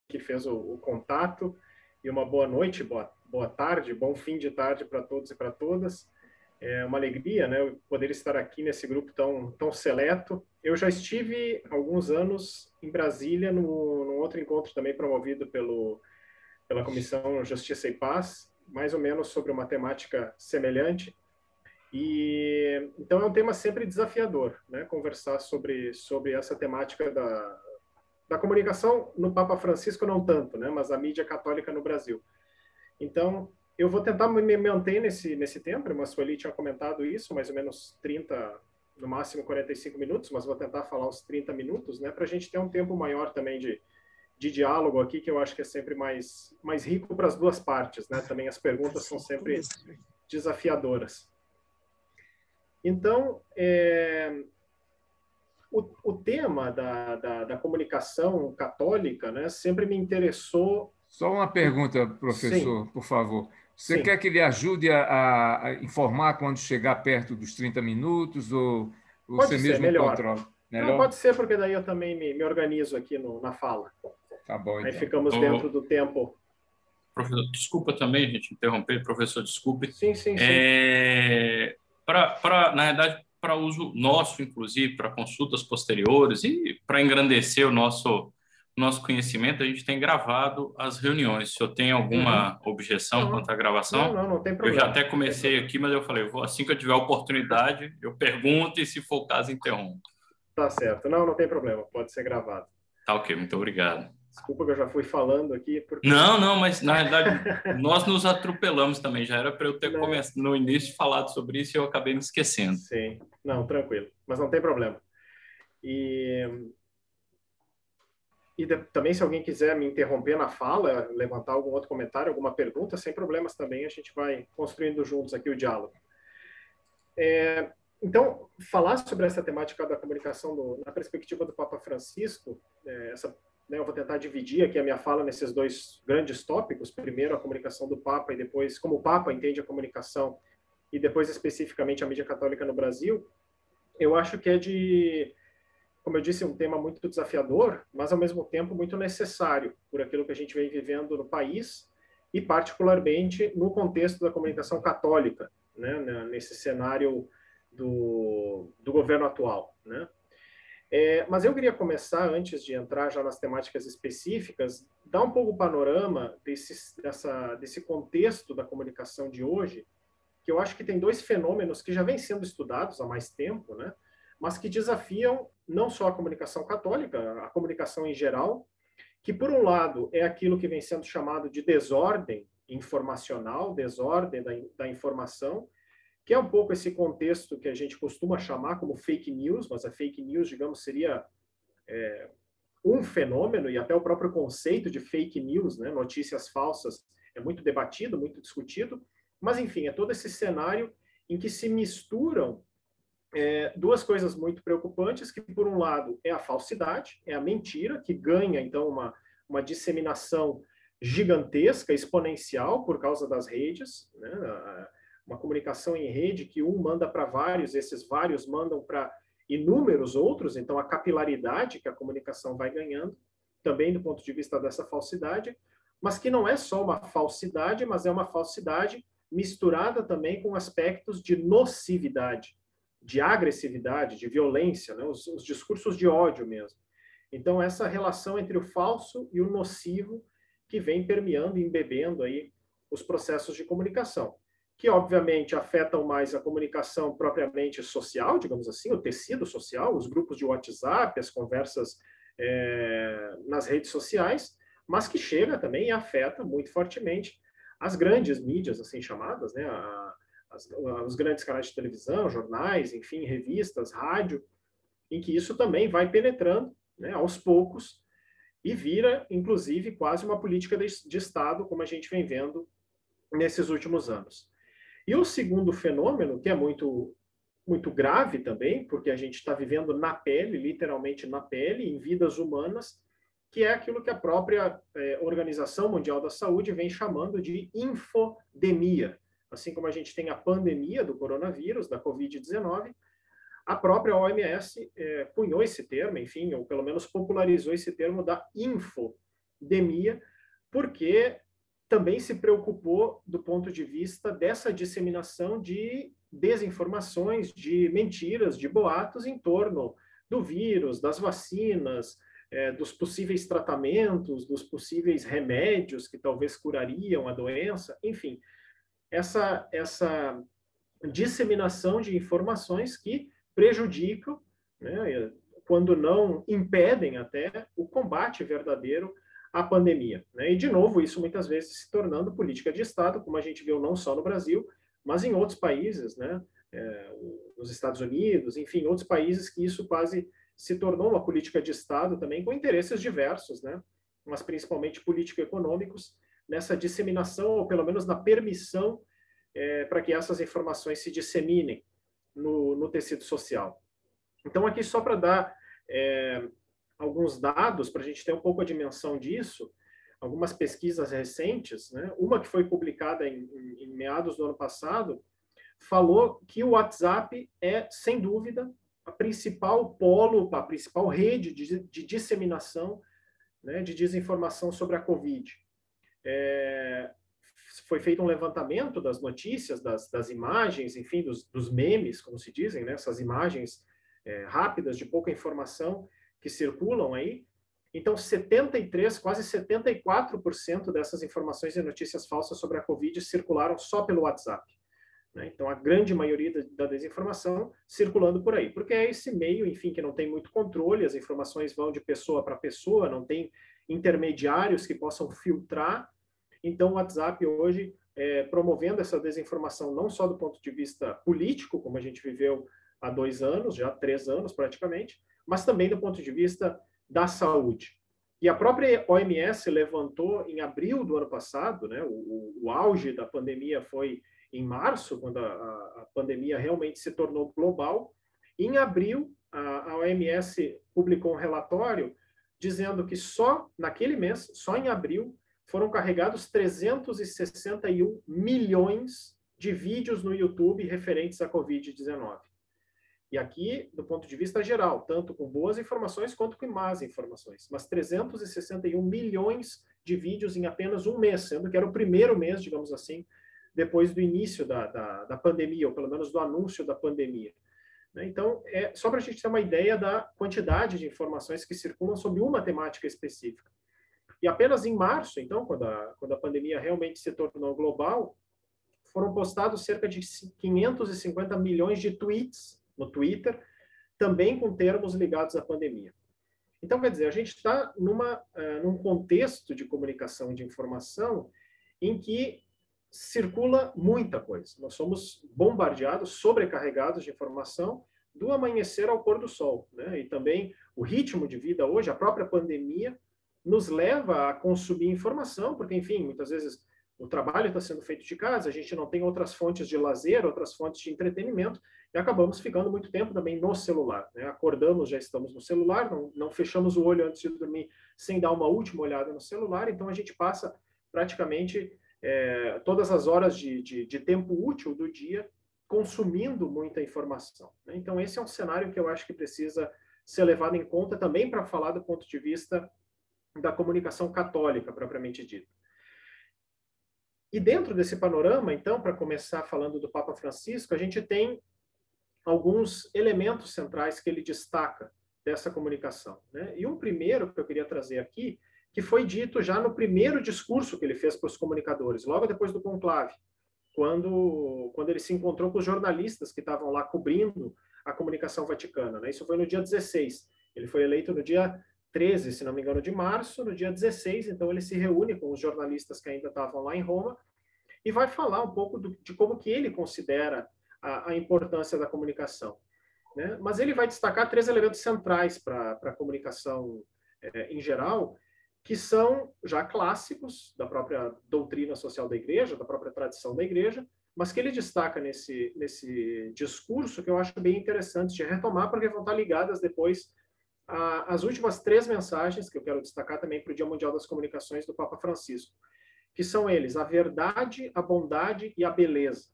que fez o contato, e uma boa noite, boa tarde, bom fim de tarde para todos e para todas. É uma alegria, né, poder estar aqui nesse grupo tão seleto. Eu já estive há alguns anos em Brasília, num outro encontro também promovido pela Comissão Justiça e Paz, mais ou menos sobre uma temática semelhante. E então é um tema sempre desafiador, né, conversar sobre essa temática da comunicação no Papa Francisco não tanto, né, mas a mídia católica no Brasil. Então, eu vou tentar me manter nesse tempo, mas a Sueli tinha comentado isso, mais ou menos 30, no máximo 45 minutos, mas vou tentar falar uns 30 minutos, né, para a gente ter um tempo maior também de diálogo aqui, que eu acho que é sempre mais rico para as duas partes, né? Também as perguntas são sempre desafiadoras. Então, o tema da comunicação católica, né, sempre me interessou. Só uma pergunta, Sim, professor, por favor. Você sim. quer que ele ajude a informar quando chegar perto dos 30 minutos ou você Pode ser, mesmo melhor. controla? Não, Melhor? pode ser, porque daí eu também me organizo aqui na fala. Tá bom, Aí então. ficamos dentro do tempo. Professor, desculpa também, gente, interromper, professor, desculpe. Sim, sim, sim. Na verdade, para uso nosso, inclusive, para consultas posteriores e para engrandecer o nosso conhecimento, a gente tem gravado as reuniões. Se eu tenho alguma objeção quanto à gravação, Não tem eu já problema. até comecei aqui, mas eu falei, assim que eu tiver oportunidade, eu pergunto e, se for o caso, interrompo. Tá certo. Não tem problema. Pode ser gravado. Tá ok, muito obrigado. Desculpa que eu já fui falando aqui. Porque... Não, mas na verdade nós nos atropelamos também. Já era para eu ter Não. começado no início falado sobre isso e eu acabei me esquecendo. Sim, não, tranquilo. Mas não tem problema. Também, se alguém quiser me interromper na fala, levantar algum outro comentário, alguma pergunta, sem problemas também, a gente vai construindo juntos aqui o diálogo. Então, falar sobre essa temática da comunicação na perspectiva do Papa Francisco, eu vou tentar dividir aqui a minha fala nesses dois grandes tópicos. Primeiro, a comunicação do Papa, e depois, como o Papa entende a comunicação, e depois, especificamente, a mídia católica no Brasil. Eu acho que como eu disse, um tema muito desafiador, mas, ao mesmo tempo, muito necessário por aquilo que a gente vem vivendo no país e, particularmente, no contexto da comunicação católica, né, nesse cenário do governo atual, né? Mas eu queria começar, antes de entrar já nas temáticas específicas, dar um pouco o panorama desse contexto da comunicação de hoje, que eu acho que tem dois fenômenos que já vêm sendo estudados há mais tempo, né? Mas que desafiam não só a comunicação católica, a comunicação em geral, que, por um lado, é aquilo que vem sendo chamado de desordem informacional, desordem da informação, que é um pouco esse contexto que a gente costuma chamar como fake news, mas a fake news, digamos, seria um fenômeno, e até o próprio conceito de fake news, né, notícias falsas, é muito debatido, muito discutido, mas, enfim, é todo esse cenário em que se misturam duas coisas muito preocupantes, que, por um lado, é a falsidade, é a mentira, que ganha, então, uma disseminação gigantesca, exponencial, por causa das redes, né? Uma comunicação em rede que um manda para vários, esses vários mandam para inúmeros outros, então a capilaridade que a comunicação vai ganhando, também do ponto de vista dessa falsidade, mas que não é só uma falsidade, mas é uma falsidade misturada também com aspectos de nocividade, de agressividade, de violência, né? Os discursos de ódio mesmo. Então, essa relação entre o falso e o nocivo que vem permeando e embebendo aí os processos de comunicação, que obviamente afetam mais a comunicação propriamente social, digamos assim, o tecido social, os grupos de WhatsApp, as conversas nas redes sociais, mas que chega também e afeta muito fortemente as grandes mídias, assim chamadas, né? Os grandes canais de televisão, jornais, enfim, revistas, rádio, em que isso também vai penetrando, né, aos poucos, e vira, inclusive, quase uma política de Estado, como a gente vem vendo nesses últimos anos. E o segundo fenômeno, que é muito, muito grave também, porque a gente está vivendo na pele, literalmente na pele, em vidas humanas, que é aquilo que a própria Organização Mundial da Saúde vem chamando de infodemia. Assim como a gente tem a pandemia do coronavírus, da Covid-19, a própria OMS cunhou esse termo, enfim, ou pelo menos popularizou esse termo da infodemia. pandemia, porque também se preocupou do ponto de vista dessa disseminação de desinformações, de mentiras, de boatos em torno do vírus, das vacinas, dos possíveis tratamentos, dos possíveis remédios que talvez curariam a doença, enfim, essa disseminação de informações que prejudicam, né, quando não impedem até o combate verdadeiro à pandemia. Né? E, de novo, isso muitas vezes se tornando política de Estado, como a gente viu não só no Brasil, mas em outros países, né? Nos Estados Unidos, enfim, outros países que isso quase se tornou uma política de Estado também, com interesses diversos, né? Mas principalmente político-econômicos, nessa disseminação, ou pelo menos na permissão para que essas informações se disseminem no tecido social. Então, aqui só para dar alguns dados, para a gente ter um pouco a dimensão disso, algumas pesquisas recentes, né? Uma que foi publicada em meados do ano passado, falou que o WhatsApp é, sem dúvida, a principal polo, a principal rede de disseminação, né, de desinformação sobre a Covid. Foi feito um levantamento das notícias, das imagens, enfim, dos memes, como se dizem, né, essas imagens rápidas, de pouca informação, que circulam aí. Então, 73%, quase 74% dessas informações e notícias falsas sobre a Covid circularam só pelo WhatsApp. Né? Então, a grande maioria da desinformação circulando por aí, porque é esse meio, enfim, que não tem muito controle, as informações vão de pessoa para pessoa, não tem intermediários que possam filtrar. Então, o WhatsApp hoje, promovendo essa desinformação não só do ponto de vista político, como a gente viveu há 2 anos, já 3 anos praticamente, mas também do ponto de vista da saúde. E a própria OMS levantou em abril do ano passado, né, o auge da pandemia foi em março, quando a pandemia realmente se tornou global. Em abril, a OMS publicou um relatório dizendo que só naquele mês, só em abril, foram carregados 361 milhões de vídeos no YouTube referentes à Covid-19. E aqui, do ponto de vista geral, tanto com boas informações quanto com más informações. Mas 361 milhões de vídeos em apenas um mês, sendo que era o primeiro mês, digamos assim, depois do início da pandemia, ou pelo menos do anúncio da pandemia. Então, só para a gente ter uma ideia da quantidade de informações que circulam sobre uma temática específica. E apenas em março, então, quando a pandemia realmente se tornou global, foram postados cerca de 550 milhões de tweets no Twitter, também com termos ligados à pandemia. Então, quer dizer, a gente está num contexto de comunicação e de informação em que circula muita coisa. Nós somos bombardeados, sobrecarregados de informação do amanhecer ao pôr do sol, né? E também o ritmo de vida hoje, a própria pandemia, nos leva a consumir informação, porque, enfim, muitas vezes o trabalho está sendo feito de casa, a gente não tem outras fontes de lazer, outras fontes de entretenimento, e acabamos ficando muito tempo também no celular. Né? Acordamos, já estamos no celular, não fechamos o olho antes de dormir sem dar uma última olhada no celular, então a gente passa praticamente todas as horas de tempo útil do dia consumindo muita informação. Né? Então esse é um cenário que eu acho que precisa ser levado em conta também para falar do ponto de vista da comunicação católica, propriamente dita. E dentro desse panorama, então, para começar falando do Papa Francisco, a gente tem alguns elementos centrais que ele destaca dessa comunicação. Né? E um primeiro que eu queria trazer aqui, que foi dito já no primeiro discurso que ele fez para os comunicadores, logo depois do conclave, quando ele se encontrou com os jornalistas que estavam lá cobrindo a comunicação vaticana. Né? Isso foi no dia 16. Ele foi eleito no dia 13, se não me engano, de março. No dia 16, então, ele se reúne com os jornalistas que ainda estavam lá em Roma e vai falar um pouco de como que ele considera a importância da comunicação. Né? Mas ele vai destacar 3 elementos centrais para a comunicação em geral, que são já clássicos da própria doutrina social da Igreja, da própria tradição da Igreja, mas que ele destaca nesse discurso, que eu acho bem interessante de retomar, porque vão estar ligadas depois às últimas 3 mensagens, que eu quero destacar também para o Dia Mundial das Comunicações do Papa Francisco, que são eles: a verdade, a bondade e a beleza.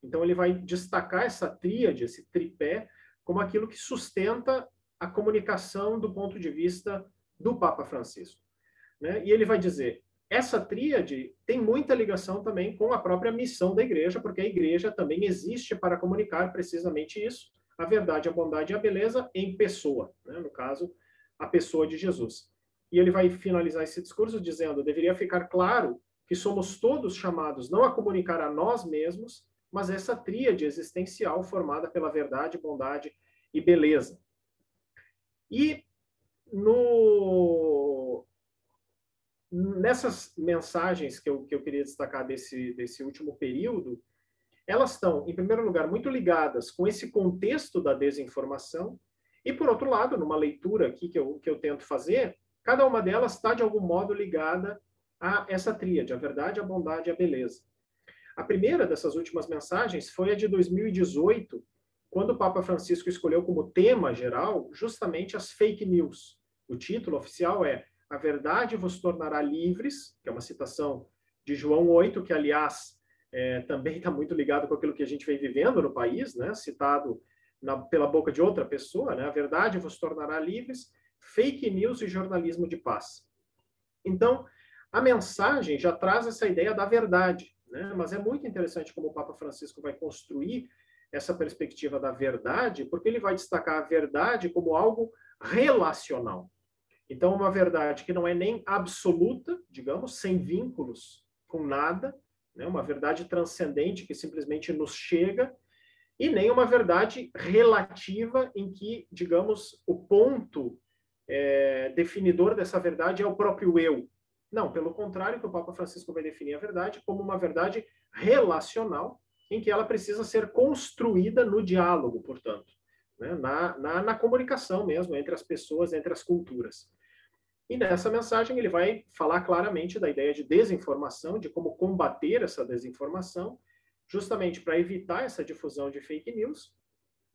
Então, ele vai destacar essa tríade, esse tripé, como aquilo que sustenta a comunicação do ponto de vista do Papa Francisco. né? E ele vai dizer, essa tríade tem muita ligação também com a própria missão da igreja, porque a igreja também existe para comunicar precisamente isso, a verdade, a bondade e a beleza em pessoa, né? No caso, a pessoa de Jesus. E ele vai finalizar esse discurso dizendo, deveria ficar claro que somos todos chamados não a comunicar a nós mesmos, mas essa tríade existencial formada pela verdade, bondade e beleza. E nessas mensagens que eu queria destacar desse último período, elas estão, em primeiro lugar, muito ligadas com esse contexto da desinformação, e, por outro lado, numa leitura aqui que eu tento fazer, cada uma delas está, de algum modo, ligada a essa tríade, a verdade, a bondade e a beleza. A primeira dessas últimas mensagens foi a de 2018, quando o Papa Francisco escolheu como tema geral justamente as fake news. O título oficial é A Verdade vos tornará livres, que é uma citação de João 8, que, aliás, também está muito ligado com aquilo que a gente vem vivendo no país, né? Citado pela boca de outra pessoa, né? A verdade vos tornará livres, fake news e jornalismo de paz. Então, a mensagem já traz essa ideia da verdade, né? Mas é muito interessante como o Papa Francisco vai construir essa perspectiva da verdade, porque ele vai destacar a verdade como algo relacional. Então, uma verdade que não é nem absoluta, digamos, sem vínculos com nada, né? Uma verdade transcendente que simplesmente nos chega, e nem uma verdade relativa em que, digamos, o ponto definidor dessa verdade é o próprio eu. Não, pelo contrário, que o Papa Francisco vai definir a verdade como uma verdade relacional, em que ela precisa ser construída no diálogo, portanto, né? na comunicação mesmo, entre as pessoas, entre as culturas. E nessa mensagem ele vai falar claramente da ideia de desinformação, de como combater essa desinformação, justamente para evitar essa difusão de fake news,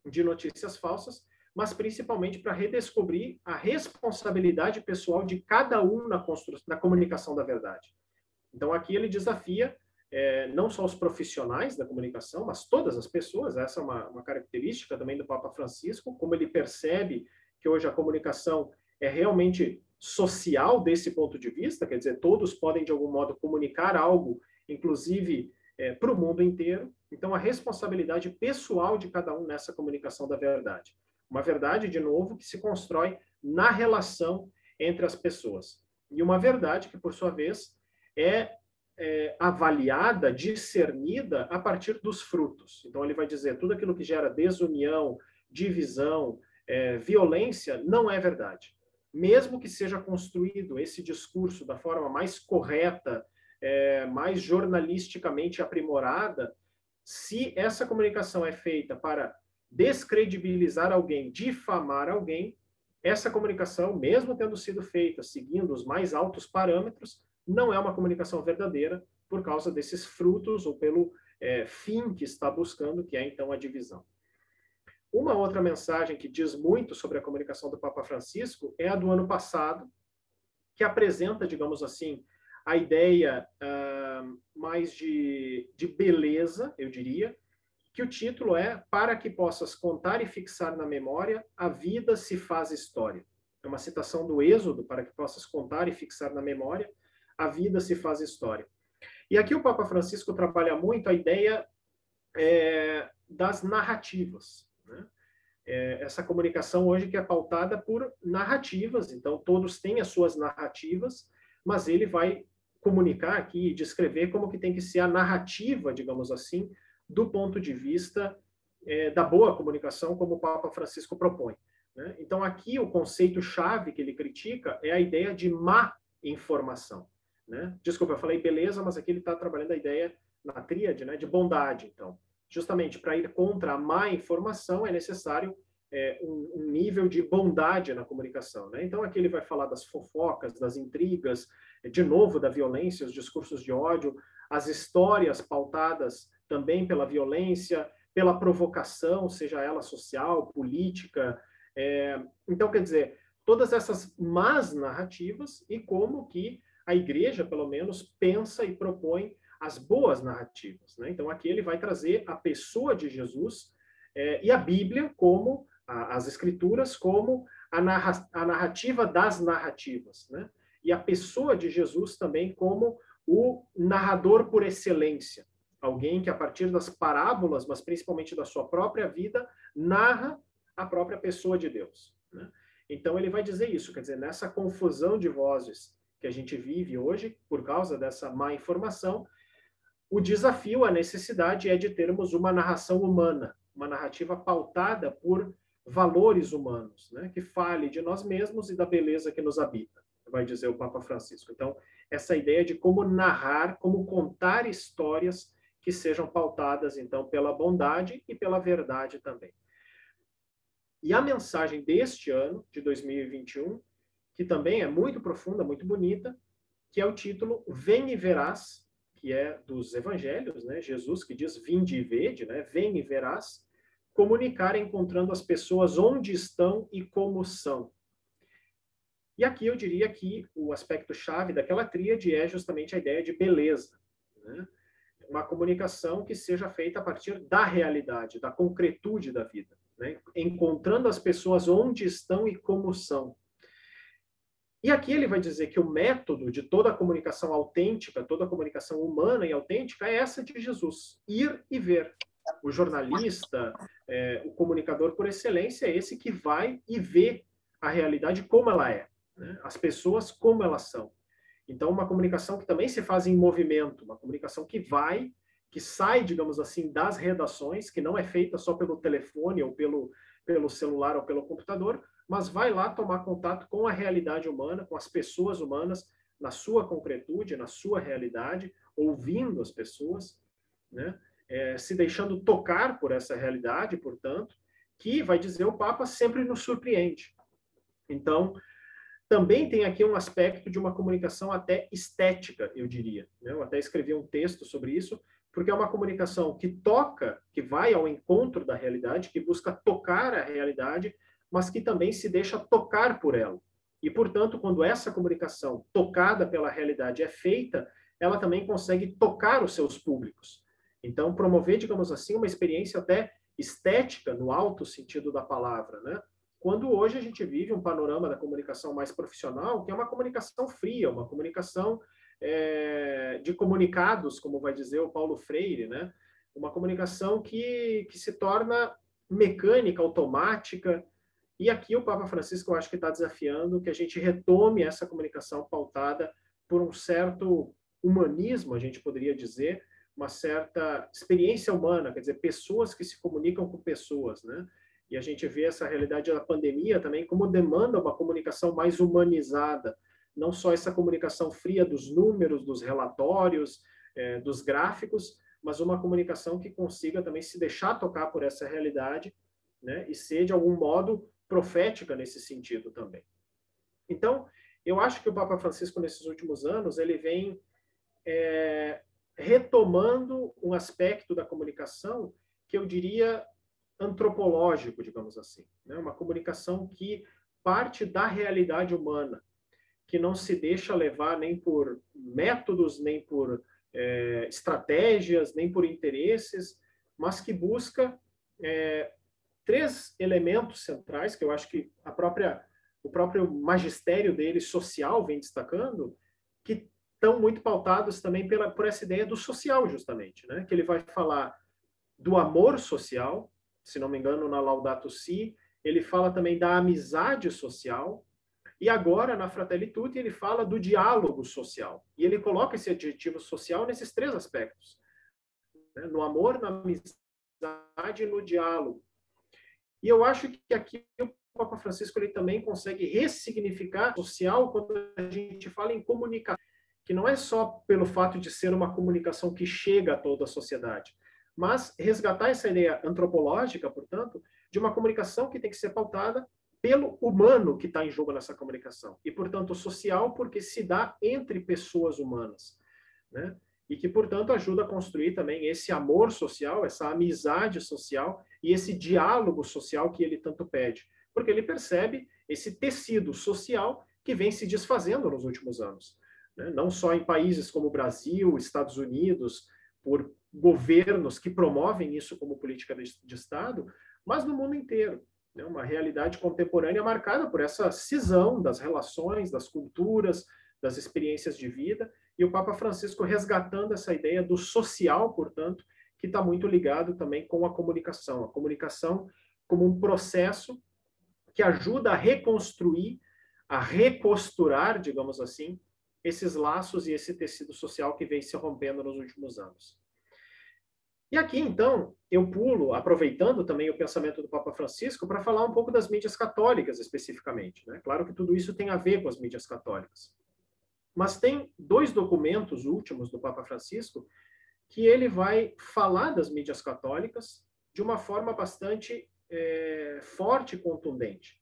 de notícias falsas, mas principalmente para redescobrir a responsabilidade pessoal de cada um na comunicação da verdade. Então aqui ele desafia não só os profissionais da comunicação, mas todas as pessoas. Essa é uma característica também do Papa Francisco, como ele percebe que hoje a comunicação é realmente social desse ponto de vista, quer dizer, todos podem de algum modo comunicar algo, inclusive para o mundo inteiro. Então, a responsabilidade pessoal de cada um nessa comunicação da verdade. Uma verdade, de novo, que se constrói na relação entre as pessoas. E uma verdade que, por sua vez, é avaliada, discernida a partir dos frutos. Então, ele vai dizer, tudo aquilo que gera desunião, divisão, violência, não é verdade. Mesmo que seja construído esse discurso da forma mais correta, mais jornalisticamente aprimorada, se essa comunicação é feita para descredibilizar alguém, difamar alguém, essa comunicação, mesmo tendo sido feita seguindo os mais altos parâmetros, não é uma comunicação verdadeira por causa desses frutos ou pelo fim que está buscando, que é então a divisão. Uma outra mensagem que diz muito sobre a comunicação do Papa Francisco é a do ano passado, que apresenta, digamos assim, a ideia mais de beleza, eu diria, que o título é Para que possas contar e fixar na memória, a vida se faz história. É uma citação do Êxodo, para que possas contar e fixar na memória, a vida se faz história. E aqui o Papa Francisco trabalha muito a ideia das narrativas, né? Essa comunicação hoje que é pautada por narrativas, então todos têm as suas narrativas, mas ele vai comunicar aqui e descrever como que tem que ser a narrativa, digamos assim, do ponto de vista da boa comunicação, como o Papa Francisco propõe, né? Então aqui o conceito-chave que ele critica é a ideia de má informação, né? Desculpa, eu falei beleza, mas aqui ele está trabalhando a ideia na tríade, né, de bondade. Então, justamente para ir contra a má informação é necessário um nível de bondade na comunicação, né? Então aqui ele vai falar das fofocas, das intrigas, de novo da violência, os discursos de ódio, as histórias pautadas também pela violência, pela provocação, seja ela social, política. Então, quer dizer, todas essas más narrativas e como que a igreja, pelo menos, pensa e propõe as boas narrativas, né? Então, aqui ele vai trazer a pessoa de Jesus e a Bíblia como, as Escrituras, como a narrativa das narrativas, né? e a pessoa de Jesus também como o narrador por excelência. Alguém que, a partir das parábolas, mas principalmente da sua própria vida, narra a própria pessoa de Deus, né? Então, ele vai dizer isso, quer dizer, nessa confusão de vozes que a gente vive hoje, por causa dessa má informação, o desafio, a necessidade é de termos uma narração humana, uma narrativa pautada por valores humanos, né? Que fale de nós mesmos e da beleza que nos habita, vai dizer o Papa Francisco. Então, essa ideia de como narrar, como contar histórias que sejam pautadas, então, pela bondade e pela verdade também. E a mensagem deste ano, de 2021, que também é muito profunda, muito bonita, que é o título Vem e Verás, que é dos evangelhos, né? Jesus que diz, vinde e vede, né? Vem e verás, comunicar encontrando as pessoas onde estão e como são. E aqui eu diria que o aspecto-chave daquela tríade é justamente a ideia de beleza, né? Uma comunicação que seja feita a partir da realidade, da concretude da vida, né? Encontrando as pessoas onde estão e como são. E aqui ele vai dizer que o método de toda a comunicação autêntica, toda a comunicação humana e autêntica é essa de Jesus, ir e ver. O jornalista, o comunicador por excelência é esse que vai e vê a realidade como ela é, né? As pessoas como elas são. Então, uma comunicação que também se faz em movimento, uma comunicação que vai, que sai, digamos assim, das redações, que não é feita só pelo telefone ou pelo celular ou pelo computador, mas vai lá tomar contato com a realidade humana, com as pessoas humanas, na sua concretude, na sua realidade, ouvindo as pessoas, né? Se deixando tocar por essa realidade, portanto, que, vai dizer o Papa, sempre nos surpreende. Então, também tem aqui um aspecto de uma comunicação até estética, eu diria, né? Eu até escrevi um texto sobre isso, porque é uma comunicação que toca, que vai ao encontro da realidade, que busca tocar a realidade, mas que também se deixa tocar por ela. E, portanto, quando essa comunicação tocada pela realidade é feita, ela também consegue tocar os seus públicos. Então, promover, digamos assim, uma experiência até estética, no alto sentido da palavra, né? Quando hoje a gente vive um panorama da comunicação mais profissional, que é uma comunicação fria, uma comunicação de comunicados, como vai dizer o Paulo Freire, né? Uma comunicação que se torna mecânica, automática. E aqui o Papa Francisco, eu acho que está desafiando que a gente retome essa comunicação pautada por um certo humanismo, a gente poderia dizer, uma certa experiência humana, quer dizer, pessoas que se comunicam com pessoas, né? E a gente vê essa realidade da pandemia também como demanda uma comunicação mais humanizada, não só essa comunicação fria dos números, dos relatórios, dos gráficos, mas uma comunicação que consiga também se deixar tocar por essa realidade, né? E ser, de algum modo, profética nesse sentido também. Então, eu acho que o Papa Francisco, nesses últimos anos, ele vem retomando um aspecto da comunicação que eu diria antropológico, digamos assim, né? Uma comunicação que parte da realidade humana, que não se deixa levar nem por métodos, nem por estratégias, nem por interesses, mas que busca três elementos centrais que eu acho que o próprio magistério dele social vem destacando, que estão muito pautados também por essa ideia do social, justamente, né? Que ele vai falar do amor social, se não me engano, na Laudato Si, ele fala também da amizade social, e agora, na Fratelli Tutti, ele fala do diálogo social. E ele coloca esse adjetivo social nesses três aspectos, né? No amor, na amizade e no diálogo. E eu acho que aqui o Papa Francisco ele também consegue ressignificar social quando a gente fala em comunicação, que não é só pelo fato de ser uma comunicação que chega a toda a sociedade, mas resgatar essa ideia antropológica, portanto, de uma comunicação que tem que ser pautada pelo humano que está em jogo nessa comunicação. E, portanto, social porque se dá entre pessoas humanas, né? E que, portanto, ajuda a construir também esse amor social, essa amizade social e esse diálogo social que ele tanto pede. Porque ele percebe esse tecido social que vem se desfazendo nos últimos anos, né? Não só em países como o Brasil, Estados Unidos, por governos que promovem isso como política de Estado, mas no mundo inteiro. Uma realidade contemporânea marcada por essa cisão das relações, das culturas, das experiências de vida, e o Papa Francisco resgatando essa ideia do social, portanto, que está muito ligado também com a comunicação como um processo que ajuda a reconstruir, a recosturar, digamos assim, esses laços e esse tecido social que vem se rompendo nos últimos anos. E aqui, então, eu pulo, aproveitando também o pensamento do Papa Francisco, para falar um pouco das mídias católicas, especificamente, né? Claro que tudo isso tem a ver com as mídias católicas. Mas tem 2 documentos últimos do Papa Francisco que ele vai falar das mídias católicas de uma forma bastante forte e contundente.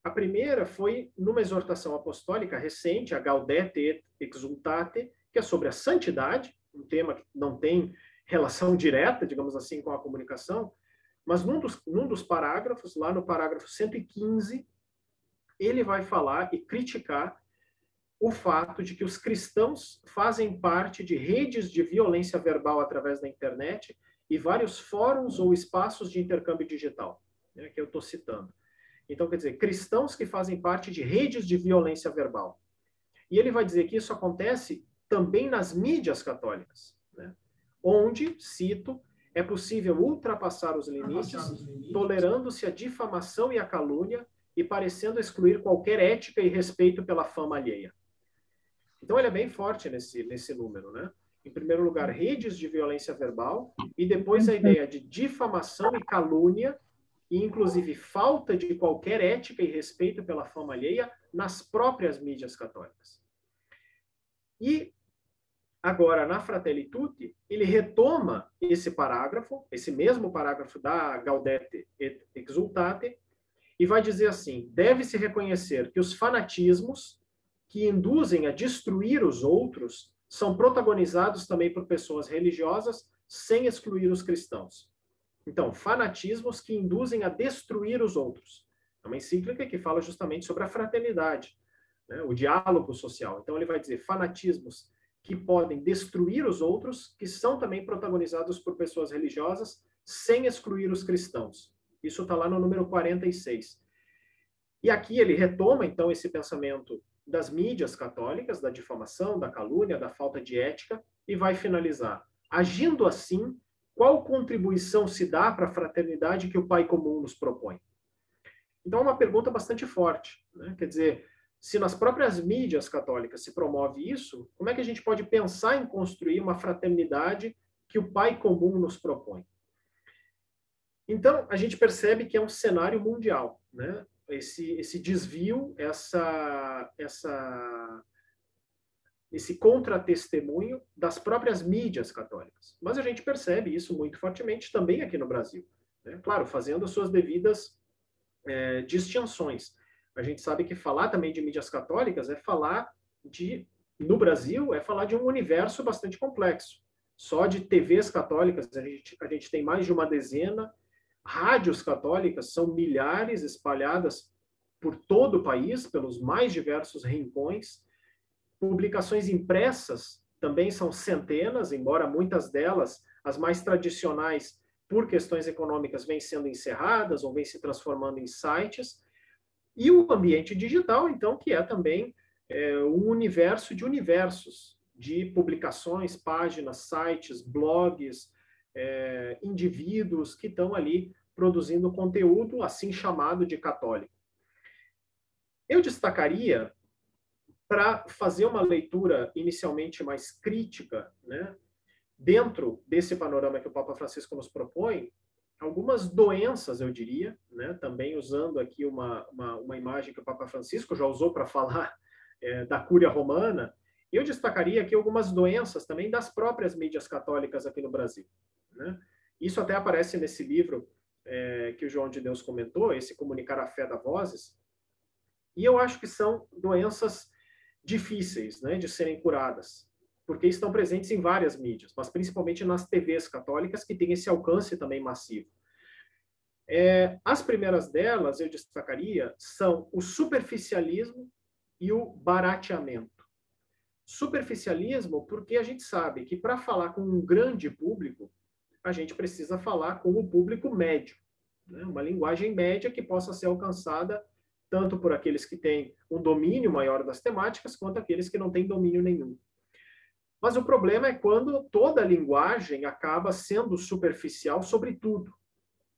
A primeira foi numa exortação apostólica recente, a Gaudete et Exsultate, que é sobre a santidade, um tema que não tem relação direta, digamos assim, com a comunicação, mas num dos parágrafos, lá no parágrafo 115, ele vai falar e criticar o fato de que os cristãos fazem parte de redes de violência verbal através da internet e vários fóruns ou espaços de intercâmbio digital, né, que eu estou citando. Então, quer dizer, cristãos que fazem parte de redes de violência verbal. E ele vai dizer que isso acontece também nas mídias católicas, né, onde, cito, é possível ultrapassar os limites, tolerando-se a difamação e a calúnia e parecendo excluir qualquer ética e respeito pela fama alheia. Então, ele é bem forte nesse número, né? Em primeiro lugar, redes de violência verbal, e depois a ideia de difamação e calúnia, e inclusive falta de qualquer ética e respeito pela fama alheia nas próprias mídias católicas. E agora, na Fratelli Tutti, ele retoma esse parágrafo, esse mesmo parágrafo da Gaudete et Exsultate, e vai dizer assim: deve-se reconhecer que os fanatismos que induzem a destruir os outros são protagonizados também por pessoas religiosas, sem excluir os cristãos. Então, fanatismos que induzem a destruir os outros. É uma encíclica que fala justamente sobre a fraternidade, né, o diálogo social. Então, ele vai dizer fanatismos que podem destruir os outros, que são também protagonizados por pessoas religiosas, sem excluir os cristãos. Isso está lá no número 46. E aqui ele retoma, então, esse pensamento das mídias católicas, da difamação, da calúnia, da falta de ética, e vai finalizar. Agindo assim, qual contribuição se dá para a fraternidade que o Pai Comum nos propõe? Então, é uma pergunta bastante forte, né? Quer dizer, se nas próprias mídias católicas se promove isso, como é que a gente pode pensar em construir uma fraternidade que o Pai Comum nos propõe? Então, a gente percebe que é um cenário mundial, né? Esse desvio, esse contratestemunho das próprias mídias católicas. Mas a gente percebe isso muito fortemente também aqui no Brasil, né? Claro, fazendo as suas devidas distinções. A gente sabe que falar também de mídias católicas é falar no Brasil, é falar de um universo bastante complexo. Só de TVs católicas, a gente tem mais de uma dezena. Rádios católicas são milhares espalhadas por todo o país, pelos mais diversos rincões. Publicações impressas também são centenas, embora muitas delas, as mais tradicionais, por questões econômicas, vêm sendo encerradas ou vêm se transformando em sites. E o ambiente digital, então, que é também um universo de universos, de publicações, páginas, sites, blogs, indivíduos que estão ali produzindo conteúdo assim chamado de católico. Eu destacaria, para fazer uma leitura inicialmente mais crítica, né, dentro desse panorama que o Papa Francisco nos propõe, algumas doenças, eu diria, né, também usando aqui uma imagem que o Papa Francisco já usou para falar da Cúria Romana, eu destacaria aqui algumas doenças também das próprias mídias católicas aqui no Brasil, né? Isso até aparece nesse livro que o João de Deus comentou, esse Comunicar a Fé da Vozes, e eu acho que são doenças difíceis, né, de serem curadas, porque estão presentes em várias mídias, mas principalmente nas TVs católicas, que têm esse alcance também massivo. As primeiras delas, eu destacaria, são o superficialismo e o barateamento. Superficialismo porque a gente sabe que para falar com um grande público, a gente precisa falar com o público médio, né? Uma linguagem média que possa ser alcançada tanto por aqueles que têm um domínio maior das temáticas, quanto aqueles que não têm domínio nenhum. Mas o problema é quando toda a linguagem acaba sendo superficial sobre tudo.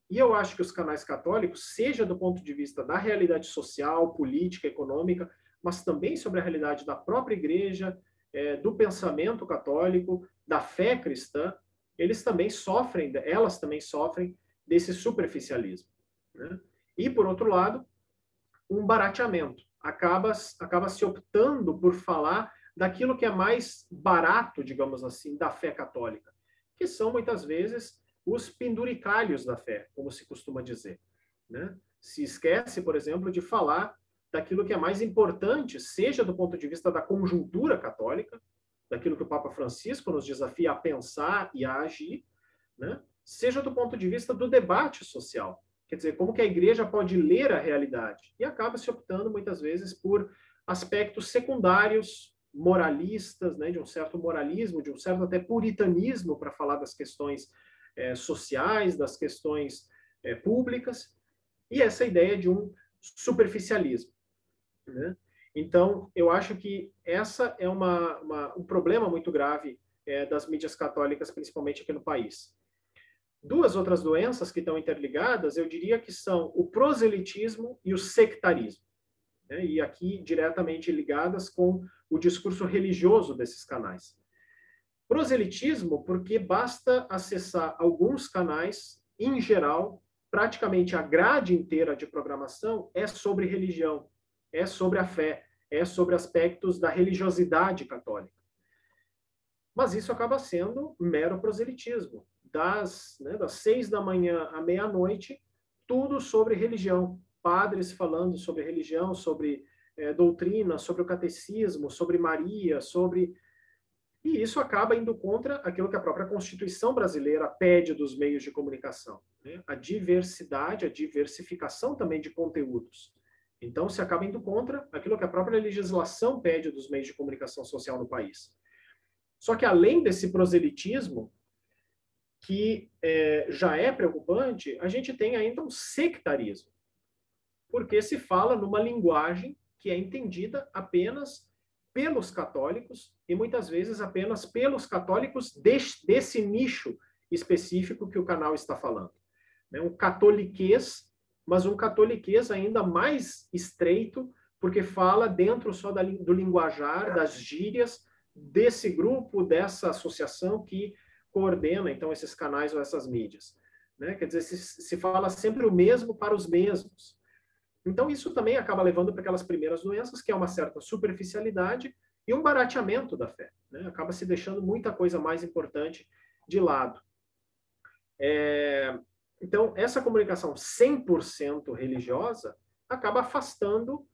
E eu acho que os canais católicos, seja do ponto de vista da realidade social, política, econômica, mas também sobre a realidade da própria igreja, do pensamento católico, da fé cristã, elas também sofrem desse superficialismo, né? E, por outro lado, um barateamento. Acaba se optando por falar daquilo que é mais barato, digamos assim, da fé católica, que são, muitas vezes, os penduricalhos da fé, como se costuma dizer, né? Se esquece, por exemplo, de falar daquilo que é mais importante, seja do ponto de vista da conjuntura católica, daquilo que o Papa Francisco nos desafia a pensar e a agir, né? Seja do ponto de vista do debate social. Quer dizer, como que a igreja pode ler a realidade? E acaba se optando, muitas vezes, por aspectos secundários, moralistas, né, de um certo moralismo, de um certo até puritanismo para falar das questões sociais, das questões públicas, e essa ideia de um superficialismo, né? Então, eu acho que essa é um problema muito grave das mídias católicas, principalmente aqui no país. Duas outras doenças que estão interligadas, eu diria que são o proselitismo e o sectarismo, né? E aqui diretamente ligadas com o discurso religioso desses canais. Proselitismo, porque basta acessar alguns canais, em geral, praticamente a grade inteira de programação é sobre religião, é sobre a fé, é sobre aspectos da religiosidade católica. Mas isso acaba sendo mero proselitismo. Das 6 da manhã à meia-noite, tudo sobre religião. Padres falando sobre religião, sobre doutrina, sobre o catecismo, sobre Maria, sobre... E isso acaba indo contra aquilo que a própria Constituição brasileira pede dos meios de comunicação, né? A diversidade, a diversificação também de conteúdos. Então, se acaba indo contra aquilo que a própria legislação pede dos meios de comunicação social no país. Só que, além desse proselitismo, que já é preocupante, a gente tem ainda um sectarismo, porque se fala numa linguagem que é entendida apenas pelos católicos e muitas vezes apenas pelos católicos desse nicho específico que o canal está falando. Um catoliquês, mas um catoliquês ainda mais estreito, porque fala dentro só do linguajar, das gírias, desse grupo, dessa associação que coordena, então, esses canais ou essas mídias, né? Quer dizer, se fala sempre o mesmo para os mesmos. Então, isso também acaba levando para aquelas primeiras doenças, que é uma certa superficialidade e um barateamento da fé, né? Acaba se deixando muita coisa mais importante de lado. Então, essa comunicação 100% religiosa acaba afastando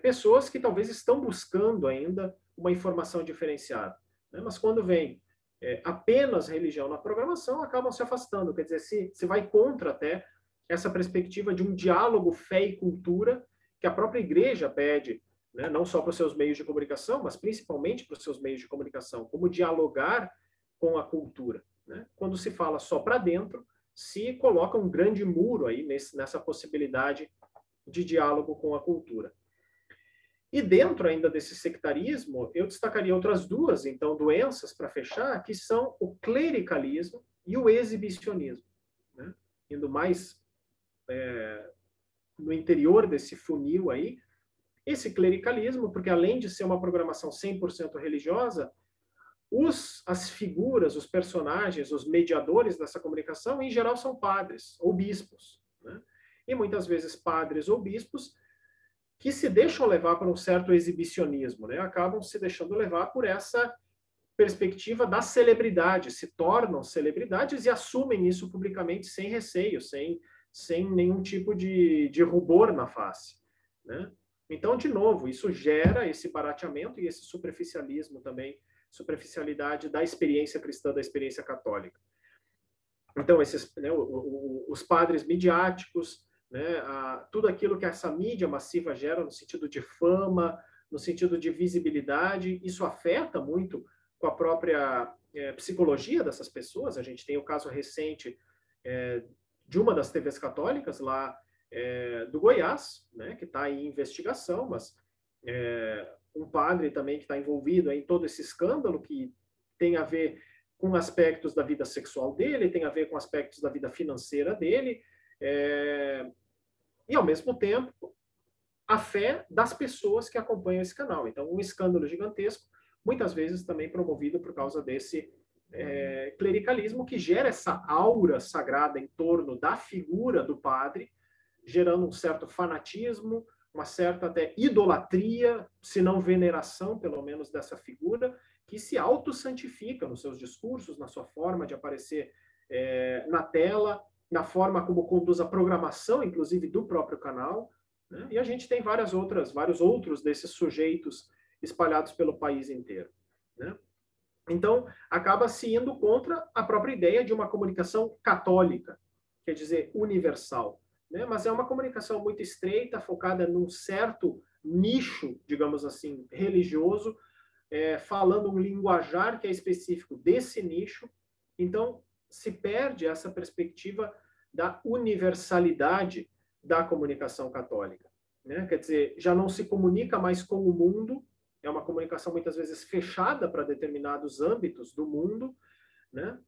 pessoas que talvez estão buscando ainda uma informação diferenciada, né? Mas quando vem apenas religião na programação, acabam se afastando. Quer dizer, se vai contra até essa perspectiva de um diálogo fé e cultura que a própria igreja pede, né? Não só para os seus meios de comunicação, mas principalmente para os seus meios de comunicação, como dialogar com a cultura, né? Quando se fala só para dentro, se coloca um grande muro aí nessa possibilidade de diálogo com a cultura. E dentro ainda desse sectarismo, eu destacaria outras duas, então, doenças para fechar, que são o clericalismo e o exibicionismo, né? Indo mais no interior desse funil aí, esse clericalismo, porque além de ser uma programação 100% religiosa, as figuras, os personagens, os mediadores dessa comunicação, em geral, são padres ou bispos, né? E muitas vezes padres ou bispos que se deixam levar por um certo exibicionismo, né? Acabam se deixando levar por essa perspectiva da celebridade, se tornam celebridades e assumem isso publicamente sem receio, sem nenhum tipo de rubor na face, né? Então, de novo, isso gera esse barateamento e esse superficialismo também, superficialidade da experiência cristã, da experiência católica. Então, os padres midiáticos, né, tudo aquilo que essa mídia massiva gera no sentido de fama, no sentido de visibilidade, isso afeta muito com a própria psicologia dessas pessoas. A gente tem o caso recente de uma das TVs católicas lá do Goiás, né, que está em investigação, mas um padre também que está envolvido em todo esse escândalo que tem a ver com aspectos da vida sexual dele, tem a ver com aspectos da vida financeira dele, e, ao mesmo tempo, a fé das pessoas que acompanham esse canal. Então, um escândalo gigantesco, muitas vezes também promovido por causa desse clericalismo que gera essa aura sagrada em torno da figura do padre, gerando um certo fanatismo, uma certa até idolatria, se não veneração, pelo menos, dessa figura, que se autossantifica nos seus discursos, na sua forma de aparecer na tela, na forma como conduz a programação, inclusive, do próprio canal, né? E a gente tem vários outros desses sujeitos espalhados pelo país inteiro, né? Então, acaba se indo contra a própria ideia de uma comunicação católica, quer dizer, universal, né? Mas é uma comunicação muito estreita, focada num certo nicho, digamos assim, religioso, falando um linguajar que é específico desse nicho. Então, se perde essa perspectiva da universalidade da comunicação católica, né? Quer dizer, já não se comunica mais com o mundo, é uma comunicação muitas vezes fechada para determinados âmbitos do mundo, né?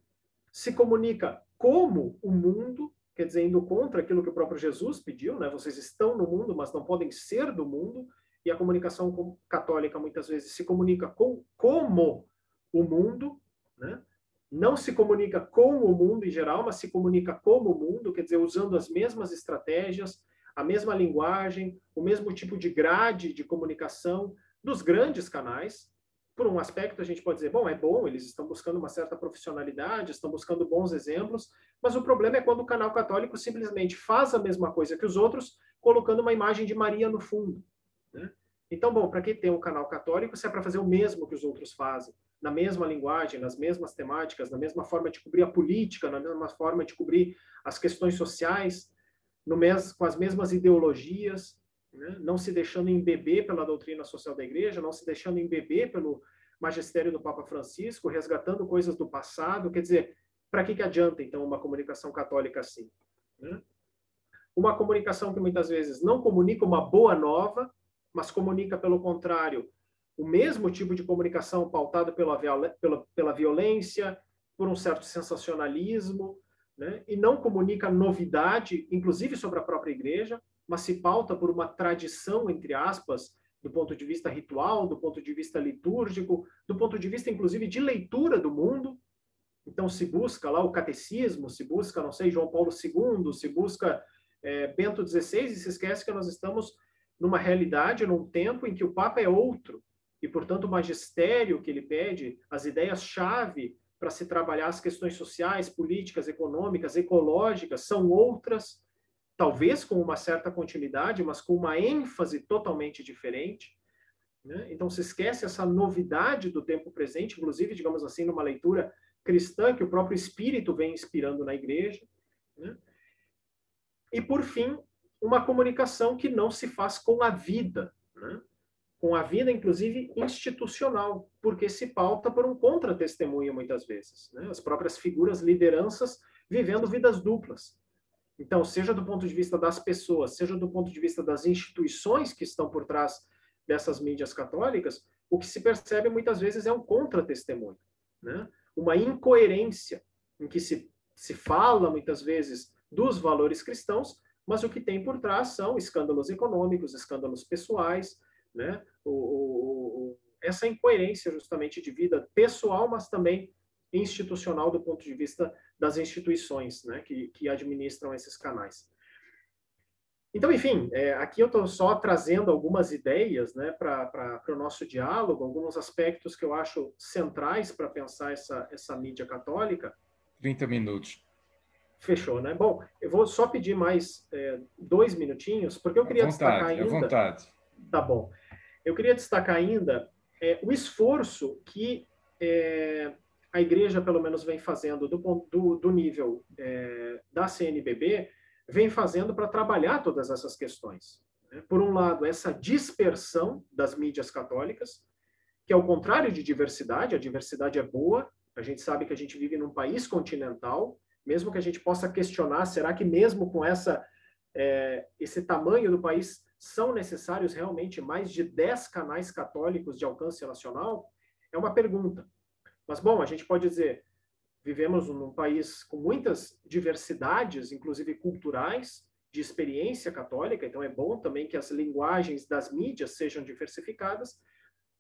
Se comunica como o mundo, quer dizer, indo contra aquilo que o próprio Jesus pediu, né? Vocês estão no mundo, mas não podem ser do mundo. E a comunicação católica muitas vezes se comunica como o mundo, né? Não se comunica com o mundo em geral, mas se comunica como o mundo, quer dizer, usando as mesmas estratégias, a mesma linguagem, o mesmo tipo de grade de comunicação dos grandes canais. Por um aspecto, a gente pode dizer, bom, eles estão buscando uma certa profissionalidade, estão buscando bons exemplos, mas o problema é quando o canal católico simplesmente faz a mesma coisa que os outros, colocando uma imagem de Maria no fundo, né? Então, bom, para que ter um canal católico se é para fazer o mesmo que os outros fazem, na mesma linguagem, nas mesmas temáticas, na mesma forma de cobrir a política, na mesma forma de cobrir as questões sociais, com as mesmas ideologias, né? Não se deixando embeber pela doutrina social da Igreja, não se deixando embeber pelo magistério do Papa Francisco, resgatando coisas do passado. Quer dizer, para que adianta, então, uma comunicação católica assim, né? Uma comunicação que muitas vezes não comunica uma boa nova, mas comunica, pelo contrário, o mesmo tipo de comunicação pautado pela violência, por um certo sensacionalismo, né? E não comunica novidade, inclusive sobre a própria Igreja, mas se pauta por uma tradição, entre aspas, do ponto de vista ritual, do ponto de vista litúrgico, do ponto de vista, inclusive, de leitura do mundo. Então, se busca lá o catecismo, se busca, não sei, João Paulo II, se busca Bento XVI, e se esquece que nós estamos numa realidade, num tempo em que o Papa é outro, e, portanto, o magistério que ele pede, as ideias-chave para se trabalhar as questões sociais, políticas, econômicas, ecológicas, são outras, talvez com uma certa continuidade, mas com uma ênfase totalmente diferente, né? Então, se esquece essa novidade do tempo presente, inclusive, digamos assim, numa leitura cristã que o próprio Espírito vem inspirando na Igreja, né? E, por fim, uma comunicação que não se faz com a vida, né? Com a vida, inclusive, institucional, porque se pauta por um contra-testemunho, muitas vezes, né? As próprias figuras, lideranças, vivendo vidas duplas. Então, seja do ponto de vista das pessoas, seja do ponto de vista das instituições que estão por trás dessas mídias católicas, o que se percebe muitas vezes é um contra-testemunho, né? Uma incoerência em que se fala muitas vezes dos valores cristãos, mas o que tem por trás são escândalos econômicos, escândalos pessoais, né? Essa incoerência justamente de vida pessoal, mas também institucional do ponto de vista das instituições, né, que administram esses canais. Então, enfim, aqui eu estou só trazendo algumas ideias, né, para o nosso diálogo, alguns aspectos que eu acho centrais para pensar essa mídia católica. 30 minutos. Fechou, né? Bom, eu vou só pedir mais 2 minutinhos, porque eu queria destacar ainda... À vontade. Tá bom. Eu queria destacar ainda o esforço que a Igreja, pelo menos, vem fazendo do nível da CNBB, vem fazendo para trabalhar todas essas questões, né? Por um lado, essa dispersão das mídias católicas, que é o contrário de diversidade. A diversidade é boa, a gente sabe que a gente vive num país continental, mesmo que a gente possa questionar, será que mesmo com essa esse tamanho do país, são necessários realmente mais de 10 canais católicos de alcance nacional? É uma pergunta. Mas, bom, a gente pode dizer, vivemos num país com muitas diversidades, inclusive culturais, de experiência católica, então é bom também que as linguagens das mídias sejam diversificadas,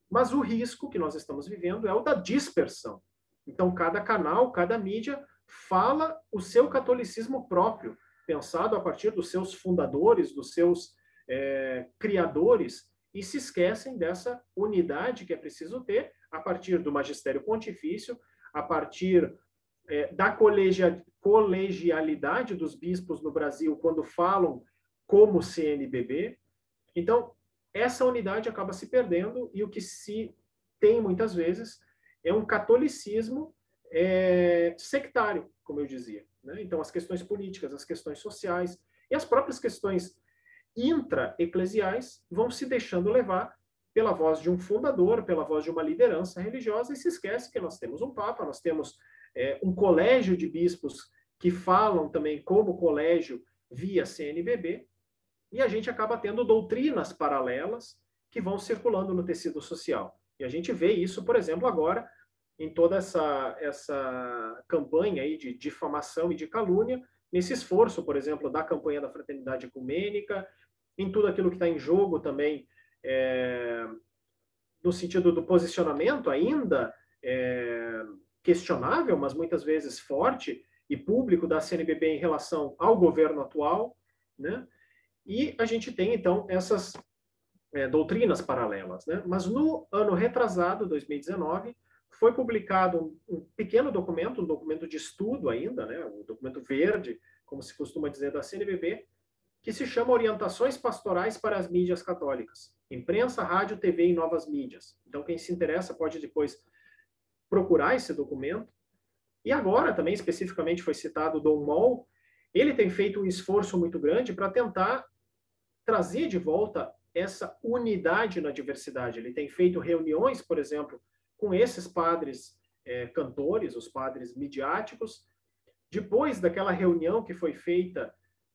mas o risco que nós estamos vivendo é o da dispersão. Então, cada canal, cada mídia fala o seu catolicismo próprio, pensado a partir dos seus fundadores, dos seus criadores, e se esquecem dessa unidade que é preciso ter a partir do magistério pontifício, a partir da colegialidade dos bispos no Brasil quando falam como CNBB. Então, essa unidade acaba se perdendo e o que se tem muitas vezes é um catolicismo sectário, como eu dizia, né? Então, as questões políticas, as questões sociais e as próprias questões intra-eclesiais vão se deixando levar pela voz de um fundador, pela voz de uma liderança religiosa, e se esquece que nós temos um Papa, nós temos um colégio de bispos que falam também como colégio via CNBB, e a gente acaba tendo doutrinas paralelas que vão circulando no tecido social. E a gente vê isso, por exemplo, agora em toda essa campanha aí de difamação e de calúnia, nesse esforço, por exemplo, da campanha da Fraternidade Ecumênica, em tudo aquilo que está em jogo também, no sentido do posicionamento ainda questionável, mas muitas vezes forte e público da CNBB em relação ao governo atual, né? E a gente tem, então, essas doutrinas paralelas, né? Mas no ano retrasado, 2019, foi publicado um pequeno documento, um documento de estudo ainda, né? Um documento verde, como se costuma dizer, da CNBB, que se chama Orientações Pastorais para as Mídias Católicas. Imprensa, rádio, TV e novas mídias. Então, quem se interessa pode depois procurar esse documento. E agora, também, especificamente, foi citado o Dom Moll. Ele tem feito um esforço muito grande para tentar trazer de volta essa unidade na diversidade. Ele tem feito reuniões, por exemplo, com esses padres cantores, os padres midiáticos. Depois daquela reunião que foi feita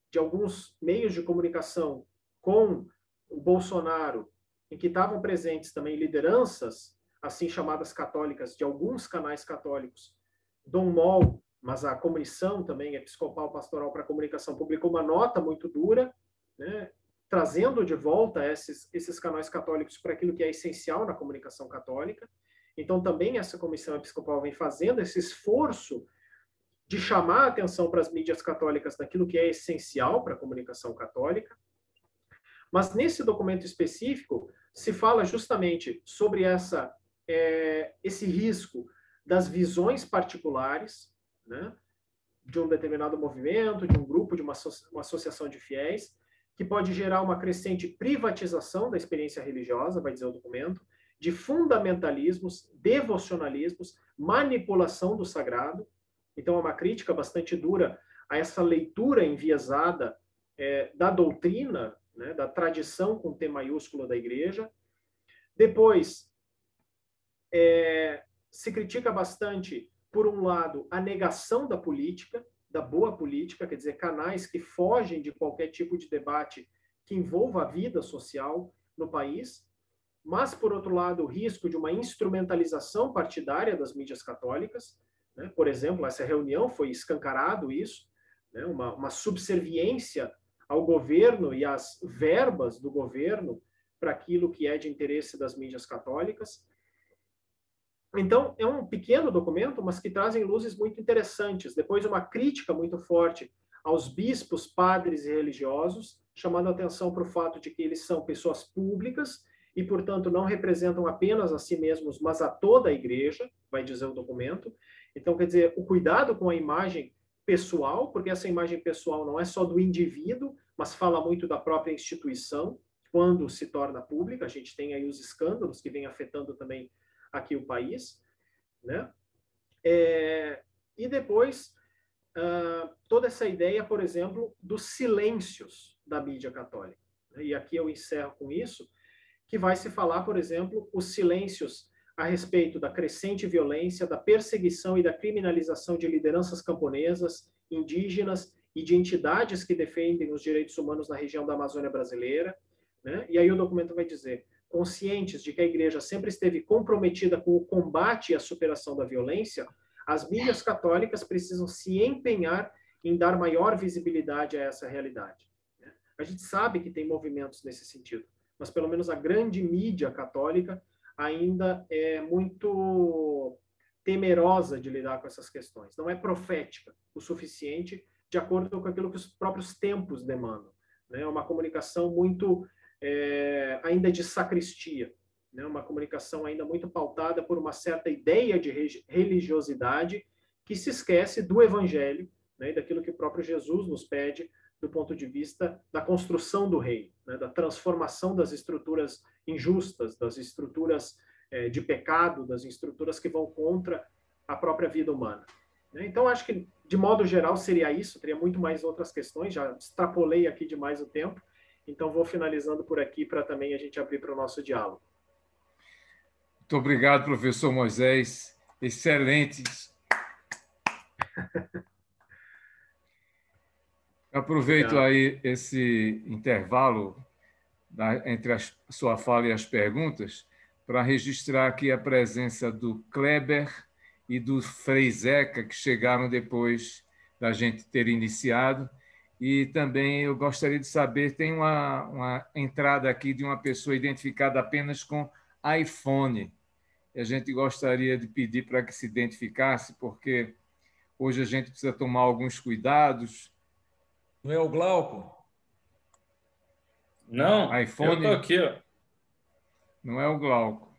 de alguns meios de comunicação com o Bolsonaro, em que estavam presentes também lideranças, assim chamadas católicas, de alguns canais católicos, Dom Moll, mas a Comissão também Episcopal Pastoral para a Comunicação publicou uma nota muito dura, né, trazendo de volta esses canais católicos para aquilo que é essencial na comunicação católica. Então, também essa Comissão Episcopal vem fazendo esse esforço de chamar a atenção para as mídias católicas daquilo que é essencial para a comunicação católica. Mas nesse documento específico se fala justamente sobre esse risco das visões particulares, né, de um determinado movimento, de um grupo, de uma associação de fiéis, que pode gerar uma crescente privatização da experiência religiosa, vai dizer o documento, de fundamentalismos, devocionalismos, manipulação do sagrado. Então, é uma crítica bastante dura a essa leitura enviesada da doutrina, né, da tradição com T maiúsculo da Igreja. Depois, se critica bastante, por um lado, a negação da política, da boa política, quer dizer, canais que fogem de qualquer tipo de debate que envolva a vida social no país, mas, por outro lado, o risco de uma instrumentalização partidária das mídias católicas, né? Por exemplo, essa reunião foi escancarado isso, né? Uma subserviência ao governo e às verbas do governo para aquilo que é de interesse das mídias católicas. Então, é um pequeno documento, mas que trazem luzes muito interessantes. Depois, uma crítica muito forte aos bispos, padres e religiosos, chamando a atenção para o fato de que eles são pessoas públicas e, portanto, não representam apenas a si mesmos, mas a toda a igreja, vai dizer o documento. Então, quer dizer, o cuidado com a imagem pessoal, porque essa imagem pessoal não é só do indivíduo, mas fala muito da própria instituição, quando se torna pública. A gente tem aí os escândalos que vêm afetando também aqui o país, né? E depois, toda essa ideia, por exemplo, dos silêncios da mídia católica. E aqui eu encerro com isso, que vai se falar, por exemplo, os silêncios a respeito da crescente violência, da perseguição e da criminalização de lideranças camponesas, indígenas e de entidades que defendem os direitos humanos na região da Amazônia brasileira, né? E aí o documento vai dizer: conscientes de que a Igreja sempre esteve comprometida com o combate e a superação da violência, as mídias católicas precisam se empenhar em dar maior visibilidade a essa realidade. A gente sabe que tem movimentos nesse sentido, mas pelo menos a grande mídia católica ainda é muito temerosa de lidar com essas questões. Não é profética o suficiente de acordo com aquilo que os próprios tempos demandam. É uma comunicação muito ainda de sacristia, né? Uma comunicação ainda muito pautada por uma certa ideia de religiosidade que se esquece do evangelho, né? E daquilo que o próprio Jesus nos pede do ponto de vista da construção do reino, né? Da transformação das estruturas injustas, das estruturas de pecado, das estruturas que vão contra a própria vida humana. Então, acho que, de modo geral, seria isso. Teria muito mais outras questões, já extrapolei aqui demais o tempo, então vou finalizando por aqui para também a gente abrir para o nosso diálogo. Muito obrigado, professor Moisés. Excelentes. Aproveito aí esse intervalo entre a sua fala e as perguntas para registrar aqui a presença do Kleber e do Frei Zeca, que chegaram depois da gente ter iniciado. E também eu gostaria de saber, tem uma entrada aqui de uma pessoa identificada apenas com iPhone. E a gente gostaria de pedir para que se identificasse, porque hoje a gente precisa tomar alguns cuidados. Não é o Glauco? Não, iPhone, eu estou aqui. Ó. Não é o Glauco.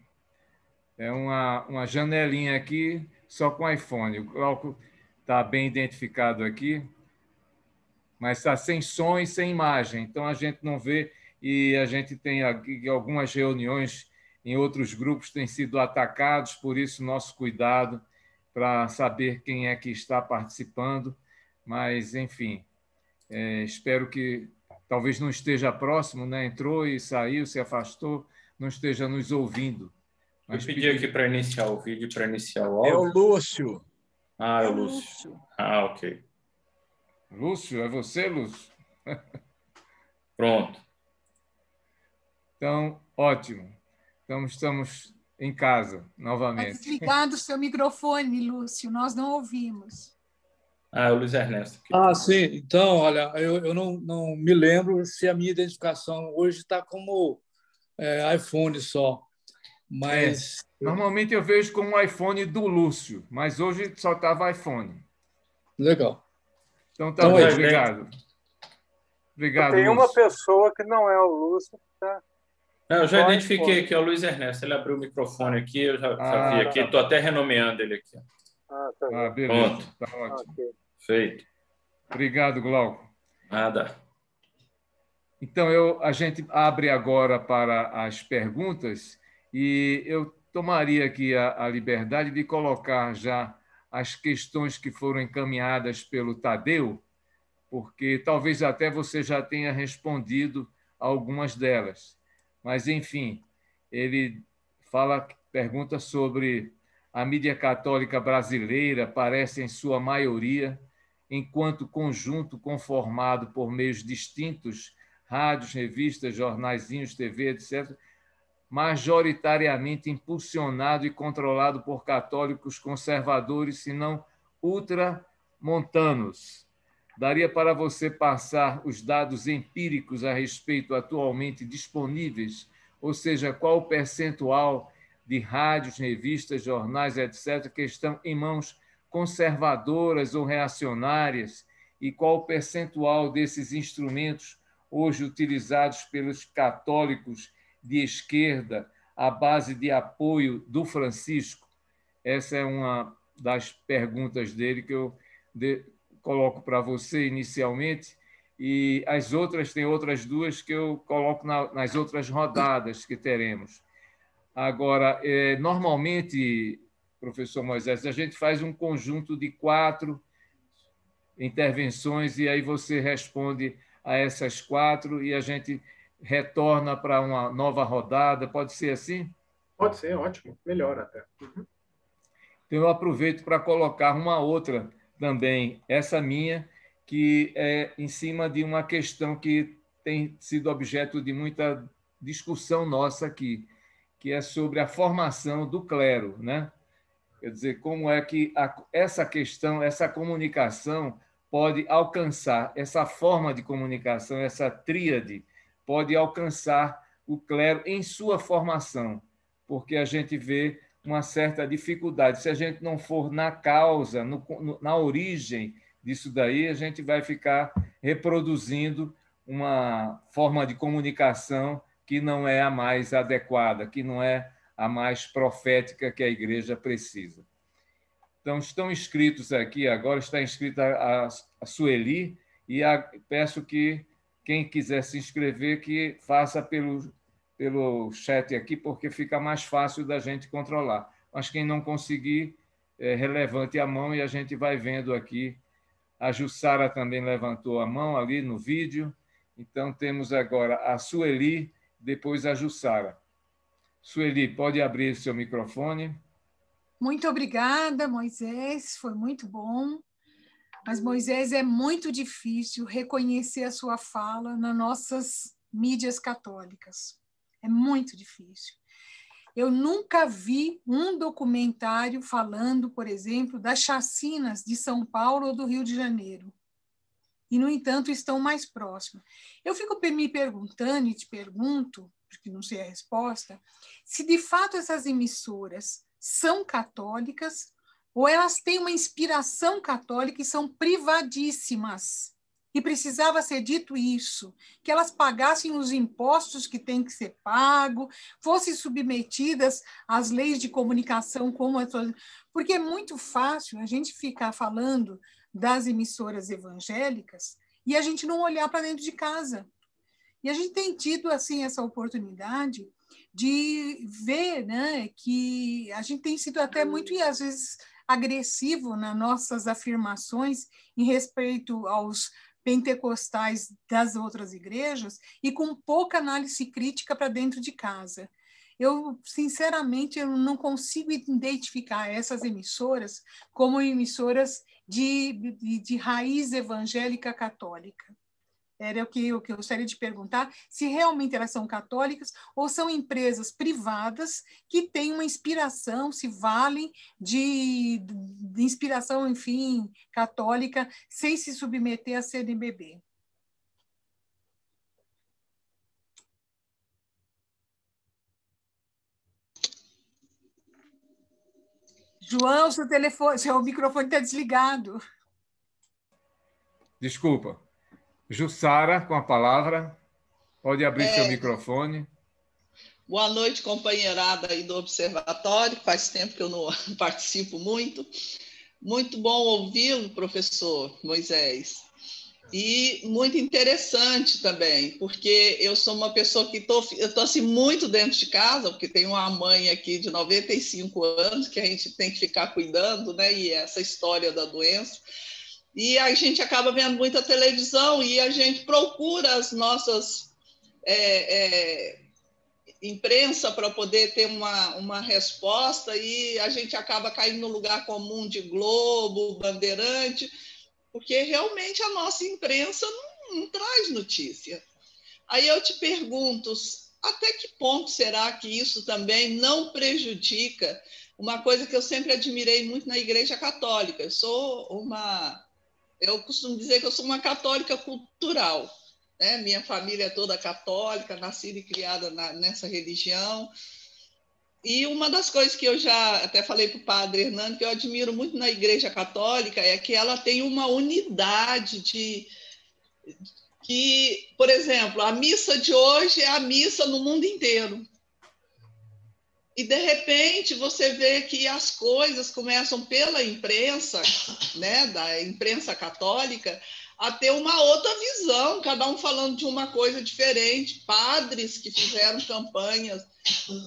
É uma janelinha aqui só com iPhone. O Glauco está bem identificado aqui, mas está sem som e sem imagem. Então, a gente não vê, e a gente tem aqui algumas reuniões em outros grupos têm sido atacados, por isso nosso cuidado para saber quem é que está participando. Mas, enfim, espero que talvez não esteja próximo, né? Entrou e saiu, se afastou, não esteja nos ouvindo. Eu pedi aqui para iniciar o vídeo, para iniciar o áudio. É o Lúcio. Ah, é o Lúcio. Ah, ok. Lúcio, é você, Lúcio? Pronto. Então, ótimo. Então, estamos em casa, novamente. Está desligado o seu microfone, Lúcio, nós não ouvimos. Ah, é o Luiz Ernesto. Aqui. Ah, sim. Então, olha, eu não me lembro se a minha identificação hoje está como iPhone só. Mas normalmente eu vejo como o iPhone do Lúcio, mas hoje só estava iPhone. Legal. Então, tá bom, obrigado. Obrigado, tem Lúcio. uma pessoa que não é o Lúcio. Tá? Não, eu já identifiquei que é o Luiz Ernesto. Ele abriu o microfone aqui, eu já vi aqui. Estou até renomeando ele aqui. Beleza. Pronto. Tá ótimo. Okay. Feito. Obrigado, Glauco. Nada. Então, a gente abre agora para as perguntas e eu tomaria aqui a liberdade de colocar já as questões que foram encaminhadas pelo Tadeu, porque talvez até você já tenha respondido a algumas delas. Mas, enfim, ele pergunta sobre a mídia católica brasileira, parece, em sua maioria, enquanto conjunto conformado por meios distintos, rádios, revistas, jornaizinhos, TV, etc., majoritariamente impulsionado e controlado por católicos conservadores, se não ultramontanos. Daria para você passar os dados empíricos a respeito atualmente disponíveis, ou seja, qual o percentual de rádios, revistas, jornais, etc., que estão em mãos conservadoras ou reacionárias, e qual o percentual desses instrumentos hoje utilizados pelos católicos de esquerda à base de apoio do Francisco? Essa é uma das perguntas dele que eu coloco para você inicialmente, e as outras, tem outras duas que eu coloco nas outras rodadas que teremos. Agora, normalmente, professor Moisés, a gente faz um conjunto de 4 intervenções e aí você responde a essas 4 e a gente retorna para uma nova rodada. Pode ser assim? Pode ser, ótimo. Melhor até. Uhum. Então, eu aproveito para colocar uma outra também, essa minha, que é em cima de uma questão que tem sido objeto de muita discussão nossa aqui, que é sobre a formação do clero, né? Quer dizer, como é que essa questão, essa comunicação pode alcançar, essa forma de comunicação, essa tríade, pode alcançar o clero em sua formação, porque a gente vê uma certa dificuldade. Se a gente não for na causa, na origem disso daí, a gente vai ficar reproduzindo uma forma de comunicação que não é a mais adequada, que não é a mais profética que a igreja precisa. Então, estão inscritos aqui, agora está inscrita a Sueli, e peço que quem quiser se inscrever, que faça pelo chat aqui, porque fica mais fácil da gente controlar. Mas quem não conseguir, relevante a mão e a gente vai vendo aqui. A Jussara também levantou a mão ali no vídeo. Então, temos agora a Sueli, depois a Jussara. Sueli, pode abrir seu microfone. Muito obrigada, Moisés, foi muito bom. Mas, Moisés, é muito difícil reconhecer a sua fala nas nossas mídias católicas. É muito difícil. Eu nunca vi um documentário falando, por exemplo, das chacinas de São Paulo ou do Rio de Janeiro. E, no entanto, estão mais próximos. Eu fico me perguntando e te pergunto, porque não sei a resposta, se de fato essas emissoras são católicas ou elas têm uma inspiração católica e são privadíssimas. E precisava ser dito isso, que elas pagassem os impostos que têm que ser pagos, fossem submetidas às leis de comunicação, porque é muito fácil a gente ficar falando das emissoras evangélicas e a gente não olhar para dentro de casa. E a gente tem tido assim essa oportunidade de ver, né, que a gente tem sido até muito, e às vezes, agressivo nas nossas afirmações em respeito aos pentecostais das outras igrejas e com pouca análise crítica para dentro de casa. Eu, sinceramente, eu não consigo identificar essas emissoras como emissoras de raiz evangélica católica. Era o que eu gostaria de perguntar, se realmente elas são católicas ou são empresas privadas que têm uma inspiração, se valem de inspiração, enfim, católica, sem se submeter à CNBB. João, seu microfone está desligado. Desculpa. Jussara, com a palavra. Pode abrir seu microfone. Boa noite, companheirada aí do Observatório. Faz tempo que eu não participo muito. Muito bom ouvi-lo, professor Moisés. E muito interessante também, porque eu sou uma pessoa que estou assim, muito dentro de casa, porque tenho uma mãe aqui de 95 anos que a gente tem que ficar cuidando, né? E essa história da doença. E a gente acaba vendo muita televisão e a gente procura as nossas imprensa para poder ter uma resposta e a gente acaba caindo no lugar comum de Globo, Bandeirante, porque realmente a nossa imprensa não traz notícia. Aí eu te pergunto, até que ponto será que isso também não prejudica uma coisa que eu sempre admirei muito na Igreja Católica? Eu costumo dizer que eu sou uma católica cultural, né? Minha família é toda católica, nascida e criada nessa religião. E uma das coisas que eu já até falei para o padre Hernando, que eu admiro muito na Igreja Católica, é que ela tem uma unidade que, por exemplo, a missa de hoje é a missa no mundo inteiro. E, de repente, você vê que as coisas começam pela imprensa, né, da imprensa católica, a ter uma outra visão, cada um falando de uma coisa diferente. Padres que fizeram campanhas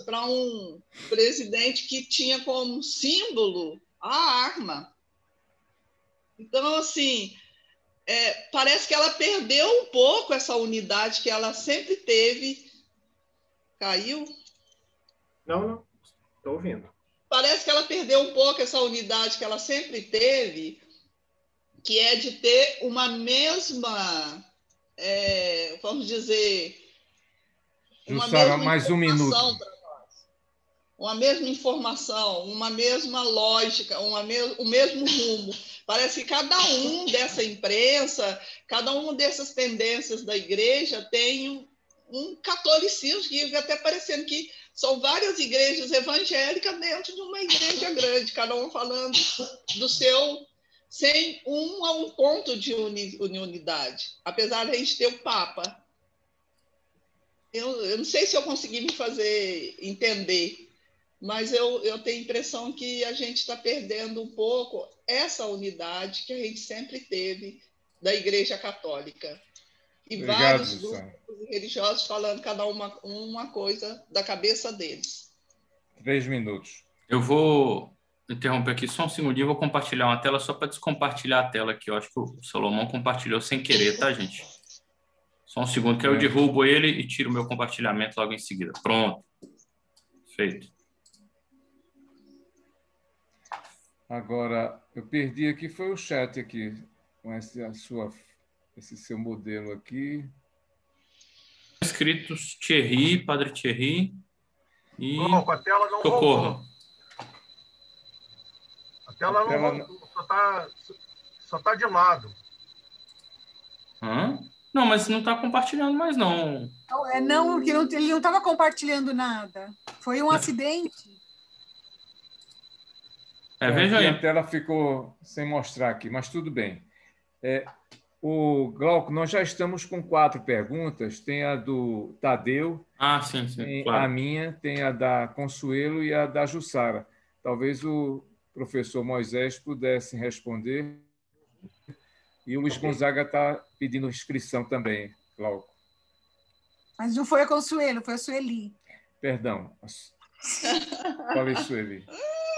para um presidente que tinha como símbolo a arma. Então, assim, parece que ela perdeu um pouco essa unidade que ela sempre teve. Caiu? Não, estou ouvindo. Parece que ela perdeu um pouco essa unidade que ela sempre teve que é de ter uma mesma, vamos dizer, uma Jussara, mesma mais um minuto. Uma mesma informação, uma mesma lógica, o mesmo rumo. Parece que cada um dessa imprensa, cada uma dessas tendências da igreja tem um catolicismo, que fica até parecendo que são várias igrejas evangélicas dentro de uma igreja grande, cada um falando do seu, sem um ponto de unidade, apesar de a gente ter o Papa. Eu não sei se eu consegui me fazer entender, mas eu tenho a impressão que a gente está perdendo um pouco essa unidade que a gente sempre teve da Igreja Católica. E Obrigado, vários Jussara. grupos religiosos falando cada uma coisa da cabeça deles. 3 minutos. Eu vou interromper aqui só um segundinho, vou compartilhar uma tela só para descompartilhar a tela aqui. Eu acho que o Salomão compartilhou sem querer, tá, gente? Só um segundo que eu derrubo ele e tiro o meu compartilhamento logo em seguida. Pronto. Feito. Agora, eu perdi aqui, foi o chat aqui, com esse seu modelo aqui. Escritos Thierry, Padre Thierry e Glauco, a tela não Socorro. voltou. A tela não voltou, só está de lado. Hã? Não, mas não está compartilhando mais, não. Não, ele não estava compartilhando nada. Foi um acidente. Veja aí. A tela ficou sem mostrar aqui, mas tudo bem. O Glauco, nós já estamos com 4 perguntas. Tem a do Tadeu, sim, tem claro. a minha, tem a da Consuelo e a da Jussara. Talvez o professor Moisés pudesse responder. E o Luiz Gonzaga está pedindo inscrição também, Glauco. Mas não foi a Consuelo, foi a Sueli. Perdão. Falei Sueli.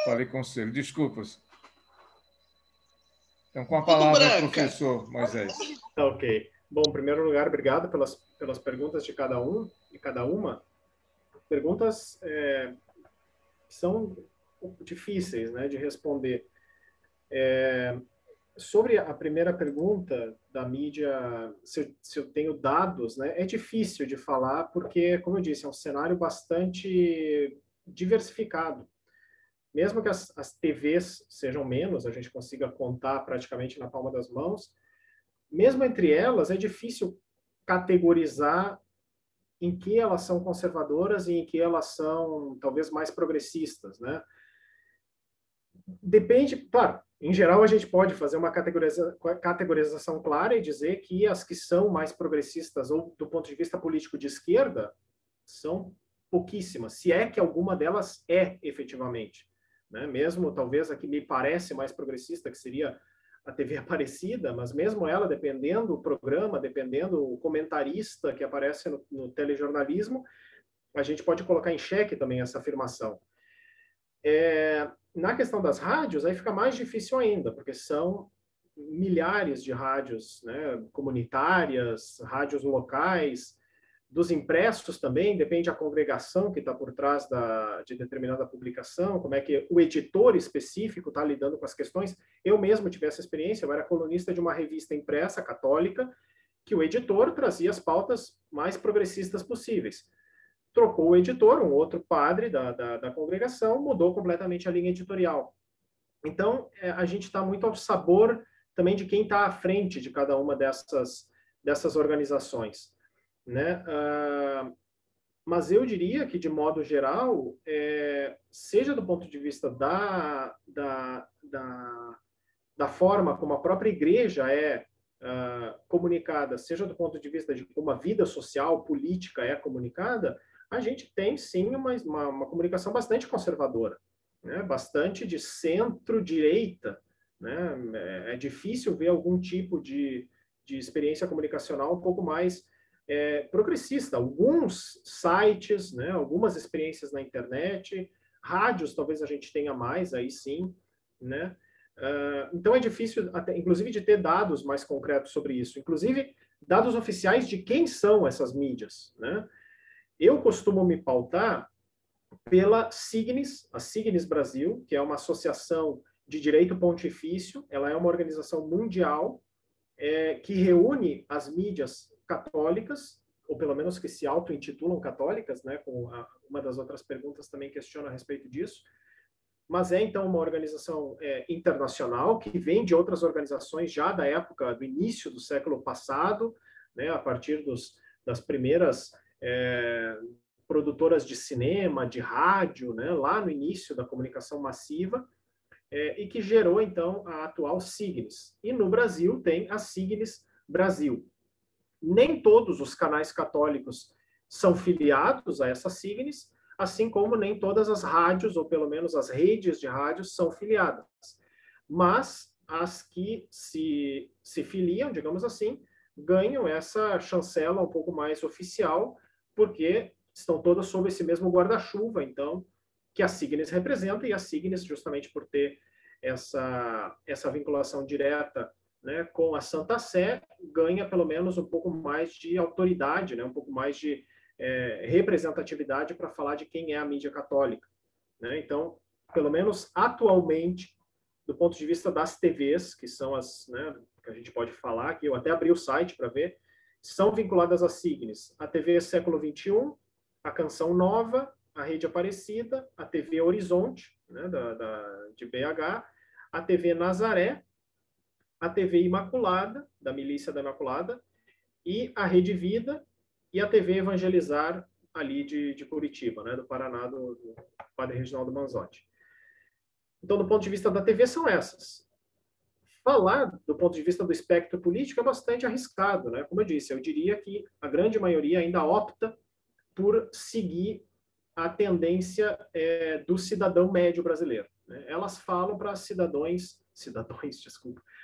Falei Consuelo. Desculpas. Então, com a palavra, professor Moisés. Ok. Bom, em primeiro lugar, obrigado pelas perguntas de cada um e cada uma. Perguntas são difíceis, né, de responder. Sobre a primeira pergunta da mídia, se eu tenho dados, né, é difícil de falar porque, como eu disse, é um cenário bastante diversificado. Mesmo que as TVs sejam menos, a gente consiga contar praticamente na palma das mãos, mesmo entre elas é difícil categorizar em que elas são conservadoras e em que elas são talvez mais progressistas, né? Depende, claro, em geral a gente pode fazer uma categorização clara e dizer que as que são mais progressistas ou do ponto de vista político de esquerda são pouquíssimas, se é que alguma delas é efetivamente. Né? Mesmo talvez a que me parece mais progressista, que seria a TV Aparecida, mas mesmo ela, dependendo do programa, dependendo do comentarista que aparece no telejornalismo, a gente pode colocar em xeque também essa afirmação. Na questão das rádios, aí fica mais difícil ainda, porque são milhares de rádios, né, comunitárias, rádios locais, dos impressos também, depende da congregação que está por trás de determinada publicação, como é que o editor específico está lidando com as questões. Eu mesmo tive essa experiência, eu era colunista de uma revista impressa católica, que o editor trazia as pautas mais progressistas possíveis. Trocou o editor, um outro padre da congregação, mudou completamente a linha editorial. Então, a gente está muito ao sabor também de quem está à frente de cada uma dessas organizações. Né? Mas eu diria que, de modo geral, seja do ponto de vista da forma como a própria igreja é comunicada, seja do ponto de vista de como a vida social, política é comunicada, a gente tem, sim, uma comunicação bastante conservadora, né? Bastante de centro-direita. Né? É difícil ver algum tipo de experiência comunicacional um pouco mais progressista. Alguns sites, né, algumas experiências na internet, rádios talvez a gente tenha mais, aí sim, né? Então é difícil, até, inclusive, de ter dados mais concretos sobre isso, inclusive dados oficiais de quem são essas mídias, né? Eu costumo me pautar pela Signis, a Signis Brasil, que é uma associação de direito pontifício, ela é uma organização mundial que reúne as mídias católicas, ou pelo menos que se auto-intitulam católicas, né, uma das outras perguntas também questiona a respeito disso, mas é então uma organização internacional que vem de outras organizações já da época do início do século passado, né, a partir das primeiras produtoras de cinema, de rádio, né, lá no início da comunicação massiva, e que gerou então a atual Signes. E no Brasil tem a Signes Brasil. Nem todos os canais católicos são filiados a essa Signes, assim como nem todas as rádios, ou pelo menos as redes de rádios, são filiadas. Mas as que se filiam, digamos assim, ganham essa chancela um pouco mais oficial, porque estão todas sob esse mesmo guarda-chuva, então, que a Signes representa, e a Signes, justamente por ter essa vinculação direta, né, com a Santa Sé, ganha pelo menos um pouco mais de autoridade, né, um pouco mais de representatividade para falar de quem é a mídia católica, né? Então, pelo menos atualmente, do ponto de vista das TVs, que são as, né, que a gente pode falar, que eu até abri o site para ver, são vinculadas às Signes: a TV Século XXI, a Canção Nova, a Rede Aparecida, a TV Horizonte, né, de BH, a TV Nazaré, a TV Imaculada, da Milícia da Imaculada, e a Rede Vida, e a TV Evangelizar, ali de Curitiba, né, do Paraná, do Padre Reginaldo Manzotti. Então, do ponto de vista da TV, são essas. Falar do ponto de vista do espectro político é bastante arriscado, né? Como eu disse, eu diria que a grande maioria ainda opta por seguir a tendência do cidadão médio brasileiro, né? Elas falam para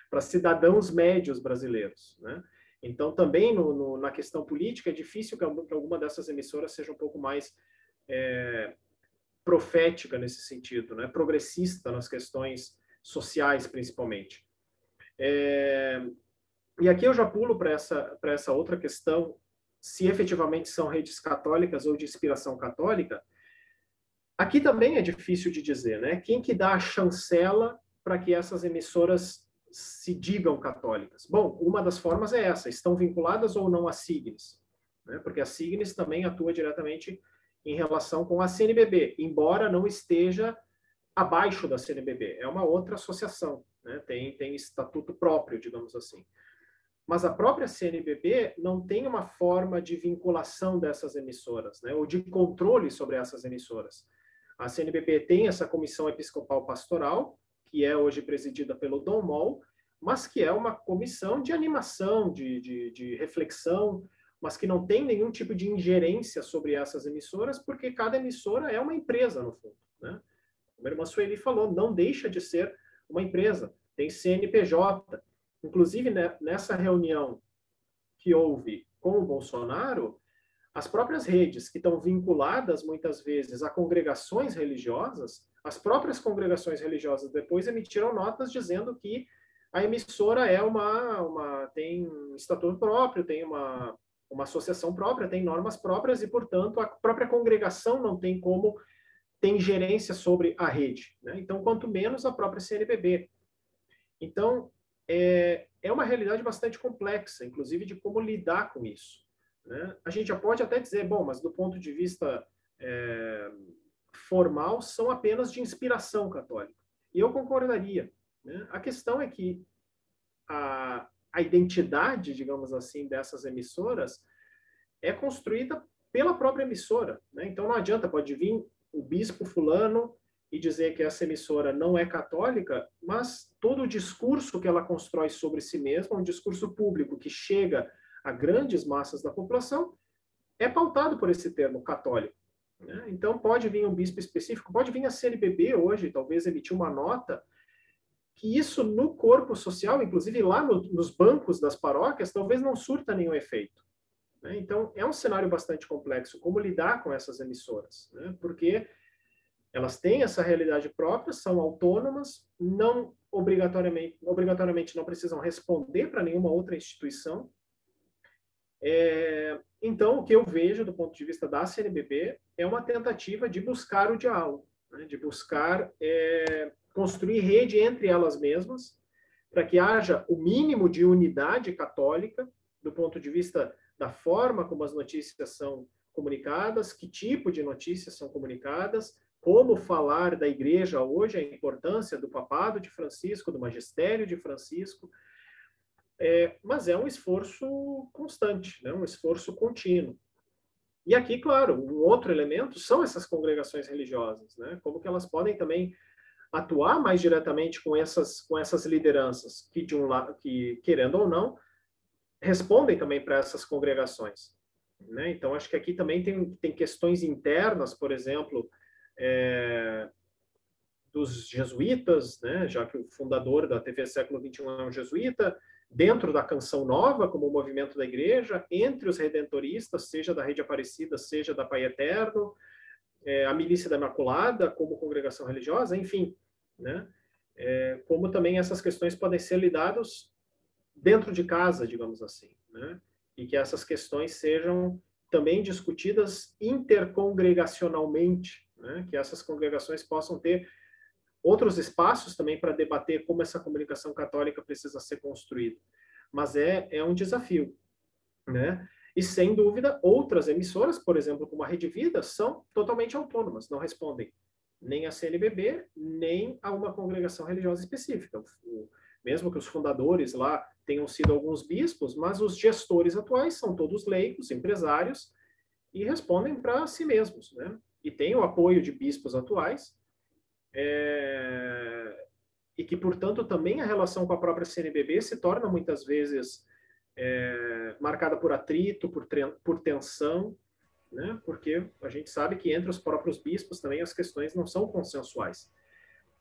para cidadãos médios brasileiros, né? Então, também na questão política, é difícil que alguma dessas emissoras seja um pouco mais profética nesse sentido, né? Progressista nas questões sociais, principalmente. E aqui eu já pulo para essa outra questão, se efetivamente são redes católicas ou de inspiração católica. Aqui também é difícil de dizer, né? Quem que dá a chancela para que essas emissoras se digam católicas? Bom, uma das formas é essa: estão vinculadas ou não à Signes, né? Porque a Signes também atua diretamente em relação com a CNBB, embora não esteja abaixo da CNBB, é uma outra associação, né? Tem estatuto próprio, digamos assim. Mas a própria CNBB não tem uma forma de vinculação dessas emissoras, né? Ou de controle sobre essas emissoras. A CNBB tem essa Comissão Episcopal Pastoral, que é hoje presidida pelo Dom Mol, mas que é uma comissão de animação, de reflexão, mas que não tem nenhum tipo de ingerência sobre essas emissoras, porque cada emissora é uma empresa, no fundo, né? Como a irmã Sueli falou, não deixa de ser uma empresa. Tem CNPJ. Inclusive, né, nessa reunião que houve com o Bolsonaro, as próprias redes que estão vinculadas, muitas vezes, a congregações religiosas, as próprias congregações religiosas depois emitiram notas dizendo que a emissora tem um estatuto próprio, tem uma associação própria, tem normas próprias e, portanto, a própria congregação não tem como ter ingerência sobre a rede, né? Então, quanto menos a própria CNBB. Então, é uma realidade bastante complexa, inclusive de como lidar com isso, né? A gente já pode até dizer, bom, mas do ponto de vista formal, são apenas de inspiração católica. E eu concordaria, né? A questão é que a identidade, digamos assim, dessas emissoras é construída pela própria emissora, né? Então não adianta, pode vir o bispo fulano e dizer que essa emissora não é católica, mas todo o discurso que ela constrói sobre si mesma, um discurso público que chega a grandes massas da população, é pautado por esse termo católico, né? Então pode vir um bispo específico, pode vir a CNBB hoje, talvez emitir uma nota, que isso no corpo social, inclusive lá nos bancos das paróquias, talvez não surta nenhum efeito, né? Então é um cenário bastante complexo, como lidar com essas emissoras, né? Porque elas têm essa realidade própria, são autônomas, não obrigatoriamente não precisam responder para nenhuma outra instituição. Então, o que eu vejo do ponto de vista da CNBB é uma tentativa de buscar o diálogo, né? De buscar construir rede entre elas mesmas, para que haja o mínimo de unidade católica, do ponto de vista da forma como as notícias são comunicadas, que tipo de notícias são comunicadas, como falar da igreja hoje, a importância do papado de Francisco, do magistério de Francisco, mas é um esforço constante, né? Um esforço contínuo. E aqui, claro, um outro elemento são essas congregações religiosas, né? Como que elas podem também atuar mais diretamente com essas lideranças que, de um lado, que, querendo ou não, respondem também para essas congregações, né? Então, acho que aqui também tem questões internas, por exemplo, dos jesuítas, né? Já que o fundador da TV Século XXI é um jesuíta, dentro da Canção Nova, como movimento da igreja, entre os redentoristas, seja da Rede Aparecida, seja da Pai Eterno, a Milícia da Imaculada, como congregação religiosa, enfim, né? Como também essas questões podem ser lidadas dentro de casa, digamos assim, né? E que essas questões sejam também discutidas intercongregacionalmente, né? Que essas congregações possam ter outros espaços também para debater como essa comunicação católica precisa ser construída. Mas é um desafio, né? E, sem dúvida, outras emissoras, por exemplo, como a Rede Vida, são totalmente autônomas, não respondem nem à CNBB, nem a uma congregação religiosa específica. Mesmo que os fundadores lá tenham sido alguns bispos, mas os gestores atuais são todos leigos, empresários, e respondem para si mesmos, né? E têm o apoio de bispos atuais, e que, portanto, também a relação com a própria CNBB se torna muitas vezes marcada por atrito, por tensão, né? Porque a gente sabe que entre os próprios bispos também as questões não são consensuais.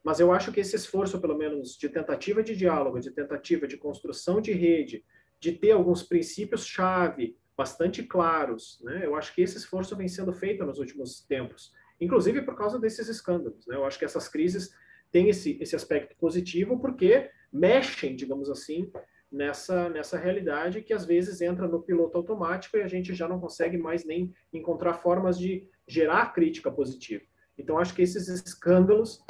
Mas eu acho que esse esforço, pelo menos, de tentativa de diálogo, de tentativa de construção de rede, de ter alguns princípios-chave bastante claros, né? Eu acho que esse esforço vem sendo feito nos últimos tempos, inclusive por causa desses escândalos, né? Eu acho que essas crises têm esse aspecto positivo porque mexem, digamos assim, nessa realidade que às vezes entra no piloto automático e a gente já não consegue mais nem encontrar formas de gerar crítica positiva. Então, acho que esses escândalos,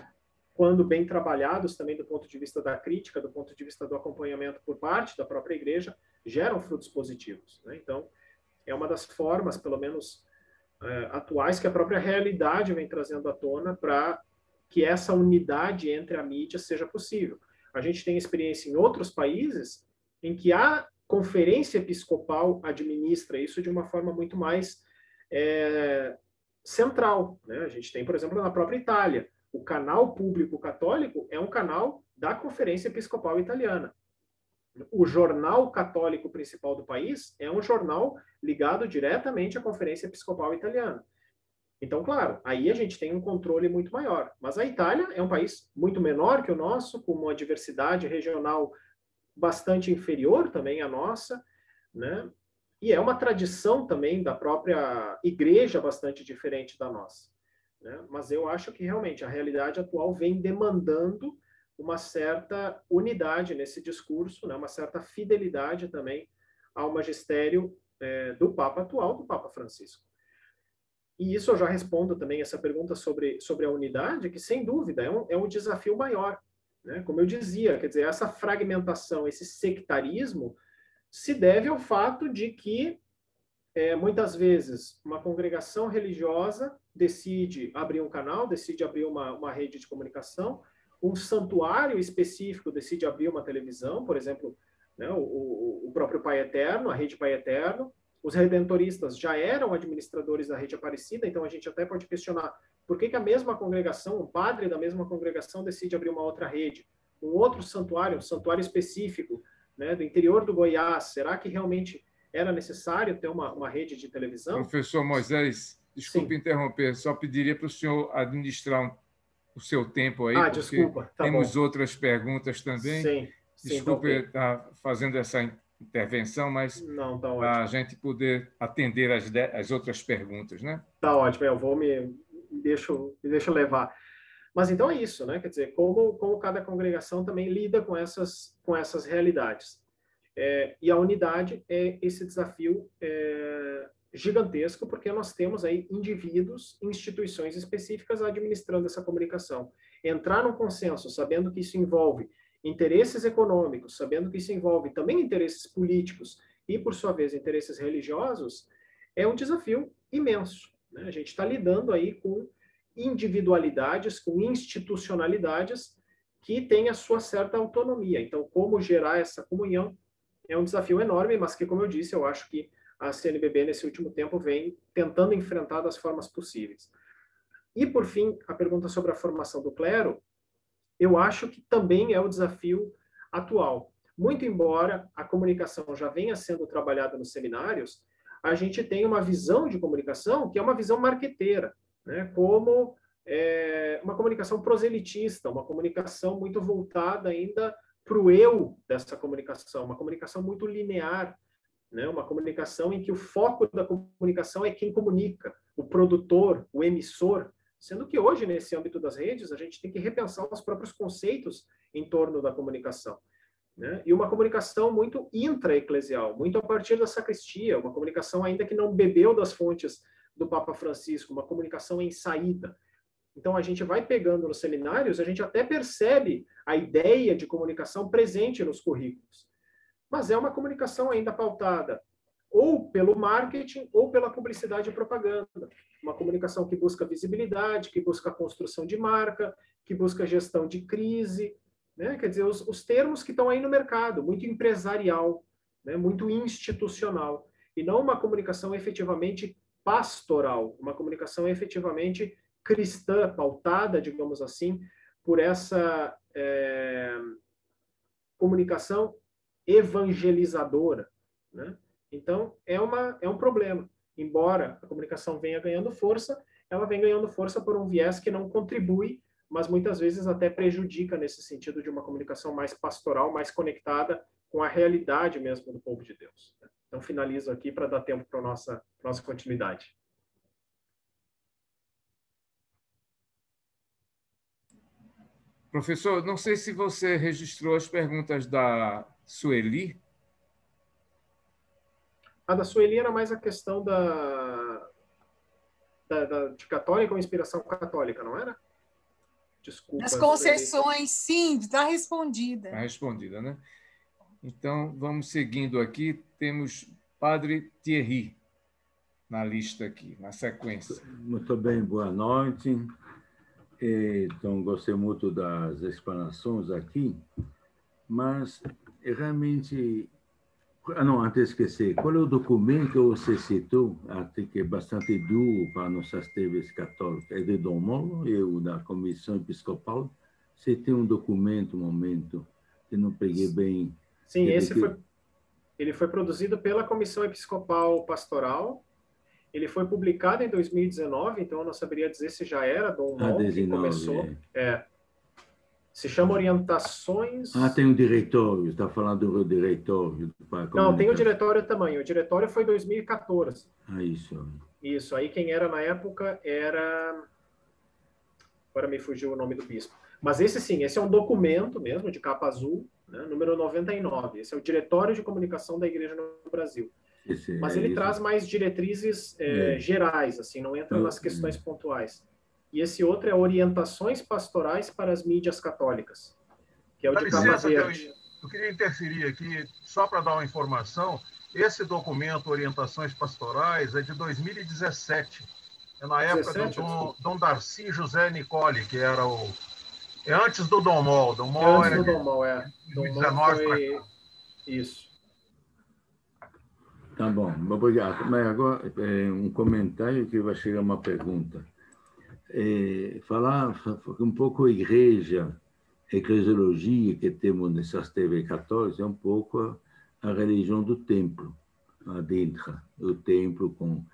quando bem trabalhados também do ponto de vista da crítica, do ponto de vista do acompanhamento por parte da própria igreja, geram frutos positivos, né? Então, é uma das formas, pelo menos atuais, que a própria realidade vem trazendo à tona para que essa unidade entre a mídia seja possível. A gente tem experiência em outros países em que a conferência episcopal administra isso de uma forma muito mais central, né? A gente tem, por exemplo, na própria Itália, o canal público católico é um canal da Conferência Episcopal Italiana. O jornal católico principal do país é um jornal ligado diretamente à Conferência Episcopal Italiana. Então, claro, aí a gente tem um controle muito maior. Mas a Itália é um país muito menor que o nosso, com uma diversidade regional bastante inferior também à nossa, né? E é uma tradição também da própria igreja bastante diferente da nossa, né? Mas eu acho que realmente a realidade atual vem demandando uma certa unidade nesse discurso, né? Uma certa fidelidade também ao magistério do Papa atual, do Papa Francisco. E isso eu já respondo também essa pergunta sobre a unidade, que sem dúvida é um desafio maior, né? Como eu dizia, quer dizer, essa fragmentação, esse sectarismo se deve ao fato de que muitas vezes uma congregação religiosa decide abrir um canal, decide abrir uma rede de comunicação, um santuário específico decide abrir uma televisão, por exemplo, né, o próprio Pai Eterno, a Rede Pai Eterno. Os redentoristas já eram administradores da Rede Aparecida, então a gente até pode questionar por que a mesma congregação, um padre da mesma congregação decide abrir uma outra rede, um outro santuário, um santuário específico, né, do interior do Goiás. Será que realmente era necessário ter uma rede de televisão? Professor Moisés, desculpe interromper, só pediria para o senhor administrar o seu tempo aí, porque desculpa, temos bom. outras perguntas também. Sim, desculpe estar fazendo essa intervenção, mas não, tá para a ótimo. gente poder atender as outras perguntas, né? Tá ótimo, eu vou me deixo levar. Mas então é isso, né? Quer dizer, como cada congregação também lida com essas realidades. E a unidade é esse desafio gigantesco, porque nós temos aí indivíduos, instituições específicas administrando essa comunicação. entrar num consenso, sabendo que isso envolve interesses econômicos, sabendo que isso envolve também interesses políticos e, por sua vez, interesses religiosos, é um desafio imenso, né? A gente está lidando aí com individualidades, com institucionalidades que têm a sua certa autonomia. Então, como gerar essa comunhão é um desafio enorme, mas que, como eu disse, eu acho que a CNBB, nesse último tempo, vem tentando enfrentar das formas possíveis. E, por fim, a pergunta sobre a formação do clero, eu acho que também é o desafio atual. Muito embora a comunicação já venha sendo trabalhada nos seminários, a gente tem uma visão de comunicação que é uma visão marqueteira, né? Como uma comunicação proselitista, uma comunicação muito voltada ainda para o eu dessa comunicação, uma comunicação muito linear, né? Uma comunicação em que o foco da comunicação é quem comunica, o produtor, o emissor, sendo que hoje, nesse âmbito das redes, a gente tem que repensar os próprios conceitos em torno da comunicação, né? E uma comunicação muito intra-eclesial, muito a partir da sacristia, uma comunicação ainda que não bebeu das fontes do Papa Francisco, uma comunicação em saída. Então, a gente vai pegando nos seminários, a gente até percebe a ideia de comunicação presente nos currículos. Mas é uma comunicação ainda pautada ou pelo marketing ou pela publicidade e propaganda. Uma comunicação que busca visibilidade, que busca a construção de marca, que busca gestão de crise, né? Quer dizer, os termos que estão aí no mercado, muito empresarial, né? Muito institucional, e não uma comunicação efetivamente pastoral, uma comunicação efetivamente cristã, pautada, digamos assim, por essa comunicação evangelizadora, né? Então, é um problema. Embora a comunicação venha ganhando força, ela vem ganhando força por um viés que não contribui, mas muitas vezes até prejudica nesse sentido de uma comunicação mais pastoral, mais conectada com a realidade mesmo do povo de Deus. Então, finalizo aqui para dar tempo para a nossa continuidade. Professor, não sei se você registrou as perguntas da Sueli. A da Sueli era mais a questão de católica ou inspiração católica, não era? Desculpa. Das concessões, sim, está respondida. Está respondida, né? Então, vamos seguindo aqui. Temos Padre Thierry na lista aqui, na sequência. Muito bem, boa noite. Então, gostei muito das explanações aqui, mas realmente... não, antes de esquecer, qual é o documento que você citou, até que é bastante duro para nossas TVs católicas? É de Dom Molo e o da Comissão Episcopal? Você tem um documento, um momento, que não peguei bem. Sim, ele foi produzido pela Comissão Episcopal Pastoral. Ele foi publicado em 2019, então eu não saberia dizer se já era Dom Molo que começou. Se chama Orientações... tem um diretório, está falando do diretório. Não, tem o diretório também. O diretório foi em 2014. Isso. Isso, aí quem era na época era... Agora me fugiu o nome do bispo. Mas esse é um documento mesmo, de capa azul, né, número 99. Esse é o Diretório de Comunicação da Igreja no Brasil. Mas ele traz mais diretrizes gerais, assim, não entra nas questões pontuais. E esse outro é Orientações Pastorais para as Mídias Católicas, que é o de capa verde. Eu queria interferir aqui, só para dar uma informação. Esse documento, Orientações Pastorais, é de 2017. É na época do Dom Darcy José Nicole, que era é antes do Dom Mol. Dom Mol antes do Dom Mol, Dom Mol foi... Isso. Tá bom, obrigado. Mas agora, um comentário que vai chegar uma pergunta. Falar um pouco a eclesiologia que temos nessas TV católicas é um pouco a religião do templo, dentro do templo, com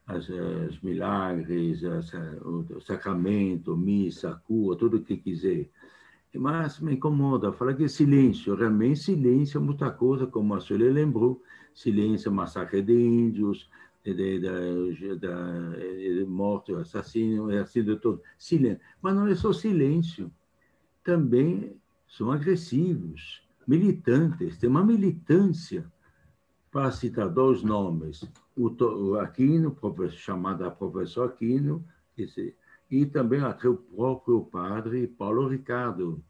os milagres, o sacramento, missa, cura, tudo o que quiser. Mas me incomoda falar que silêncio, realmente silêncio é muita coisa, como a senhora lembrou, silêncio, massacre de índios, de morte, assassino, assim de tudo. Silêncio. Mas não é só silêncio. Também são agressivos, militantes, tem uma militância. Para citar dois nomes, o Aquino, chamado professor Aquino, e também até o próprio padre Paulo Ricardo.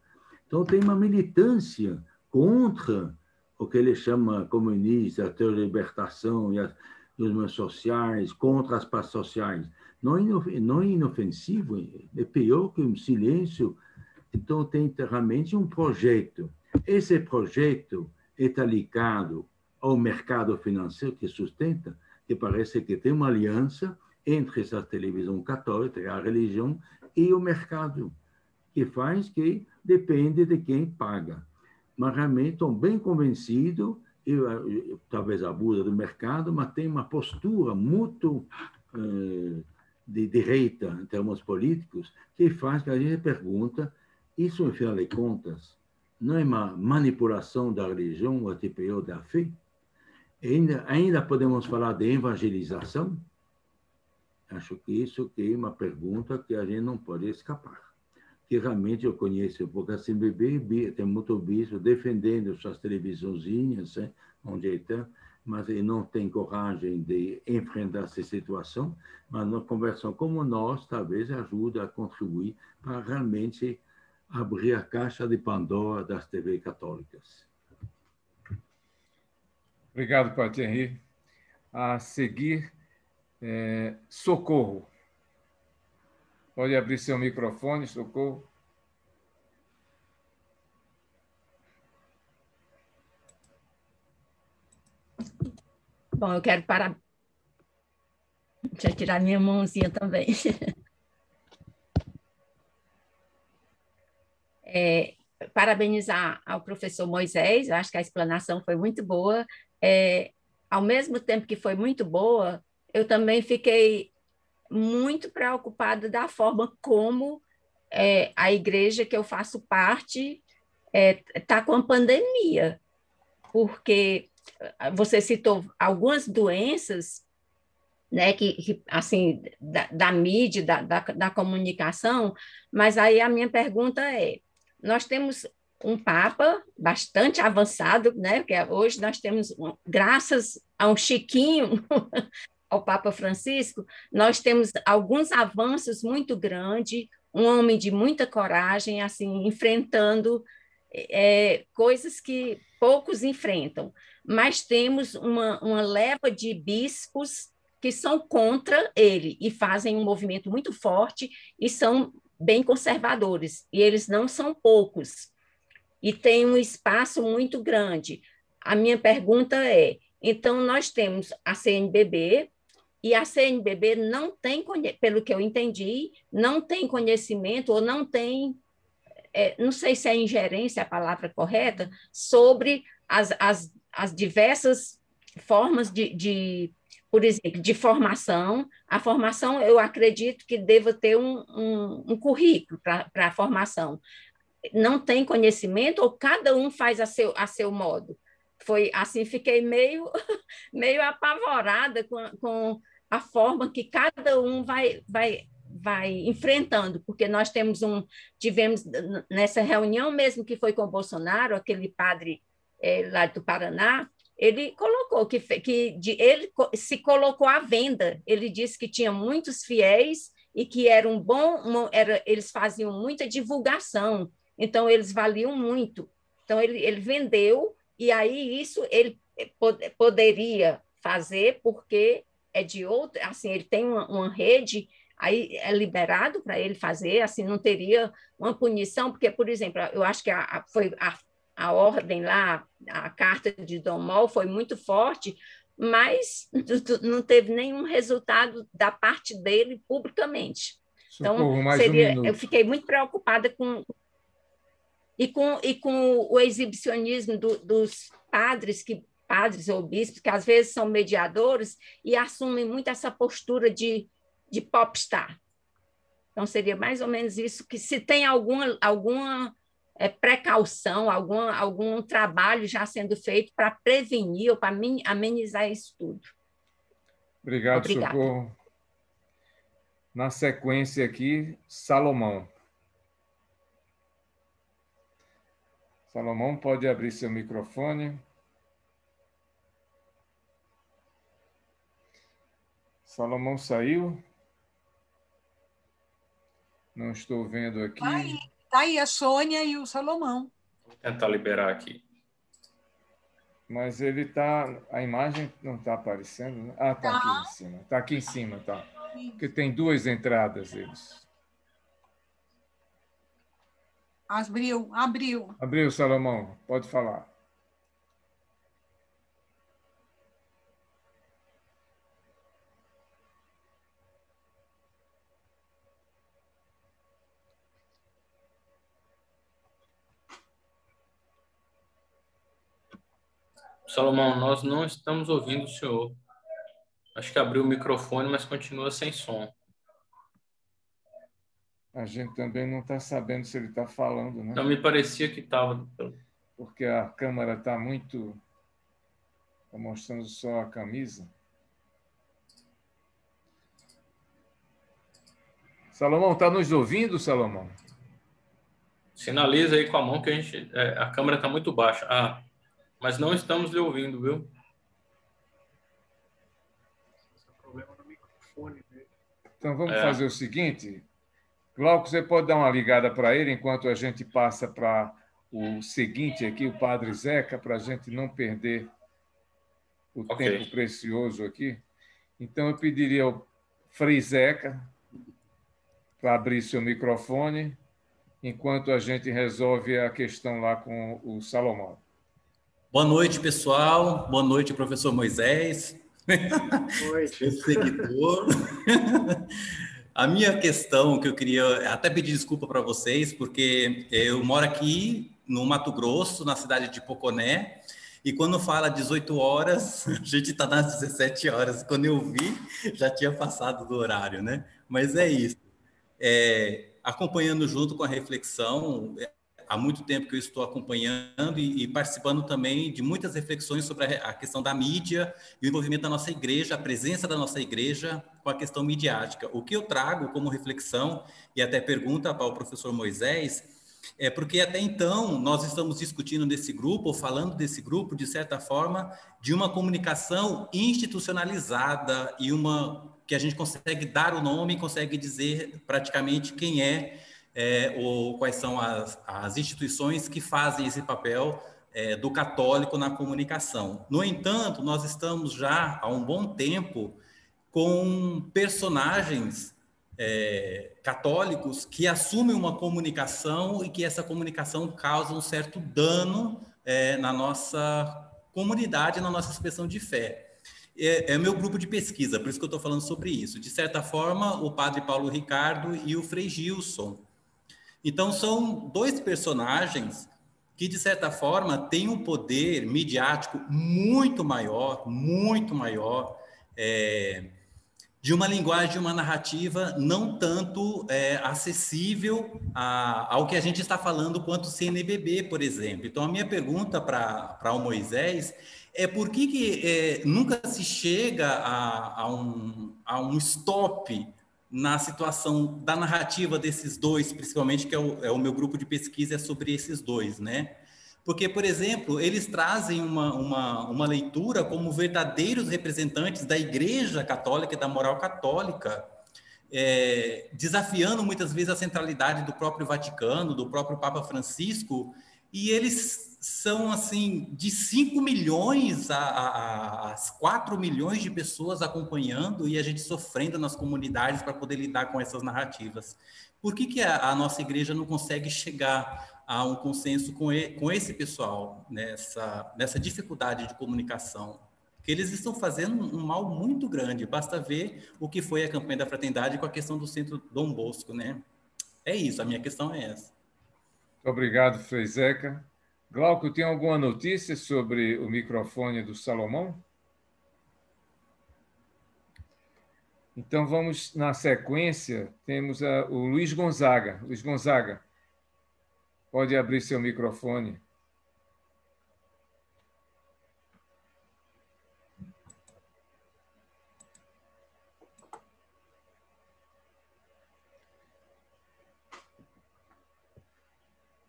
Então, tem uma militância contra o que ele chama comunista, a teoria da libertação e os movimentos sociais, contra as partes sociais. Não é inofensivo, é pior que um silêncio. Então, tem realmente um projeto. Esse projeto está ligado ao mercado financeiro que sustenta, que parece que tem uma aliança entre essa televisão católica, a religião e o mercado, que faz que depende de quem paga. Mas realmente estou bem convencido, talvez abusa do mercado, mas tem uma postura muito de direita, em termos políticos, que faz que a gente pergunta, isso, no final de contas, não é uma manipulação da religião, ou TPO da fé? Ainda podemos falar de evangelização? Acho que isso é uma pergunta que a gente não pode escapar. Que realmente eu conheço, porque a CNBB tem muito bispo defendendo suas televisãozinhas, onde está, mas ele não tem coragem de enfrentar essa situação, mas uma conversão como nós, talvez ajude a contribuir para realmente abrir a caixa de Pandora das TV católicas. Obrigado, Padre Henri. A seguir, Socorro. Pode abrir seu microfone, Socorro. Bom, eu quero Deixa eu tirar minha mãozinha também. Parabenizar ao professor Moisés, eu acho que a explanação foi muito boa. Ao mesmo tempo que foi muito boa, eu também fiquei muito preocupada da forma como a igreja que eu faço parte está com a pandemia, porque você citou algumas doenças, né, que assim, da mídia, da comunicação, mas aí a minha pergunta nós temos um Papa bastante avançado, né, porque hoje nós temos, graças a um Chiquinho, ao Papa Francisco, nós temos alguns avanços muito grandes, um homem de muita coragem, assim, enfrentando coisas que poucos enfrentam, mas temos uma leva de bispos que são contra ele e fazem um movimento muito forte e são bem conservadores, e eles não são poucos, e tem um espaço muito grande. A minha pergunta então nós temos a CNBB, e a CNBB não tem, pelo que eu entendi, não tem conhecimento ou não tem, não sei se é ingerência a palavra correta, sobre as diversas formas por exemplo, de formação. A formação, eu acredito que deva ter um currículo para a formação. Não tem conhecimento ou cada um faz a seu modo? Foi assim, fiquei meio apavorada com a forma que cada um vai enfrentando, porque nós tivemos nessa reunião mesmo que foi com o Bolsonaro, aquele padre lá do Paraná, ele colocou ele se colocou à venda. Ele disse que tinha muitos fiéis e que eles faziam muita divulgação, então eles valiam muito. Então ele vendeu, e aí isso ele poderia fazer porque de outro, assim, ele tem uma rede, aí é liberado para ele fazer, assim, não teria uma punição, porque, por exemplo, eu acho que foi a ordem lá, a carta de Dom Mol foi muito forte, mas não teve nenhum resultado da parte dele publicamente. Socorro, então, eu fiquei muito preocupada com o exibicionismo dos padres ou bispos, que às vezes são mediadores e assumem muito essa postura de popstar. Então, seria mais ou menos isso, que se tem alguma precaução, algum trabalho já sendo feito para prevenir ou para amenizar isso tudo. Obrigado, Socorro. Na sequência aqui, Salomão. Salomão, pode abrir seu microfone. Salomão saiu. Não estou vendo aqui. Tá aí a Sônia e o Salomão. Vou tentar liberar aqui. Mas ele está... A imagem não está aparecendo, né? Ah, está aqui em cima. Está aqui em cima, tá. Porque tem duas entradas, eles. Abriu. Abriu, Salomão. Pode falar. Salomão, nós não estamos ouvindo o senhor. Acho que abriu o microfone, mas continua sem som. A gente também não está sabendo se ele está falando, né? Então, me parecia que estava. Porque a câmera está muito... Está mostrando só a camisa. Salomão, está nos ouvindo, Salomão? Sinaliza aí com a mão que a câmera está muito baixa. Ah, mas não estamos lhe ouvindo, viu? Problema no microfone dele. Então, vamos fazer o seguinte. Glauco, você pode dar uma ligada para ele enquanto a gente passa para o seguinte aqui, o Padre Zeca, para a gente não perder o tempo precioso aqui. Então, eu pediria ao Frei Zeca para abrir seu microfone, enquanto a gente resolve a questão lá com o Salomão. Boa noite, pessoal. Boa noite, professor Moisés. Boa noite. Meu seguidor. A minha questão que eu queria até pedir desculpa para vocês, porque eu moro aqui no Mato Grosso, na cidade de Poconé, e quando fala 18 horas, a gente está nas 17 horas. Quando eu vi, já tinha passado do horário, né? Mas é isso. Acompanhando junto com a reflexão, há muito tempo que eu estou acompanhando e participando também de muitas reflexões sobre a questão da mídia e o envolvimento da nossa igreja, a presença da nossa igreja com a questão midiática. O que eu trago como reflexão e até pergunta para o professor Moisés é porque até então nós estamos discutindo nesse grupo, ou falando desse grupo, de certa forma, de uma comunicação institucionalizada e uma que a gente consegue dar o nome, consegue dizer praticamente quem ou quais são as instituições que fazem esse papel do católico na comunicação. No entanto, nós estamos já há um bom tempo com personagens católicos que assumem uma comunicação e que essa comunicação causa um certo dano na nossa comunidade, na nossa expressão de fé. É o meu grupo de pesquisa, por isso que eu estou falando sobre isso. De certa forma, o padre Paulo Ricardo e o Frei Gilson. Então, são dois personagens que, de certa forma, têm um poder midiático muito maior, de uma linguagem, de uma narrativa não tanto acessível ao que a gente está falando quanto CNBB, por exemplo. Então, a minha pergunta para o Moisés é por que nunca se chega a um stop na situação da narrativa desses dois, principalmente, que é o meu grupo de pesquisa, é sobre esses dois, né? Porque, por exemplo, eles trazem uma leitura como verdadeiros representantes da Igreja Católica e da moral católica, desafiando muitas vezes a centralidade do próprio Vaticano, do próprio Papa Francisco, e eles são, assim, de 5 milhões a 4 milhões de pessoas acompanhando e a gente sofrendo nas comunidades para poder lidar com essas narrativas. Por que a nossa igreja não consegue chegar a um consenso com esse pessoal nessa dificuldade de comunicação? Porque eles estão fazendo um mal muito grande. Basta ver o que foi a campanha da fraternidade com a questão do Centro Dom Bosco, né? É isso, a minha questão é essa. Muito obrigado, Frei Zeca. Glauco, tem alguma notícia sobre o microfone do Salomão? Então, vamos na sequência. Temos o Luiz Gonzaga. Luiz Gonzaga, pode abrir seu microfone.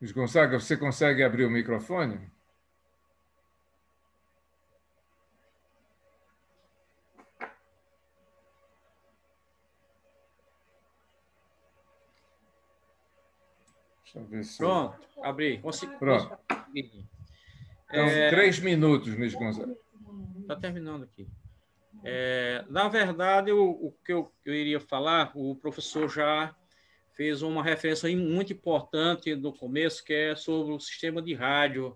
Luiz Gonzaga, você consegue abrir o microfone? Deixa eu ver se... Pronto, abri. Pronto. Então, 3 minutos, Luiz Gonzaga. Está terminando aqui. Na verdade, o que eu iria falar, o professor já fez uma referência muito importante no começo, que é sobre o sistema de rádio,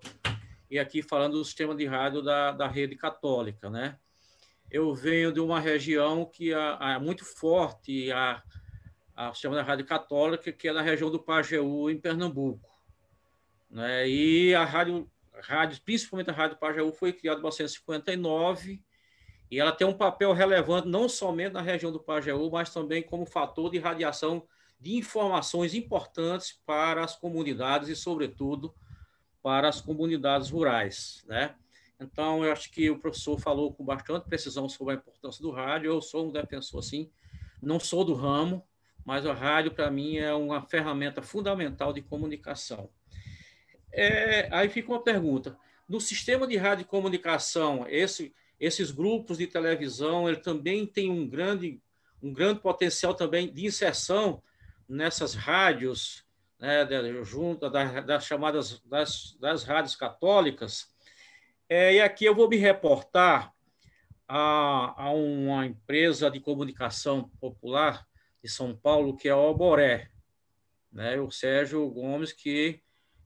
e aqui falando do sistema de rádio da rede católica, né? Eu venho de uma região que é muito forte, o sistema da rádio católica, que é na região do Pajeú, em Pernambuco, né? E a rádio, principalmente a Rádio Pajeú, foi criada em 1959, e ela tem um papel relevante não somente na região do Pajeú, mas também como fator de radiação de informações importantes para as comunidades e, sobretudo, para as comunidades rurais, né? Então, eu acho que o professor falou com bastante precisão sobre a importância do rádio. Eu sou um defensor, assim, não sou do ramo, mas a rádio, para mim, é uma ferramenta fundamental de comunicação. Aí fica uma pergunta. No sistema de rádio e comunicação, esses grupos de televisão, ele também tem um grande potencial também de inserção nessas rádios, né, junto das chamadas das rádios católicas. E aqui eu vou me reportar a uma empresa de comunicação popular de São Paulo, que é a Oboré, né? O Sérgio Gomes, que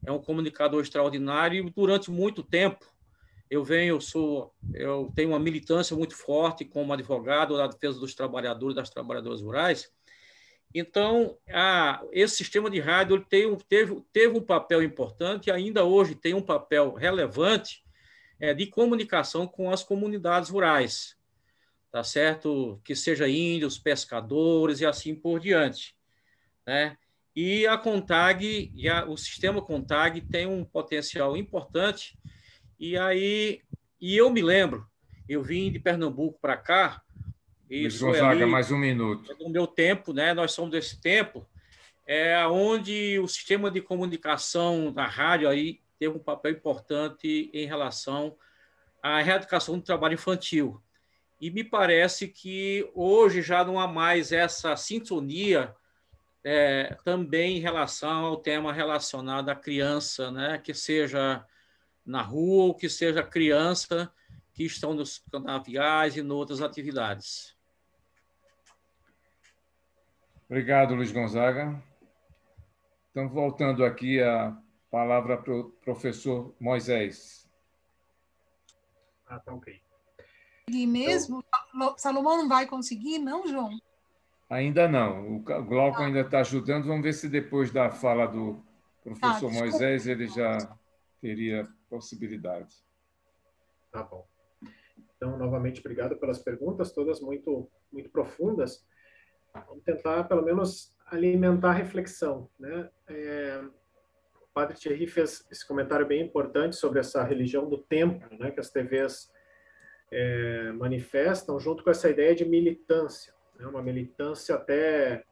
é um comunicador extraordinário, e durante muito tempo eu tenho uma militância muito forte como advogado da defesa dos trabalhadores e das trabalhadoras rurais. Então, esse sistema de rádio ele teve um papel importante e ainda hoje tem um papel relevante de comunicação com as comunidades rurais, tá certo? Que seja índios, pescadores e assim por diante, né? E a CONTAG, o sistema CONTAG tem um potencial importante. E eu me lembro, eu vim de Pernambuco para cá. Luiz Gonzaga, mais 1 minuto. No meu tempo, né? Nós somos desse tempo, onde o sistema de comunicação da rádio aí teve um papel importante em relação à erradicação do trabalho infantil. E me parece que hoje já não há mais essa sintonia também em relação ao tema relacionado à criança, né? Que seja na rua ou que seja criança que estão nos canaviais e em outras atividades. Obrigado, Luiz Gonzaga. Então, voltando aqui a palavra para o professor Moisés. Tá ok. E mesmo, Salomão não vai conseguir, não, João? Ainda não. O Glauco ainda está ajudando. Vamos ver se depois da fala do professor Moisés ele já teria possibilidade. Tá bom. Então, novamente, obrigado pelas perguntas, todas muito, muito profundas. Vamos tentar, pelo menos, alimentar a reflexão, né? O padre Thierry fez esse comentário bem importante sobre essa religião do tempo, né, que as TVs manifestam, junto com essa ideia de militância, né? Uma militância até,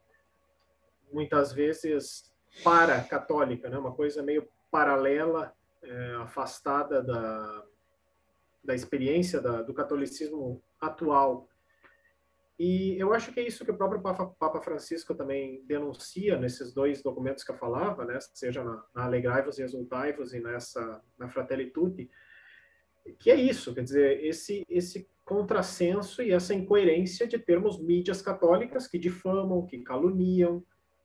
muitas vezes, para-católica, né? Uma coisa meio paralela, afastada da experiência do catolicismo atual. E eu acho que é isso que o próprio Papa Francisco também denuncia nesses 2 documentos que eu falava, né? Seja na Alegrai-vos e Exultai-vos e na Fratelli Tutti, que é isso, quer dizer, esse contrassenso e essa incoerência de termos mídias católicas que difamam, que caluniam,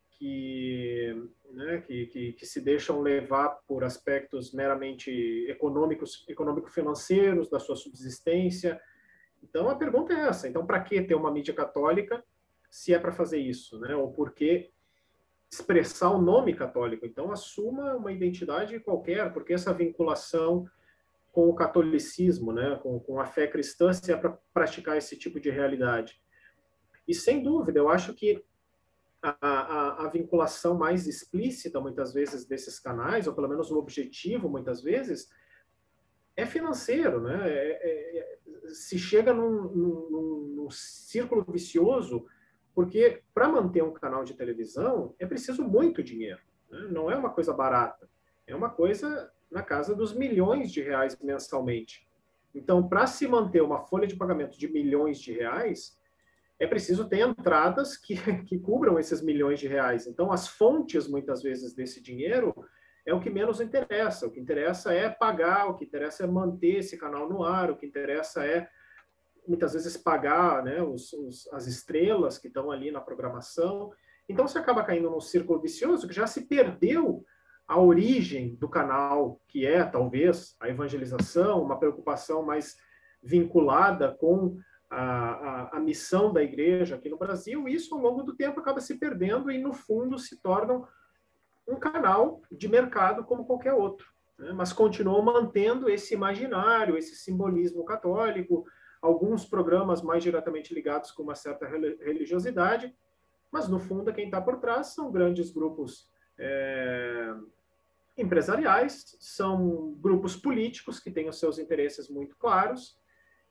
que se deixam levar por aspectos meramente econômico-financeiros da sua subsistência. Então, a pergunta é essa. Então, para que ter uma mídia católica se é para fazer isso, né? Ou por que expressar o nome católico? Então, assuma uma identidade qualquer, porque essa vinculação com o catolicismo, né? Com a fé cristã, se é para praticar esse tipo de realidade. E, sem dúvida, eu acho que a vinculação mais explícita, muitas vezes, desses canais, ou pelo menos o objetivo, muitas vezes, é financeiro, né? Se chega num círculo vicioso, porque para manter um canal de televisão é preciso muito dinheiro, né? Não é uma coisa barata, é uma coisa na casa dos milhões de reais mensalmente. Então, para se manter uma folha de pagamento de milhões de reais, é preciso ter entradas que cubram esses milhões de reais. Então, as fontes, muitas vezes, desse dinheiro é o que menos interessa. O que interessa é pagar, o que interessa é manter esse canal no ar, o que interessa é, muitas vezes, pagar, né, as estrelas que estão ali na programação. Então, você acaba caindo num círculo vicioso que já se perdeu a origem do canal, que é, talvez, a evangelização, uma preocupação mais vinculada com a missão da igreja aqui no Brasil. E isso, ao longo do tempo, acaba se perdendo e, no fundo, se torna um canal de mercado como qualquer outro, né? Mas continuam mantendo esse imaginário, esse simbolismo católico, alguns programas mais diretamente ligados com uma certa religiosidade, mas, no fundo, quem está por trás são grandes grupos empresariais, são grupos políticos que têm os seus interesses muito claros.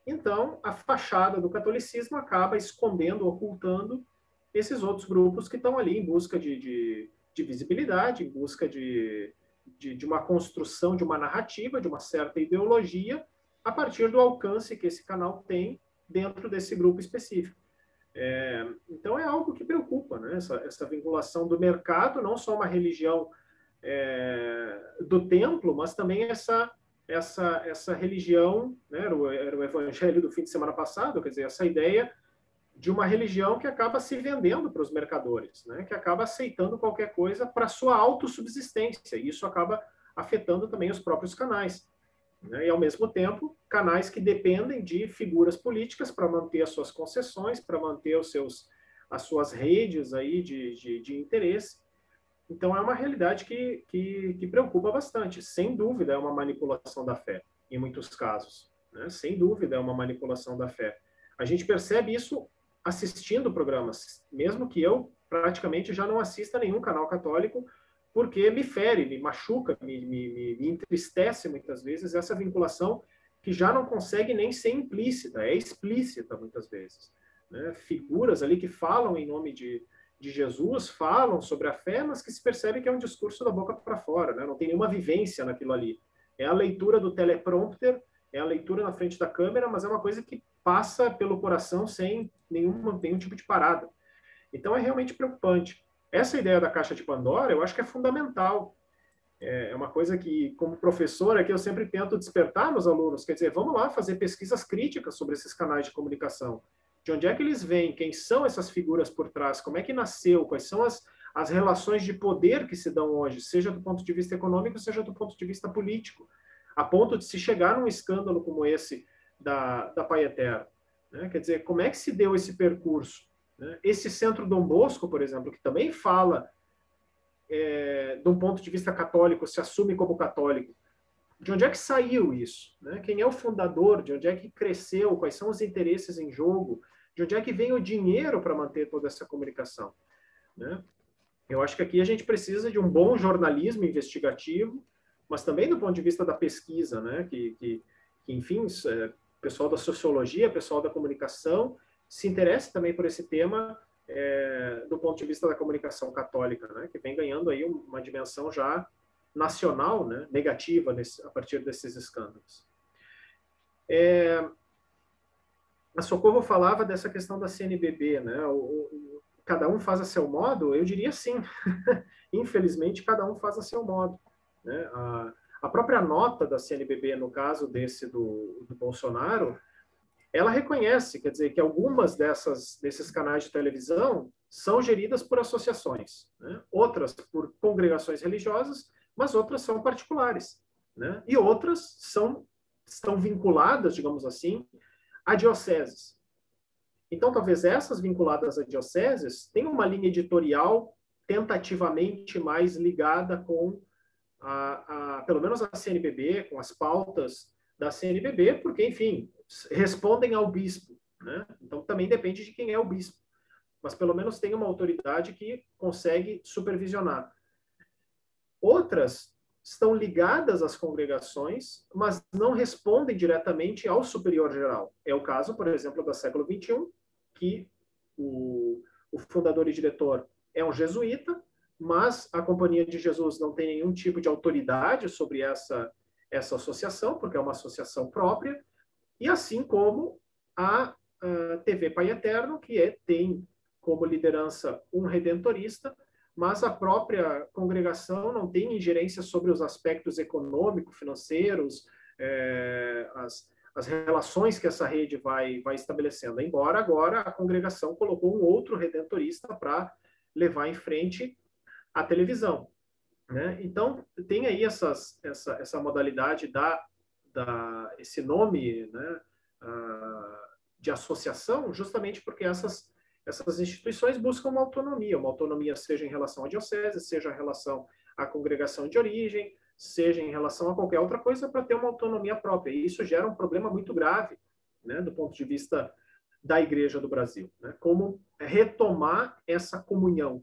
Então, a fachada do catolicismo acaba escondendo, ocultando esses outros grupos que estão ali em busca de visibilidade, em busca de uma construção, de uma narrativa, de uma certa ideologia, a partir do alcance que esse canal tem dentro desse grupo específico. Então, é algo que preocupa, né? Essa vinculação do mercado, não só uma religião do templo, mas também essa religião, né? Era o evangelho do fim de semana passado, quer dizer, essa ideia de uma religião que acaba se vendendo para os mercadores, né? Que acaba aceitando qualquer coisa para sua autossubsistência, e isso acaba afetando também os próprios canais, né? E, ao mesmo tempo, canais que dependem de figuras políticas para manter as suas concessões, para manter as suas redes aí de interesse. Então, é uma realidade que preocupa bastante. Sem dúvida, é uma manipulação da fé, em muitos casos, né? Sem dúvida, é uma manipulação da fé. A gente percebe isso assistindo programas, mesmo que eu praticamente já não assista nenhum canal católico, porque me fere, me machuca, me entristece muitas vezes essa vinculação que já não consegue nem ser implícita, é explícita muitas vezes, né? Figuras ali que falam em nome de Jesus, falam sobre a fé, mas que se percebe que é um discurso da boca para fora, né? Não tem nenhuma vivência naquilo ali. É a leitura do teleprompter, é a leitura na frente da câmera, mas é uma coisa que passa pelo coração sem nenhum tipo de parada. Então, é realmente preocupante. Essa ideia da caixa de Pandora, eu acho que é fundamental. É uma coisa que, como professor, aqui eu sempre tento despertar nos alunos, quer dizer, vamos lá fazer pesquisas críticas sobre esses canais de comunicação. De onde é que eles vêm? Quem são essas figuras por trás? Como é que nasceu? Quais são as relações de poder que se dão hoje, seja do ponto de vista econômico, seja do ponto de vista político, a ponto de se chegar num escândalo como esse da Paeter, né? Quer dizer, como é que se deu esse percurso, né? Esse Centro Dom Bosco, por exemplo, que também fala, de um ponto de vista católico, se assume como católico. De onde é que saiu isso, né? Quem é o fundador? De onde é que cresceu? Quais são os interesses em jogo? De onde é que vem o dinheiro para manter toda essa comunicação, né? Eu acho que aqui a gente precisa de um bom jornalismo investigativo, mas também do ponto de vista da pesquisa, né? Que enfim, pessoal da sociologia, pessoal da comunicação, se interesse também por esse tema do ponto de vista da comunicação católica, né? Que vem ganhando aí uma dimensão já nacional, né? Negativa a partir desses escândalos. A Socorro falava dessa questão da CNBB, né? Cada um faz a seu modo? Eu diria sim. Infelizmente, cada um faz a seu modo, né? A própria nota da CNBB, no caso do Bolsonaro, ela reconhece, quer dizer, que algumas desses canais de televisão são geridas por associações, né? Outras por congregações religiosas, mas outras são particulares, né? E outras estão vinculadas, digamos assim, a dioceses. Então, talvez essas vinculadas a dioceses tenham uma linha editorial tentativamente mais ligada com pelo menos a CNBB, com as pautas da CNBB, porque, enfim, respondem ao bispo, né? Então, também depende de quem é o bispo. Mas, pelo menos, tem uma autoridade que consegue supervisionar. Outras estão ligadas às congregações, mas não respondem diretamente ao superior geral. É o caso, por exemplo, da Século XXI, que o fundador e diretor é um jesuíta, mas a Companhia de Jesus não tem nenhum tipo de autoridade sobre essa associação, porque é uma associação própria, e assim como a TV Pai Eterno, que tem como liderança um redentorista, mas a própria congregação não tem ingerência sobre os aspectos econômicos, financeiros, as relações que essa rede vai estabelecendo. Embora agora a congregação colocou um outro redentorista para levar em frente a televisão, né? Então, tem aí essa modalidade esse nome, né, de associação, justamente porque essas instituições buscam uma autonomia seja em relação à diocese, seja em relação à congregação de origem, seja em relação a qualquer outra coisa, para ter uma autonomia própria. E isso gera um problema muito grave, né, do ponto de vista da Igreja do Brasil, né? Como retomar essa comunhão.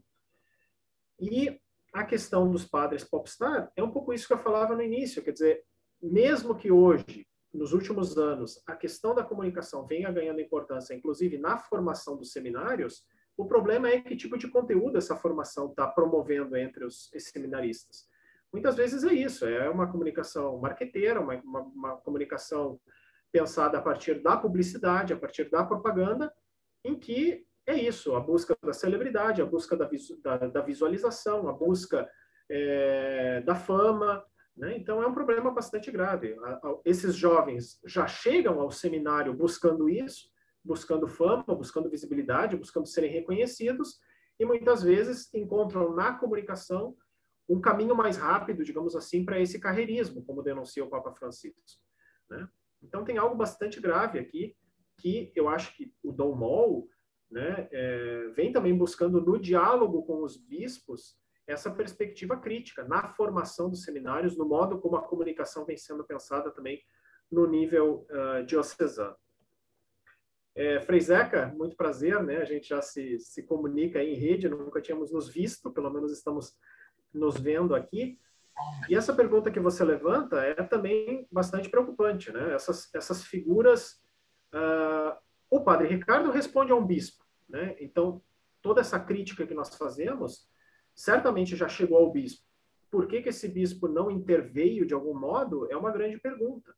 E a questão dos padres popstar é um pouco isso que eu falava no início, quer dizer, mesmo que hoje, nos últimos anos, a questão da comunicação venha ganhando importância, inclusive na formação dos seminários, o problema é que tipo de conteúdo essa formação está promovendo entre esses seminaristas. Muitas vezes é isso, é uma comunicação marqueteira, uma comunicação pensada a partir da publicidade, a partir da propaganda, em que é isso, a busca da celebridade, a busca da visualização, a busca da fama, né? Então, é um problema bastante grave. Esses jovens já chegam ao seminário buscando isso, buscando fama, buscando visibilidade, buscando serem reconhecidos, e muitas vezes encontram na comunicação um caminho mais rápido, digamos assim, para esse carreirismo, como denuncia o Papa Francisco, né? Então, tem algo bastante grave aqui, que eu acho que o Dom Moll, né, vem também buscando no diálogo com os bispos essa perspectiva crítica na formação dos seminários, no modo como a comunicação vem sendo pensada também no nível diocesano. Frei Zeca, muito prazer, né? A gente já se comunica aí em rede, nunca tínhamos nos visto, pelo menos estamos nos vendo aqui. E essa pergunta que você levanta é também bastante preocupante, né? Essas figuras... o padre Ricardo responde a um bispo, né? Então, toda essa crítica que nós fazemos certamente já chegou ao bispo. Por que esse bispo não interveio de algum modo? É uma grande pergunta,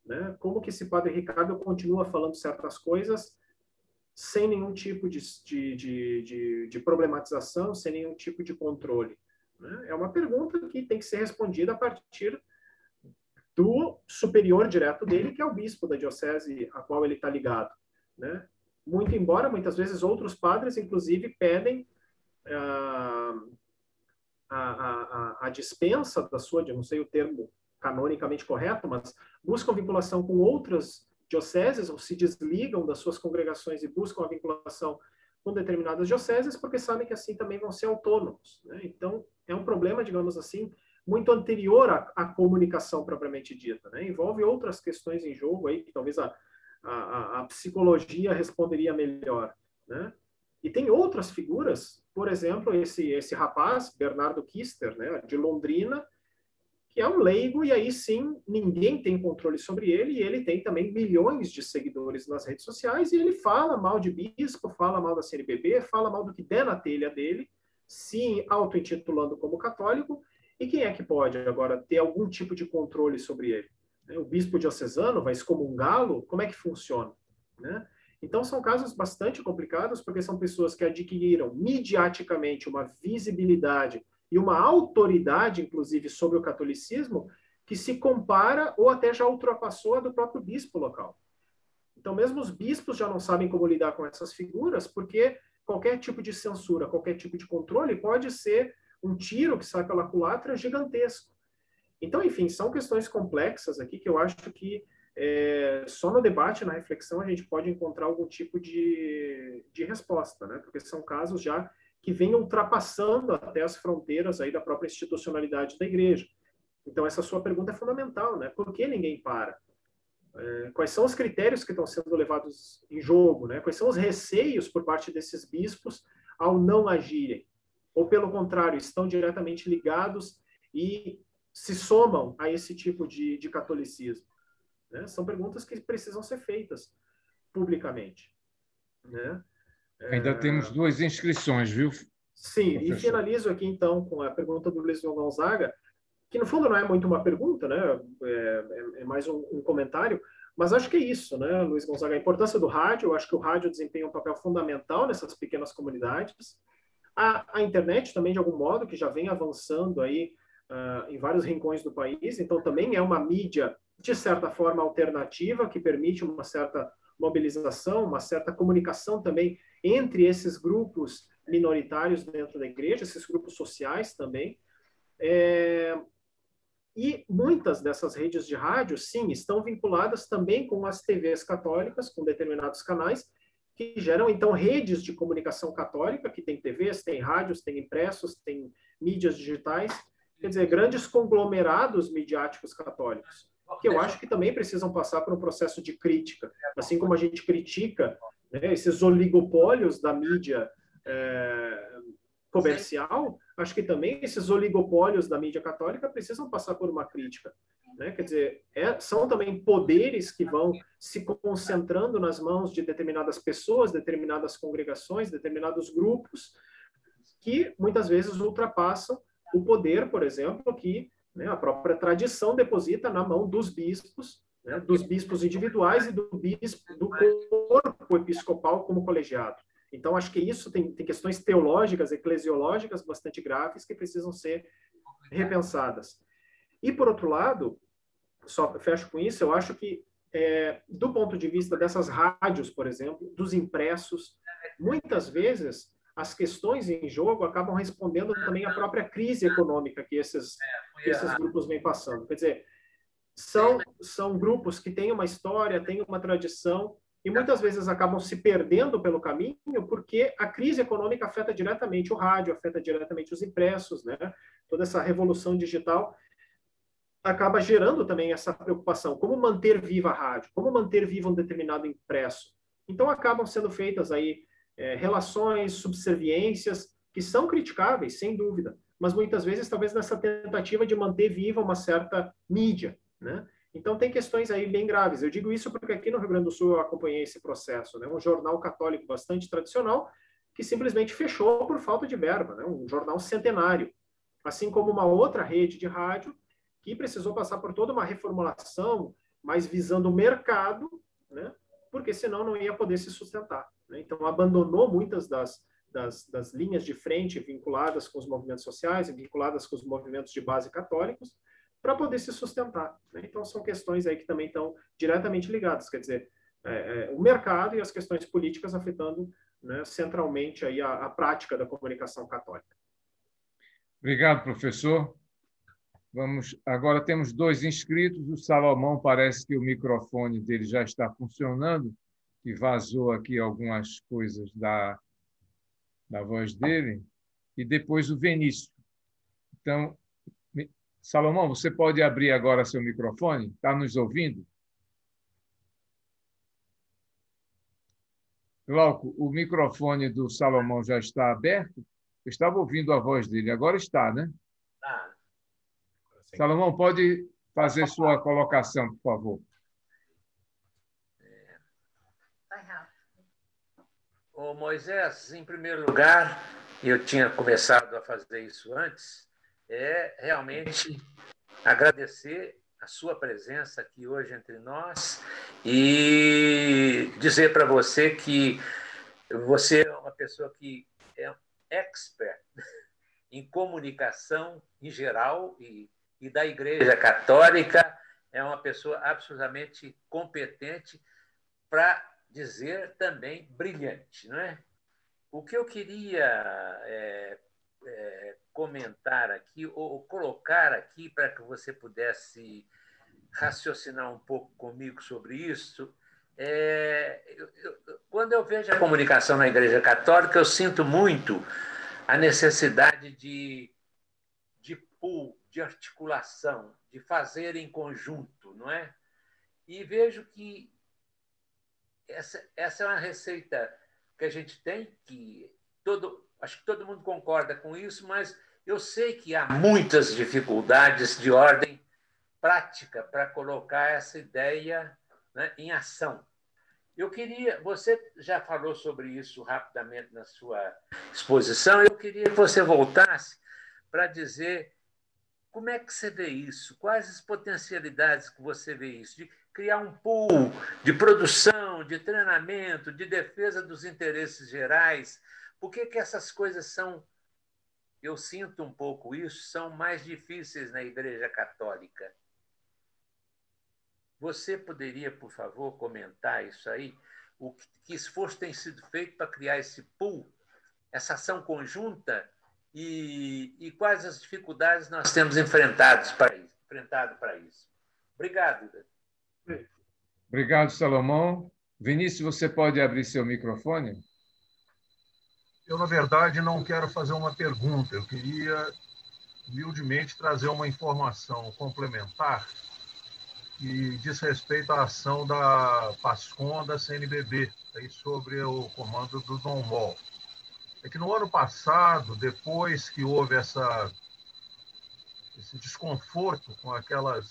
né? Como que esse padre Ricardo continua falando certas coisas sem nenhum tipo de problematização, sem nenhum tipo de controle, né? É uma pergunta que tem que ser respondida a partir do superior direto dele, que é o bispo da diocese a qual ele está ligado, né? Muito embora, muitas vezes, outros padres, inclusive, pedem a dispensa da sua, não sei o termo canonicamente correto, mas buscam vinculação com outras dioceses, ou se desligam das suas congregações e buscam a vinculação com determinadas dioceses, porque sabem que assim também vão ser autônomos, né? Então, é um problema, digamos assim, muito anterior à comunicação propriamente dita, né? Envolve outras questões em jogo aí, que talvez a psicologia responderia melhor, né? E tem outras figuras, por exemplo, esse rapaz, Bernardo Kister, né, de Londrina, que é um leigo, e aí sim, ninguém tem controle sobre ele, e ele tem também milhões de seguidores nas redes sociais, e ele fala mal de bispo, fala mal da CNBB, fala mal do que der na telha dele, se auto-intitulando como católico, e quem é que pode agora ter algum tipo de controle sobre ele? O bispo diocesano vai excomungá-lo? Como é que funciona, né? Então, são casos bastante complicados, porque são pessoas que adquiriram midiaticamente uma visibilidade e uma autoridade, inclusive, sobre o catolicismo, que se compara ou até já ultrapassou a do próprio bispo local. Então, mesmo os bispos já não sabem como lidar com essas figuras, porque qualquer tipo de censura, qualquer tipo de controle pode ser um tiro que sai pela culatra gigantesco. Então, enfim, são questões complexas aqui que eu acho que só no debate, na reflexão, a gente pode encontrar algum tipo de resposta, né? Porque são casos já que vêm ultrapassando até as fronteiras aí da própria institucionalidade da igreja. Então, essa sua pergunta é fundamental, né? Por que ninguém para? Quais são os critérios que estão sendo levados em jogo, né? Quais são os receios por parte desses bispos ao não agirem? Ou, pelo contrário, estão diretamente ligados e se somam a esse tipo de catolicismo, né? São perguntas que precisam ser feitas publicamente, né? Ainda temos 2 inscrições, viu? Sim, professor. E finalizo aqui, então, com a pergunta do Luiz Gonzaga, que, no fundo, não é muito uma pergunta, né? É mais um comentário, Mas acho que é isso, né, Luiz Gonzaga? A importância do rádio, eu acho que o rádio desempenha um papel fundamental nessas pequenas comunidades. A internet também, de algum modo, que já vem avançando aí em vários rincões do país, então também é uma mídia, de certa forma, alternativa, que permite uma certa mobilização, uma certa comunicação também entre esses grupos minoritários dentro da igreja, esses grupos sociais também. E muitas dessas redes de rádio, sim, estão vinculadas também com as TVs católicas, com determinados canais, que geram, então, redes de comunicação católica, que tem TVs, tem rádios, tem impressos, tem mídias digitais, quer dizer, grandes conglomerados midiáticos católicos, que eu acho que também precisam passar por um processo de crítica, assim como a gente critica, né, esses oligopólios da mídia comercial, acho que também esses oligopólios da mídia católica precisam passar por uma crítica, né? Quer dizer, são também poderes que vão se concentrando nas mãos de determinadas pessoas, determinadas congregações, determinados grupos, que muitas vezes ultrapassam o poder, por exemplo, que, né, a própria tradição deposita na mão dos bispos, né, dos bispos individuais e do corpo episcopal como colegiado. Então, acho que isso tem questões teológicas, eclesiológicas bastante graves que precisam ser repensadas. E, por outro lado, só fecho com isso, eu acho que, do ponto de vista dessas rádios, por exemplo, dos impressos, muitas vezes as questões em jogo acabam respondendo também à própria crise econômica que esses grupos vêm passando. Quer dizer, são grupos que têm uma história, têm uma tradição, e muitas vezes acabam se perdendo pelo caminho porque a crise econômica afeta diretamente o rádio, afeta diretamente os impressos, né? Toda essa revolução digital acaba gerando também essa preocupação. Como manter viva a rádio? Como manter vivo um determinado impresso? Então, acabam sendo feitas aí relações, subserviências, que são criticáveis, sem dúvida, mas muitas vezes, talvez, nessa tentativa de manter viva uma certa mídia, né? Então, tem questões aí bem graves. Eu digo isso porque aqui no Rio Grande do Sul eu acompanhei esse processo, né? Um jornal católico bastante tradicional que simplesmente fechou por falta de verba, né? Um jornal centenário. Assim como uma outra rede de rádio que precisou passar por toda uma reformulação, mas visando o mercado, né? Porque senão não ia poder se sustentar, né? Então, abandonou muitas das linhas de frente vinculadas com os movimentos sociais e vinculadas com os movimentos de base católicos, para poder se sustentar, né? Então, são questões aí que também estão diretamente ligadas, quer dizer, o mercado e as questões políticas afetando, né, centralmente aí a prática da comunicação católica. Obrigado, professor. Agora temos 2 inscritos. O Salomão, parece que o microfone dele já está funcionando, e vazou aqui algumas coisas da voz dele, e depois o Vinícius. Então, Salomão, você pode abrir agora seu microfone? Está nos ouvindo? Glauco, o microfone do Salomão já está aberto? Eu estava ouvindo a voz dele, agora está, né? Salomão, pode fazer sua colocação, por favor. Ô, Moisés, em primeiro lugar, eu tinha começado a fazer isso antes, realmente agradecer a sua presença aqui hoje entre nós e dizer para você que você é uma pessoa que é expert em comunicação em geral e da Igreja Católica, é uma pessoa absolutamente competente, para dizer também brilhante, não é? O que eu queria comentar aqui, ou colocar aqui, para que você pudesse raciocinar um pouco comigo sobre isso, quando eu vejo a comunicação na Igreja Católica, eu sinto muito a necessidade de pool, de articulação, de fazer em conjunto, não é? E vejo que essa é uma receita que a gente tem, acho que todo mundo concorda com isso, mas eu sei que há muitas dificuldades de ordem prática para colocar essa ideia, né, em ação. Você já falou sobre isso rapidamente na sua exposição, eu queria que você voltasse para dizer como é que você vê isso, quais as potencialidades que você vê isso, criar um pool de produção, de treinamento, de defesa dos interesses gerais. Por que essas coisas são, eu sinto um pouco isso, são mais difíceis na Igreja Católica? Você poderia, por favor, comentar isso aí? Que esforço tem sido feito para criar esse pool, essa ação conjunta, e quais as dificuldades nós temos enfrentado para isso? Obrigado. Obrigado, Salomão. Vinícius, você pode abrir seu microfone? Eu, na verdade, não quero fazer uma pergunta. Eu queria, humildemente, trazer uma informação complementar que diz respeito à ação da PASCOM, da CNBB, aí sobre o comando do Dom Mol. É que no ano passado, depois que houve esse desconforto com aquela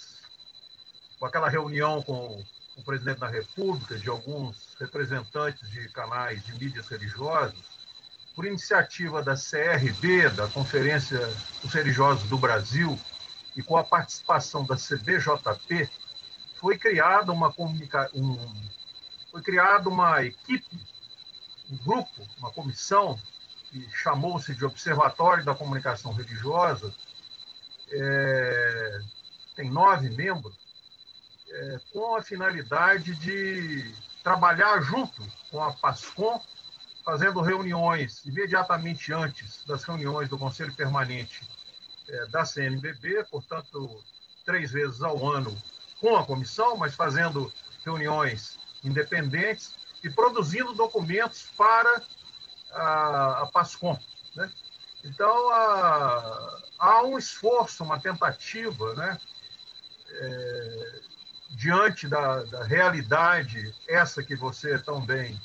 reunião com o presidente da República, de alguns representantes de canais de mídias religiosas, por iniciativa da CRB, da Conferência dos Religiosos do Brasil, e com a participação da CBJP, foi criada uma equipe, um grupo, uma comissão, que chamou-se de Observatório da Comunicação Religiosa, tem 9 membros, com a finalidade de trabalhar junto com a PASCOM, fazendo reuniões imediatamente antes das reuniões do Conselho Permanente da CNBB, portanto, 3 vezes ao ano com a comissão, mas fazendo reuniões independentes e produzindo documentos para a PASCOM, né? Então, há um esforço, uma tentativa, né, diante da realidade, essa que você tão bem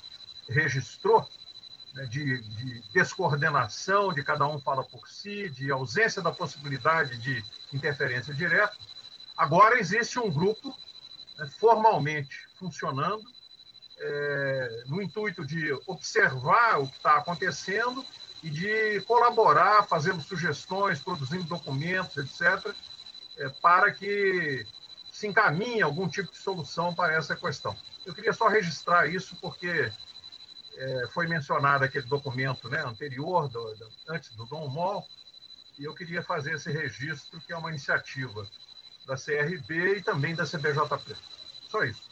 registrou, né, de descoordenação, de cada um fala por si, de ausência da possibilidade de interferência direta. Agora existe um grupo, né, formalmente funcionando, no intuito de observar o que está acontecendo e de colaborar, fazendo sugestões, produzindo documentos, etc., para que se encaminhe algum tipo de solução para essa questão. Eu queria só registrar isso porque foi mencionado aquele documento, né, anterior, antes do Dom Mol, e eu queria fazer esse registro, que é uma iniciativa da CRB e também da CBJP. Só isso.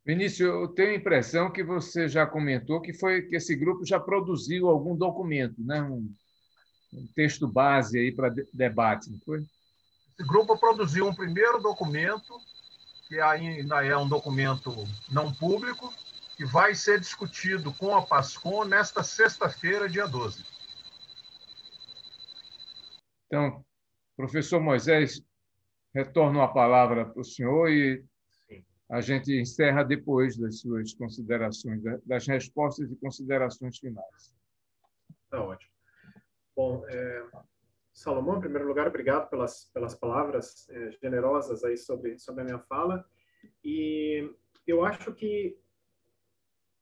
Vinícius, eu tenho a impressão que você já comentou que esse grupo já produziu algum documento, né? um texto base aí para debate, não foi? Esse grupo produziu um primeiro documento, que ainda é um documento não público, que vai ser discutido com a PASCOM nesta sexta-feira, dia 12. Então, professor Moisés, retorno a palavra para o senhor e a gente encerra depois das suas considerações, das respostas e considerações finais. Está ótimo. Bom, Salomão, em primeiro lugar, obrigado pelas palavras generosas aí sobre a minha fala. E eu acho que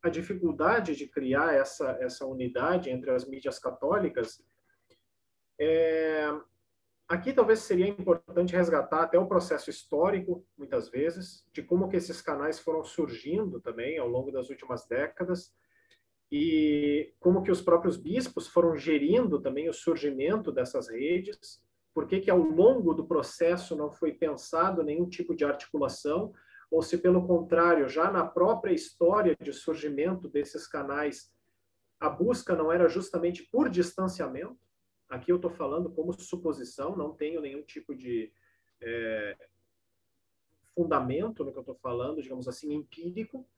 a dificuldade de criar essa unidade entre as mídias católicas aqui talvez seria importante resgatar até o processo histórico, muitas vezes, de como que esses canais foram surgindo também ao longo das últimas décadas e como que os próprios bispos foram gerindo também o surgimento dessas redes, por que ao longo do processo não foi pensado nenhum tipo de articulação, ou se, pelo contrário, já na própria história de surgimento desses canais, a busca não era justamente por distanciamento. Aqui eu estou falando como suposição, não tenho nenhum tipo de fundamento no que eu estou falando, digamos assim, empírico,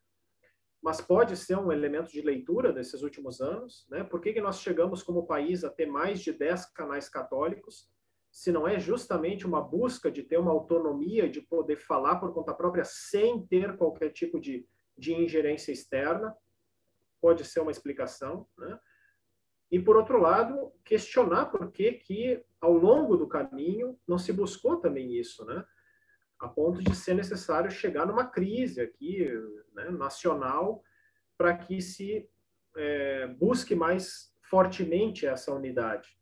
mas pode ser um elemento de leitura desses últimos anos, né? Por que nós chegamos como país a ter mais de 10 canais católicos, se não é justamente uma busca de ter uma autonomia, de poder falar por conta própria sem ter qualquer tipo de ingerência externa? Pode ser uma explicação, né? E, por outro lado, questionar por que ao longo do caminho, não se buscou também isso, né? A ponto de ser necessário chegar numa crise aqui, né, nacional, para que se busque mais fortemente essa unidade.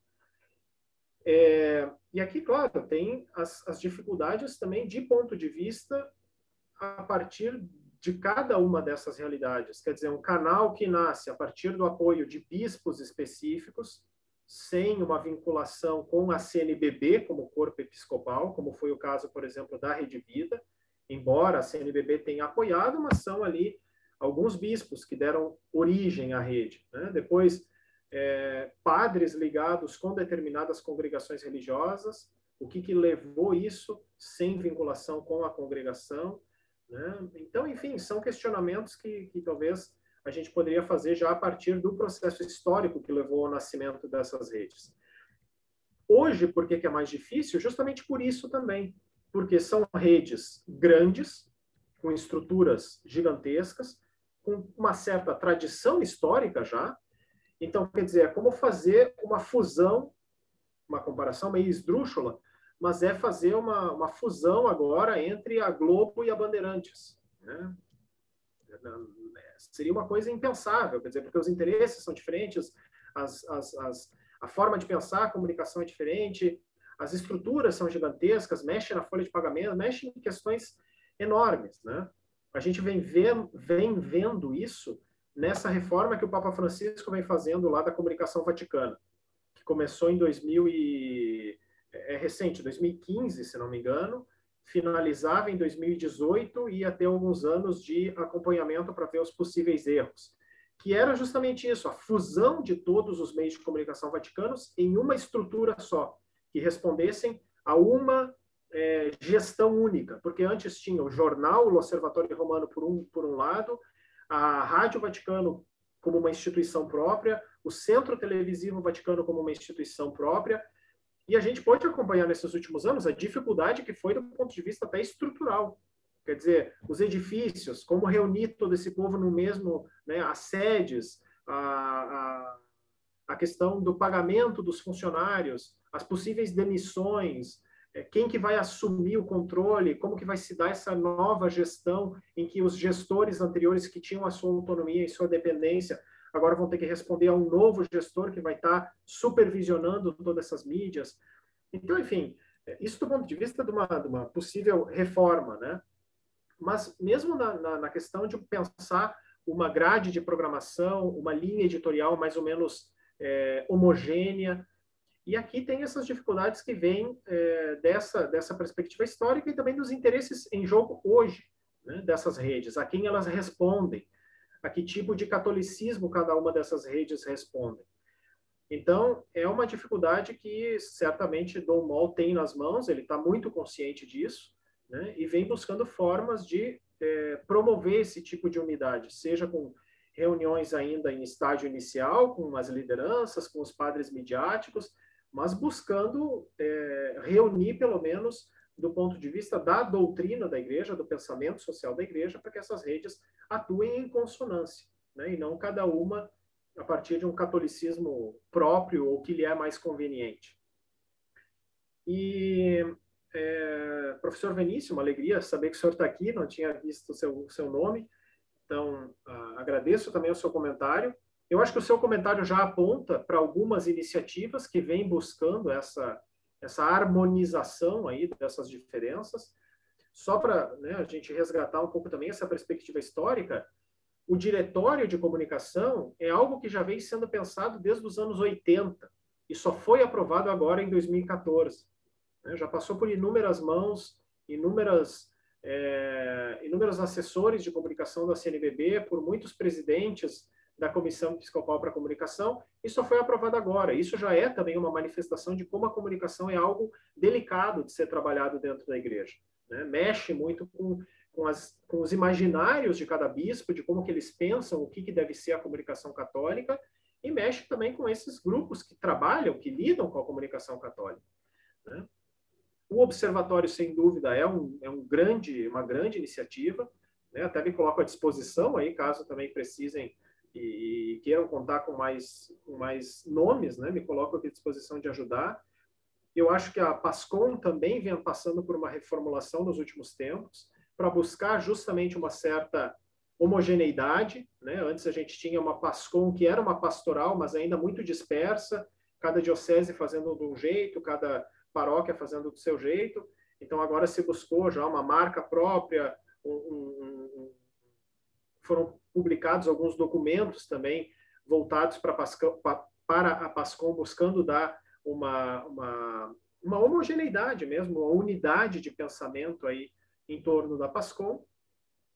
E aqui, claro, tem as dificuldades também de ponto de vista a partir de cada uma dessas realidades. Quer dizer, um canal que nasce a partir do apoio de bispos específicos, sem uma vinculação com a CNBB como corpo episcopal, como foi o caso, por exemplo, da Rede Vida, embora a CNBB tenha apoiado, mas são ali alguns bispos que deram origem à rede, né? Depois, padres ligados com determinadas congregações religiosas, o que levou isso sem vinculação com a congregação, né? Então, enfim, são questionamentos que talvez a gente poderia fazer já a partir do processo histórico que levou ao nascimento dessas redes. Hoje, por que é mais difícil? Justamente por isso também, porque são redes grandes, com estruturas gigantescas, com uma certa tradição histórica já. Então, quer dizer, é como fazer uma fusão, uma comparação meio esdrúxula, mas é fazer uma fusão agora entre a Globo e a Bandeirantes, né? Seria uma coisa impensável, quer dizer, porque os interesses são diferentes, a forma de pensar a comunicação é diferente, as estruturas são gigantescas, mexe na folha de pagamento, mexe em questões enormes, né? A gente vem vendo isso nessa reforma que o Papa Francisco vem fazendo lá da comunicação vaticana, que começou em 2015, se não me engano, finalizava em 2018 e ia ter alguns anos de acompanhamento para ver os possíveis erros, que era justamente isso, a fusão de todos os meios de comunicação vaticanos em uma estrutura só, que respondessem a uma gestão única, porque antes tinha o jornal, o Osservatório Romano por um lado, a Rádio Vaticano como uma instituição própria, o Centro Televisivo Vaticano como uma instituição própria, e a gente pode acompanhar nesses últimos anos a dificuldade que foi do ponto de vista até estrutural. Quer dizer, os edifícios, como reunir todo esse povo no mesmo, né, as sedes, a questão do pagamento dos funcionários, as possíveis demissões, quem que vai assumir o controle, como que vai se dar essa nova gestão em que os gestores anteriores que tinham a sua autonomia e sua dependência agora vão ter que responder a um novo gestor que vai estar supervisionando todas essas mídias. Então, enfim, isso do ponto de vista de uma possível reforma, né? Mas mesmo na questão de pensar uma grade de programação, uma linha editorial mais ou menos homogênea, e aqui tem essas dificuldades que vêm dessa perspectiva histórica e também dos interesses em jogo hoje, né, dessas redes, a quem elas respondem, a que tipo de catolicismo cada uma dessas redes respondem. Então, é uma dificuldade que certamente Dom Moll tem nas mãos, ele está muito consciente disso, né, e vem buscando formas de promover esse tipo de unidade, seja com reuniões ainda em estágio inicial, com as lideranças, com os padres midiáticos, mas buscando reunir, pelo menos, do ponto de vista da doutrina da Igreja, do pensamento social da Igreja, para que essas redes atuem em consonância, né? E não cada uma a partir de um catolicismo próprio ou que lhe é mais conveniente. E, professor Vinícius, uma alegria saber que o senhor está aqui, não tinha visto o seu nome, então agradeço também o seu comentário. Eu acho que o seu comentário já aponta para algumas iniciativas que vêm buscando essa harmonização aí dessas diferenças. Só para, né, a gente resgatar um pouco também essa perspectiva histórica, o diretório de comunicação é algo que já vem sendo pensado desde os anos 80 e só foi aprovado agora em 2014. Né? Já passou por inúmeras mãos, inúmeros assessores de comunicação da CNBB, por muitos presidentes da Comissão Episcopal para a Comunicação, e só foi aprovado agora. Isso já é também uma manifestação de como a comunicação é algo delicado de ser trabalhado dentro da Igreja, né? Mexe muito com os imaginários de cada bispo, de como que eles pensam o que deve ser a comunicação católica, e mexe também com esses grupos que trabalham, que lidam com a comunicação católica, né? O Observatório, sem dúvida, é uma grande iniciativa, né? Até me coloco à disposição aí, caso também precisem e queiram contar com mais nomes, né? Me coloco à disposição de ajudar. Eu acho que a PASCOM também vem passando por uma reformulação nos últimos tempos, para buscar justamente uma certa homogeneidade, né? Antes a gente tinha uma PASCOM que era uma pastoral, mas ainda muito dispersa, cada diocese fazendo de um jeito, cada paróquia fazendo do seu jeito. Então agora se buscou já uma marca própria, foram publicados alguns documentos também voltados para a PASCOM, buscando dar uma homogeneidade mesmo, uma unidade de pensamento aí em torno da PASCOM.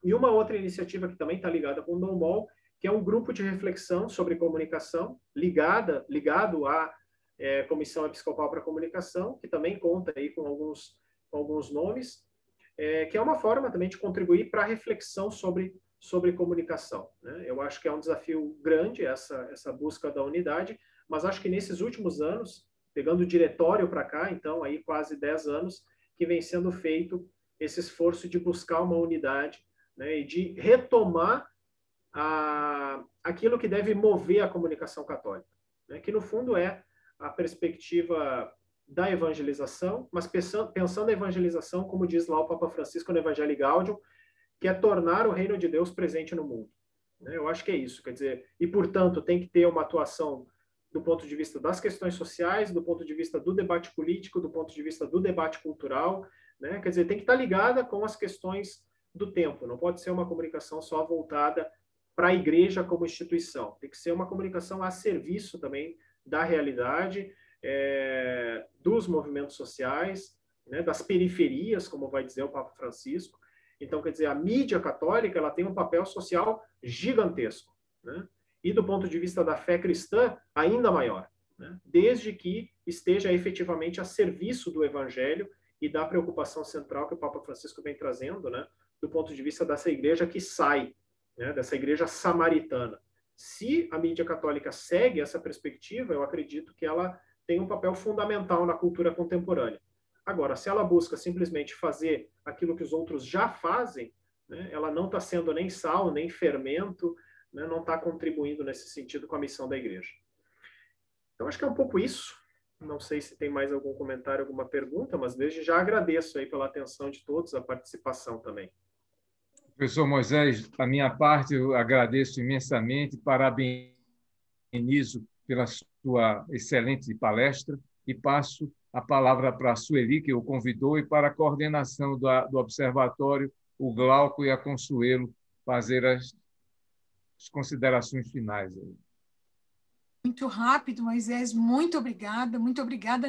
E uma outra iniciativa que também está ligada com o NOMOL, que é um grupo de reflexão sobre comunicação, ligado à Comissão Episcopal para a Comunicação, que também conta aí com alguns nomes, que é uma forma também de contribuir para a reflexão sobre comunicação, né? Eu acho que é um desafio grande essa busca da unidade, mas acho que nesses últimos anos, pegando o diretório para cá, então aí quase 10 anos, que vem sendo feito esse esforço de buscar uma unidade, né, e de retomar aquilo que deve mover a comunicação católica, né, que no fundo é a perspectiva da evangelização, mas pensando a evangelização, como diz lá o Papa Francisco no Evangelii Gaudium, que é tornar o reino de Deus presente no mundo. Eu acho que é isso, quer dizer, e portanto tem que ter uma atuação do ponto de vista das questões sociais, do ponto de vista do debate político, do ponto de vista do debate cultural, né? Quer dizer, tem que estar ligada com as questões do tempo, não pode ser uma comunicação só voltada para a igreja como instituição, tem que ser uma comunicação a serviço também da realidade, dos movimentos sociais, né? Das periferias, como vai dizer o Papa Francisco. Então, quer dizer, a mídia católica ela tem um papel social gigantesco, né? E do ponto de vista da fé cristã, ainda maior, né? Desde que esteja efetivamente a serviço do Evangelho e da preocupação central que o Papa Francisco vem trazendo, né? Do ponto de vista dessa igreja que sai, né? Dessa igreja samaritana. Se a mídia católica segue essa perspectiva, eu acredito que ela tem um papel fundamental na cultura contemporânea. Agora, se ela busca simplesmente fazer aquilo que os outros já fazem, né, ela não está sendo nem sal, nem fermento, né, não está contribuindo nesse sentido com a missão da igreja. Então, acho que é um pouco isso. Não sei se tem mais algum comentário, alguma pergunta, mas desde já agradeço aí pela atenção de todos, a participação também. Professor Moisés, da minha parte, eu agradeço imensamente, parabenizo pela sua excelente palestra e passo a palavra para a Sueli, que o convidou, e para a coordenação do Observatório, o Glauco e a Consuelo, fazer as considerações finais. Muito rápido, Moisés, muito obrigada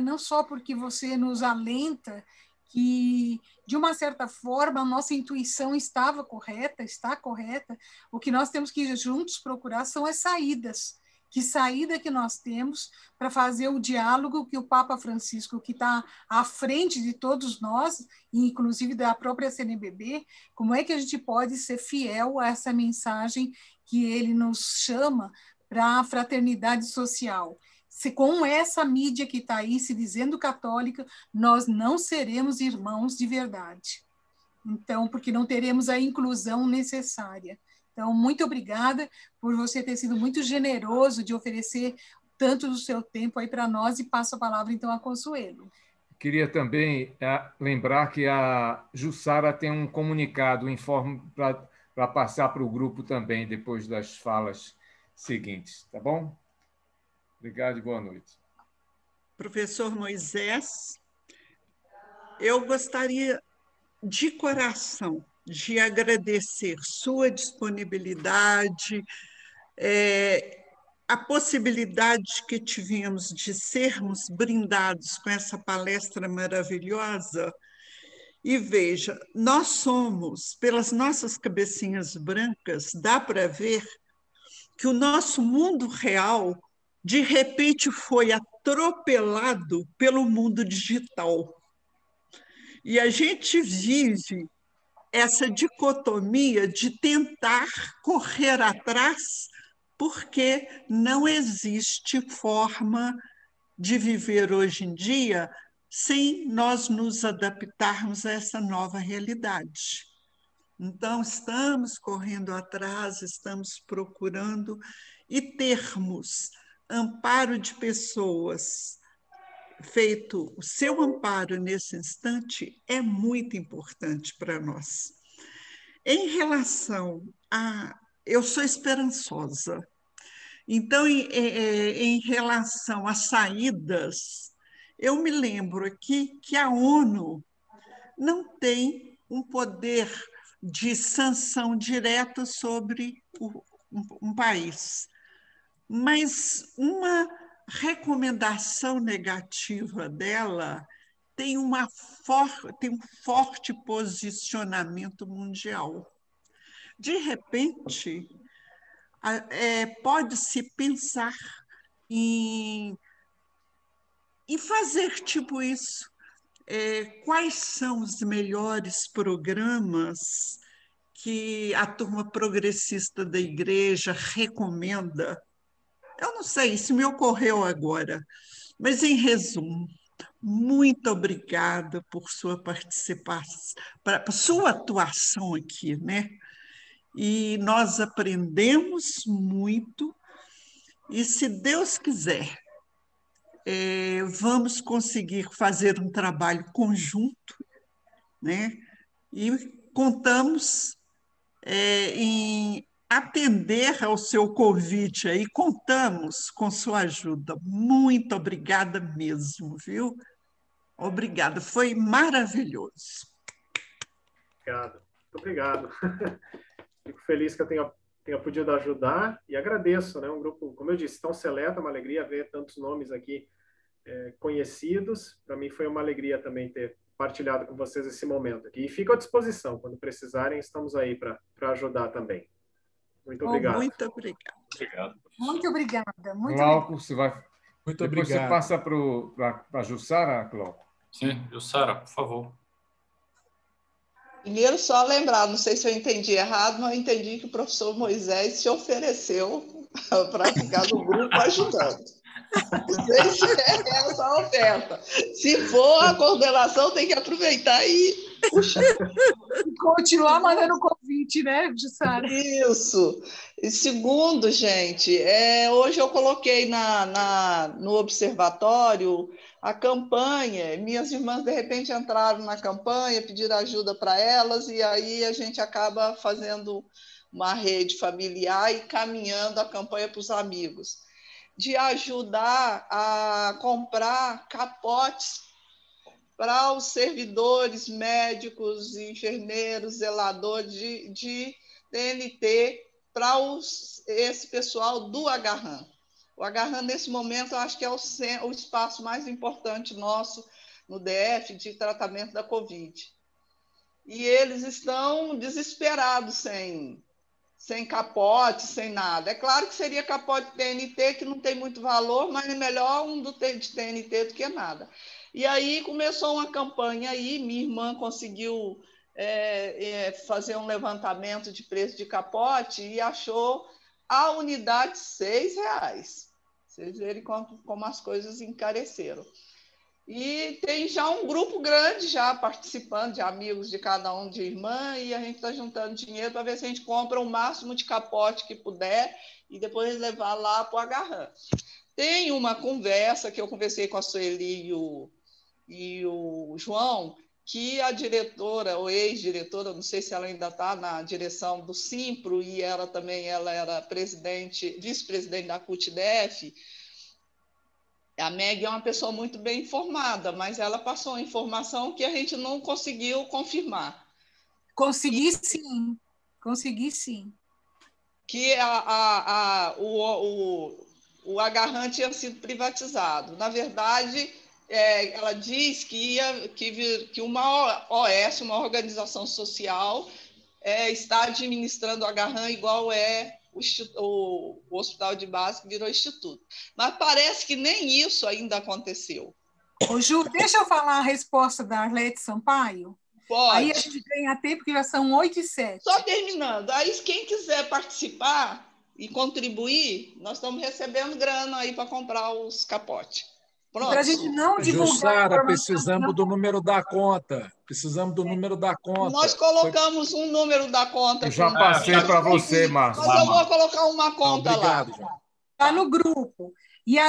não só porque você nos alenta que, de uma certa forma, a nossa intuição está correta, o que nós temos que juntos procurar são as saídas. Que saída que nós temos para fazer o diálogo que o Papa Francisco, que está à frente de todos nós, inclusive da própria CNBB, como é que a gente pode ser fiel a essa mensagem que ele nos chama para a fraternidade social? Se com essa mídia que está aí se dizendo católica, nós não seremos irmãos de verdade. Então, porque não teremos a inclusão necessária. Então, muito obrigada por você ter sido muito generoso de oferecer tanto do seu tempo aí para nós, e passo a palavra, então, a Consuelo. Queria também lembrar que a Jussara tem um comunicado para passar para o grupo também, depois das falas seguintes, tá bom? Obrigado e boa noite. Professor Moisés, eu gostaria de coração de agradecer sua disponibilidade, a possibilidade que tivemos de sermos brindados com essa palestra maravilhosa. E veja, nós somos, pelas nossas cabecinhas brancas, dá para ver que o nosso mundo real, de repente, foi atropelado pelo mundo digital. E a gente vive essa dicotomia de tentar correr atrás, porque não existe forma de viver hoje em dia sem nós nos adaptarmos a essa nova realidade. Então, estamos correndo atrás, estamos procurando, e termos amparo de pessoas feito o seu amparo nesse instante é muito importante para nós. Em relação a... Eu sou esperançosa. Então, em relação às saídas, eu me lembro aqui que a ONU não tem um poder de sanção direta sobre um país. Mas uma recomendação negativa dela tem um forte posicionamento mundial. De repente, pode-se pensar em fazer tipo isso. Quais são os melhores programas que a turma progressista da igreja recomenda? Eu não sei, isso me ocorreu agora. Mas, em resumo, muito obrigada por sua participação, por sua atuação aqui, né? E nós aprendemos muito, e se Deus quiser, vamos conseguir fazer um trabalho conjunto, né? E contamos em atender ao seu convite aí, contamos com sua ajuda. Muito obrigada mesmo, viu? Obrigada, foi maravilhoso. Obrigado, muito obrigado. Fico feliz que eu tenha podido ajudar e agradeço, né? Um grupo, como eu disse, tão seleto, é uma alegria ver tantos nomes aqui conhecidos. Para mim foi uma alegria também ter partilhado com vocês esse momento aqui. E fico à disposição, quando precisarem, estamos aí para ajudar também. Muito obrigado. Muito obrigada. Obrigado. Muito obrigada. Glauco, você vai... Muito Depois obrigado. você passa para a Jussara, Glauco? Sim, Jussara, por favor. Primeiro, só lembrar, não sei se eu entendi errado, mas eu entendi que o professor Moisés se ofereceu para ficar no grupo ajudando. Não sei se é essa a oferta. Se for, a coordenação tem que aproveitar e puxar. Continuar mandando convite, né, Jussara? Isso. E segundo, gente, hoje eu coloquei no observatório a campanha. Minhas irmãs, de repente, entraram na campanha, pediram ajuda para elas, e aí a gente acaba fazendo uma rede familiar e caminhando a campanha para os amigos, de ajudar a comprar capotes para os servidores médicos, enfermeiros, zeladores de TNT, para esse pessoal do Agarran. O Agarran, nesse momento, eu acho que é o espaço mais importante nosso no DF de tratamento da Covid. E eles estão desesperados sem capote, sem nada. É claro que seria capote de TNT, que não tem muito valor, mas é melhor um de TNT do que nada. E aí começou uma campanha aí, minha irmã conseguiu fazer um levantamento de preço de capote e achou a unidade R$6. Vocês verem como as coisas encareceram. E tem já um grupo grande já participando, de amigos de cada um de irmã, e a gente está juntando dinheiro para ver se a gente compra o máximo de capote que puder e depois levar lá para o Agarran. Tem uma conversa que eu conversei com a Sueli e o João, que a diretora, ou ex-diretora, não sei se ela ainda está na direção do Simpro, e ela era vice-presidente da CUT-DF. A Meg é uma pessoa muito bem informada, mas ela passou uma informação que a gente não conseguiu confirmar. Consegui sim. Que o Agarran tinha sido privatizado. Na verdade, ela diz que uma OS, uma organização social, está administrando o Agarran igual o hospital de base, que virou instituto. Mas parece que nem isso ainda aconteceu. Ô, Ju, deixa eu falar a resposta da Arlete Sampaio. Pode. Aí a gente ganha tempo, porque já são 8h07. Só terminando. Aí, quem quiser participar e contribuir, nós estamos recebendo grana aí para comprar os capotes. Pronto. Para a gente não divulgar. Jussara, precisamos do número da conta. Precisamos do número da conta. Nós colocamos um número da conta. Eu já passei para você, Márcio. Mas eu vou colocar uma conta lá. Está no grupo. E a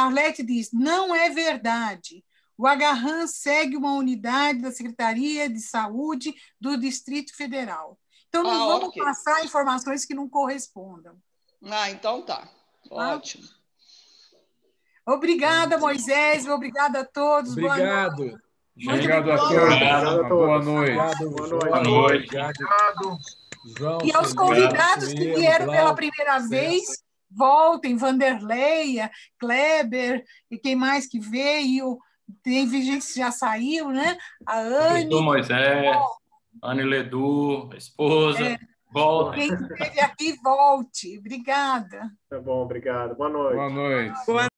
Arlete diz, não é verdade. O Agarran segue uma unidade da Secretaria de Saúde do Distrito Federal. Então, não vamos passar informações que não correspondam. Então tá. Ótimo. Obrigada, Moisés. Obrigada a todos. Obrigado. Obrigado a todos. Boa noite. Boa noite. Obrigado. João, E aos convidados que vieram pela primeira vez, voltem, Vanderlei, Kleber, e quem mais que veio? Tem gente que já saiu, né? A Anne. Professor Moisés, Anne Ledu, a esposa. Volta. Quem esteve aqui, volte. Obrigada. Tá bom, obrigado. Boa noite. Boa noite. Boa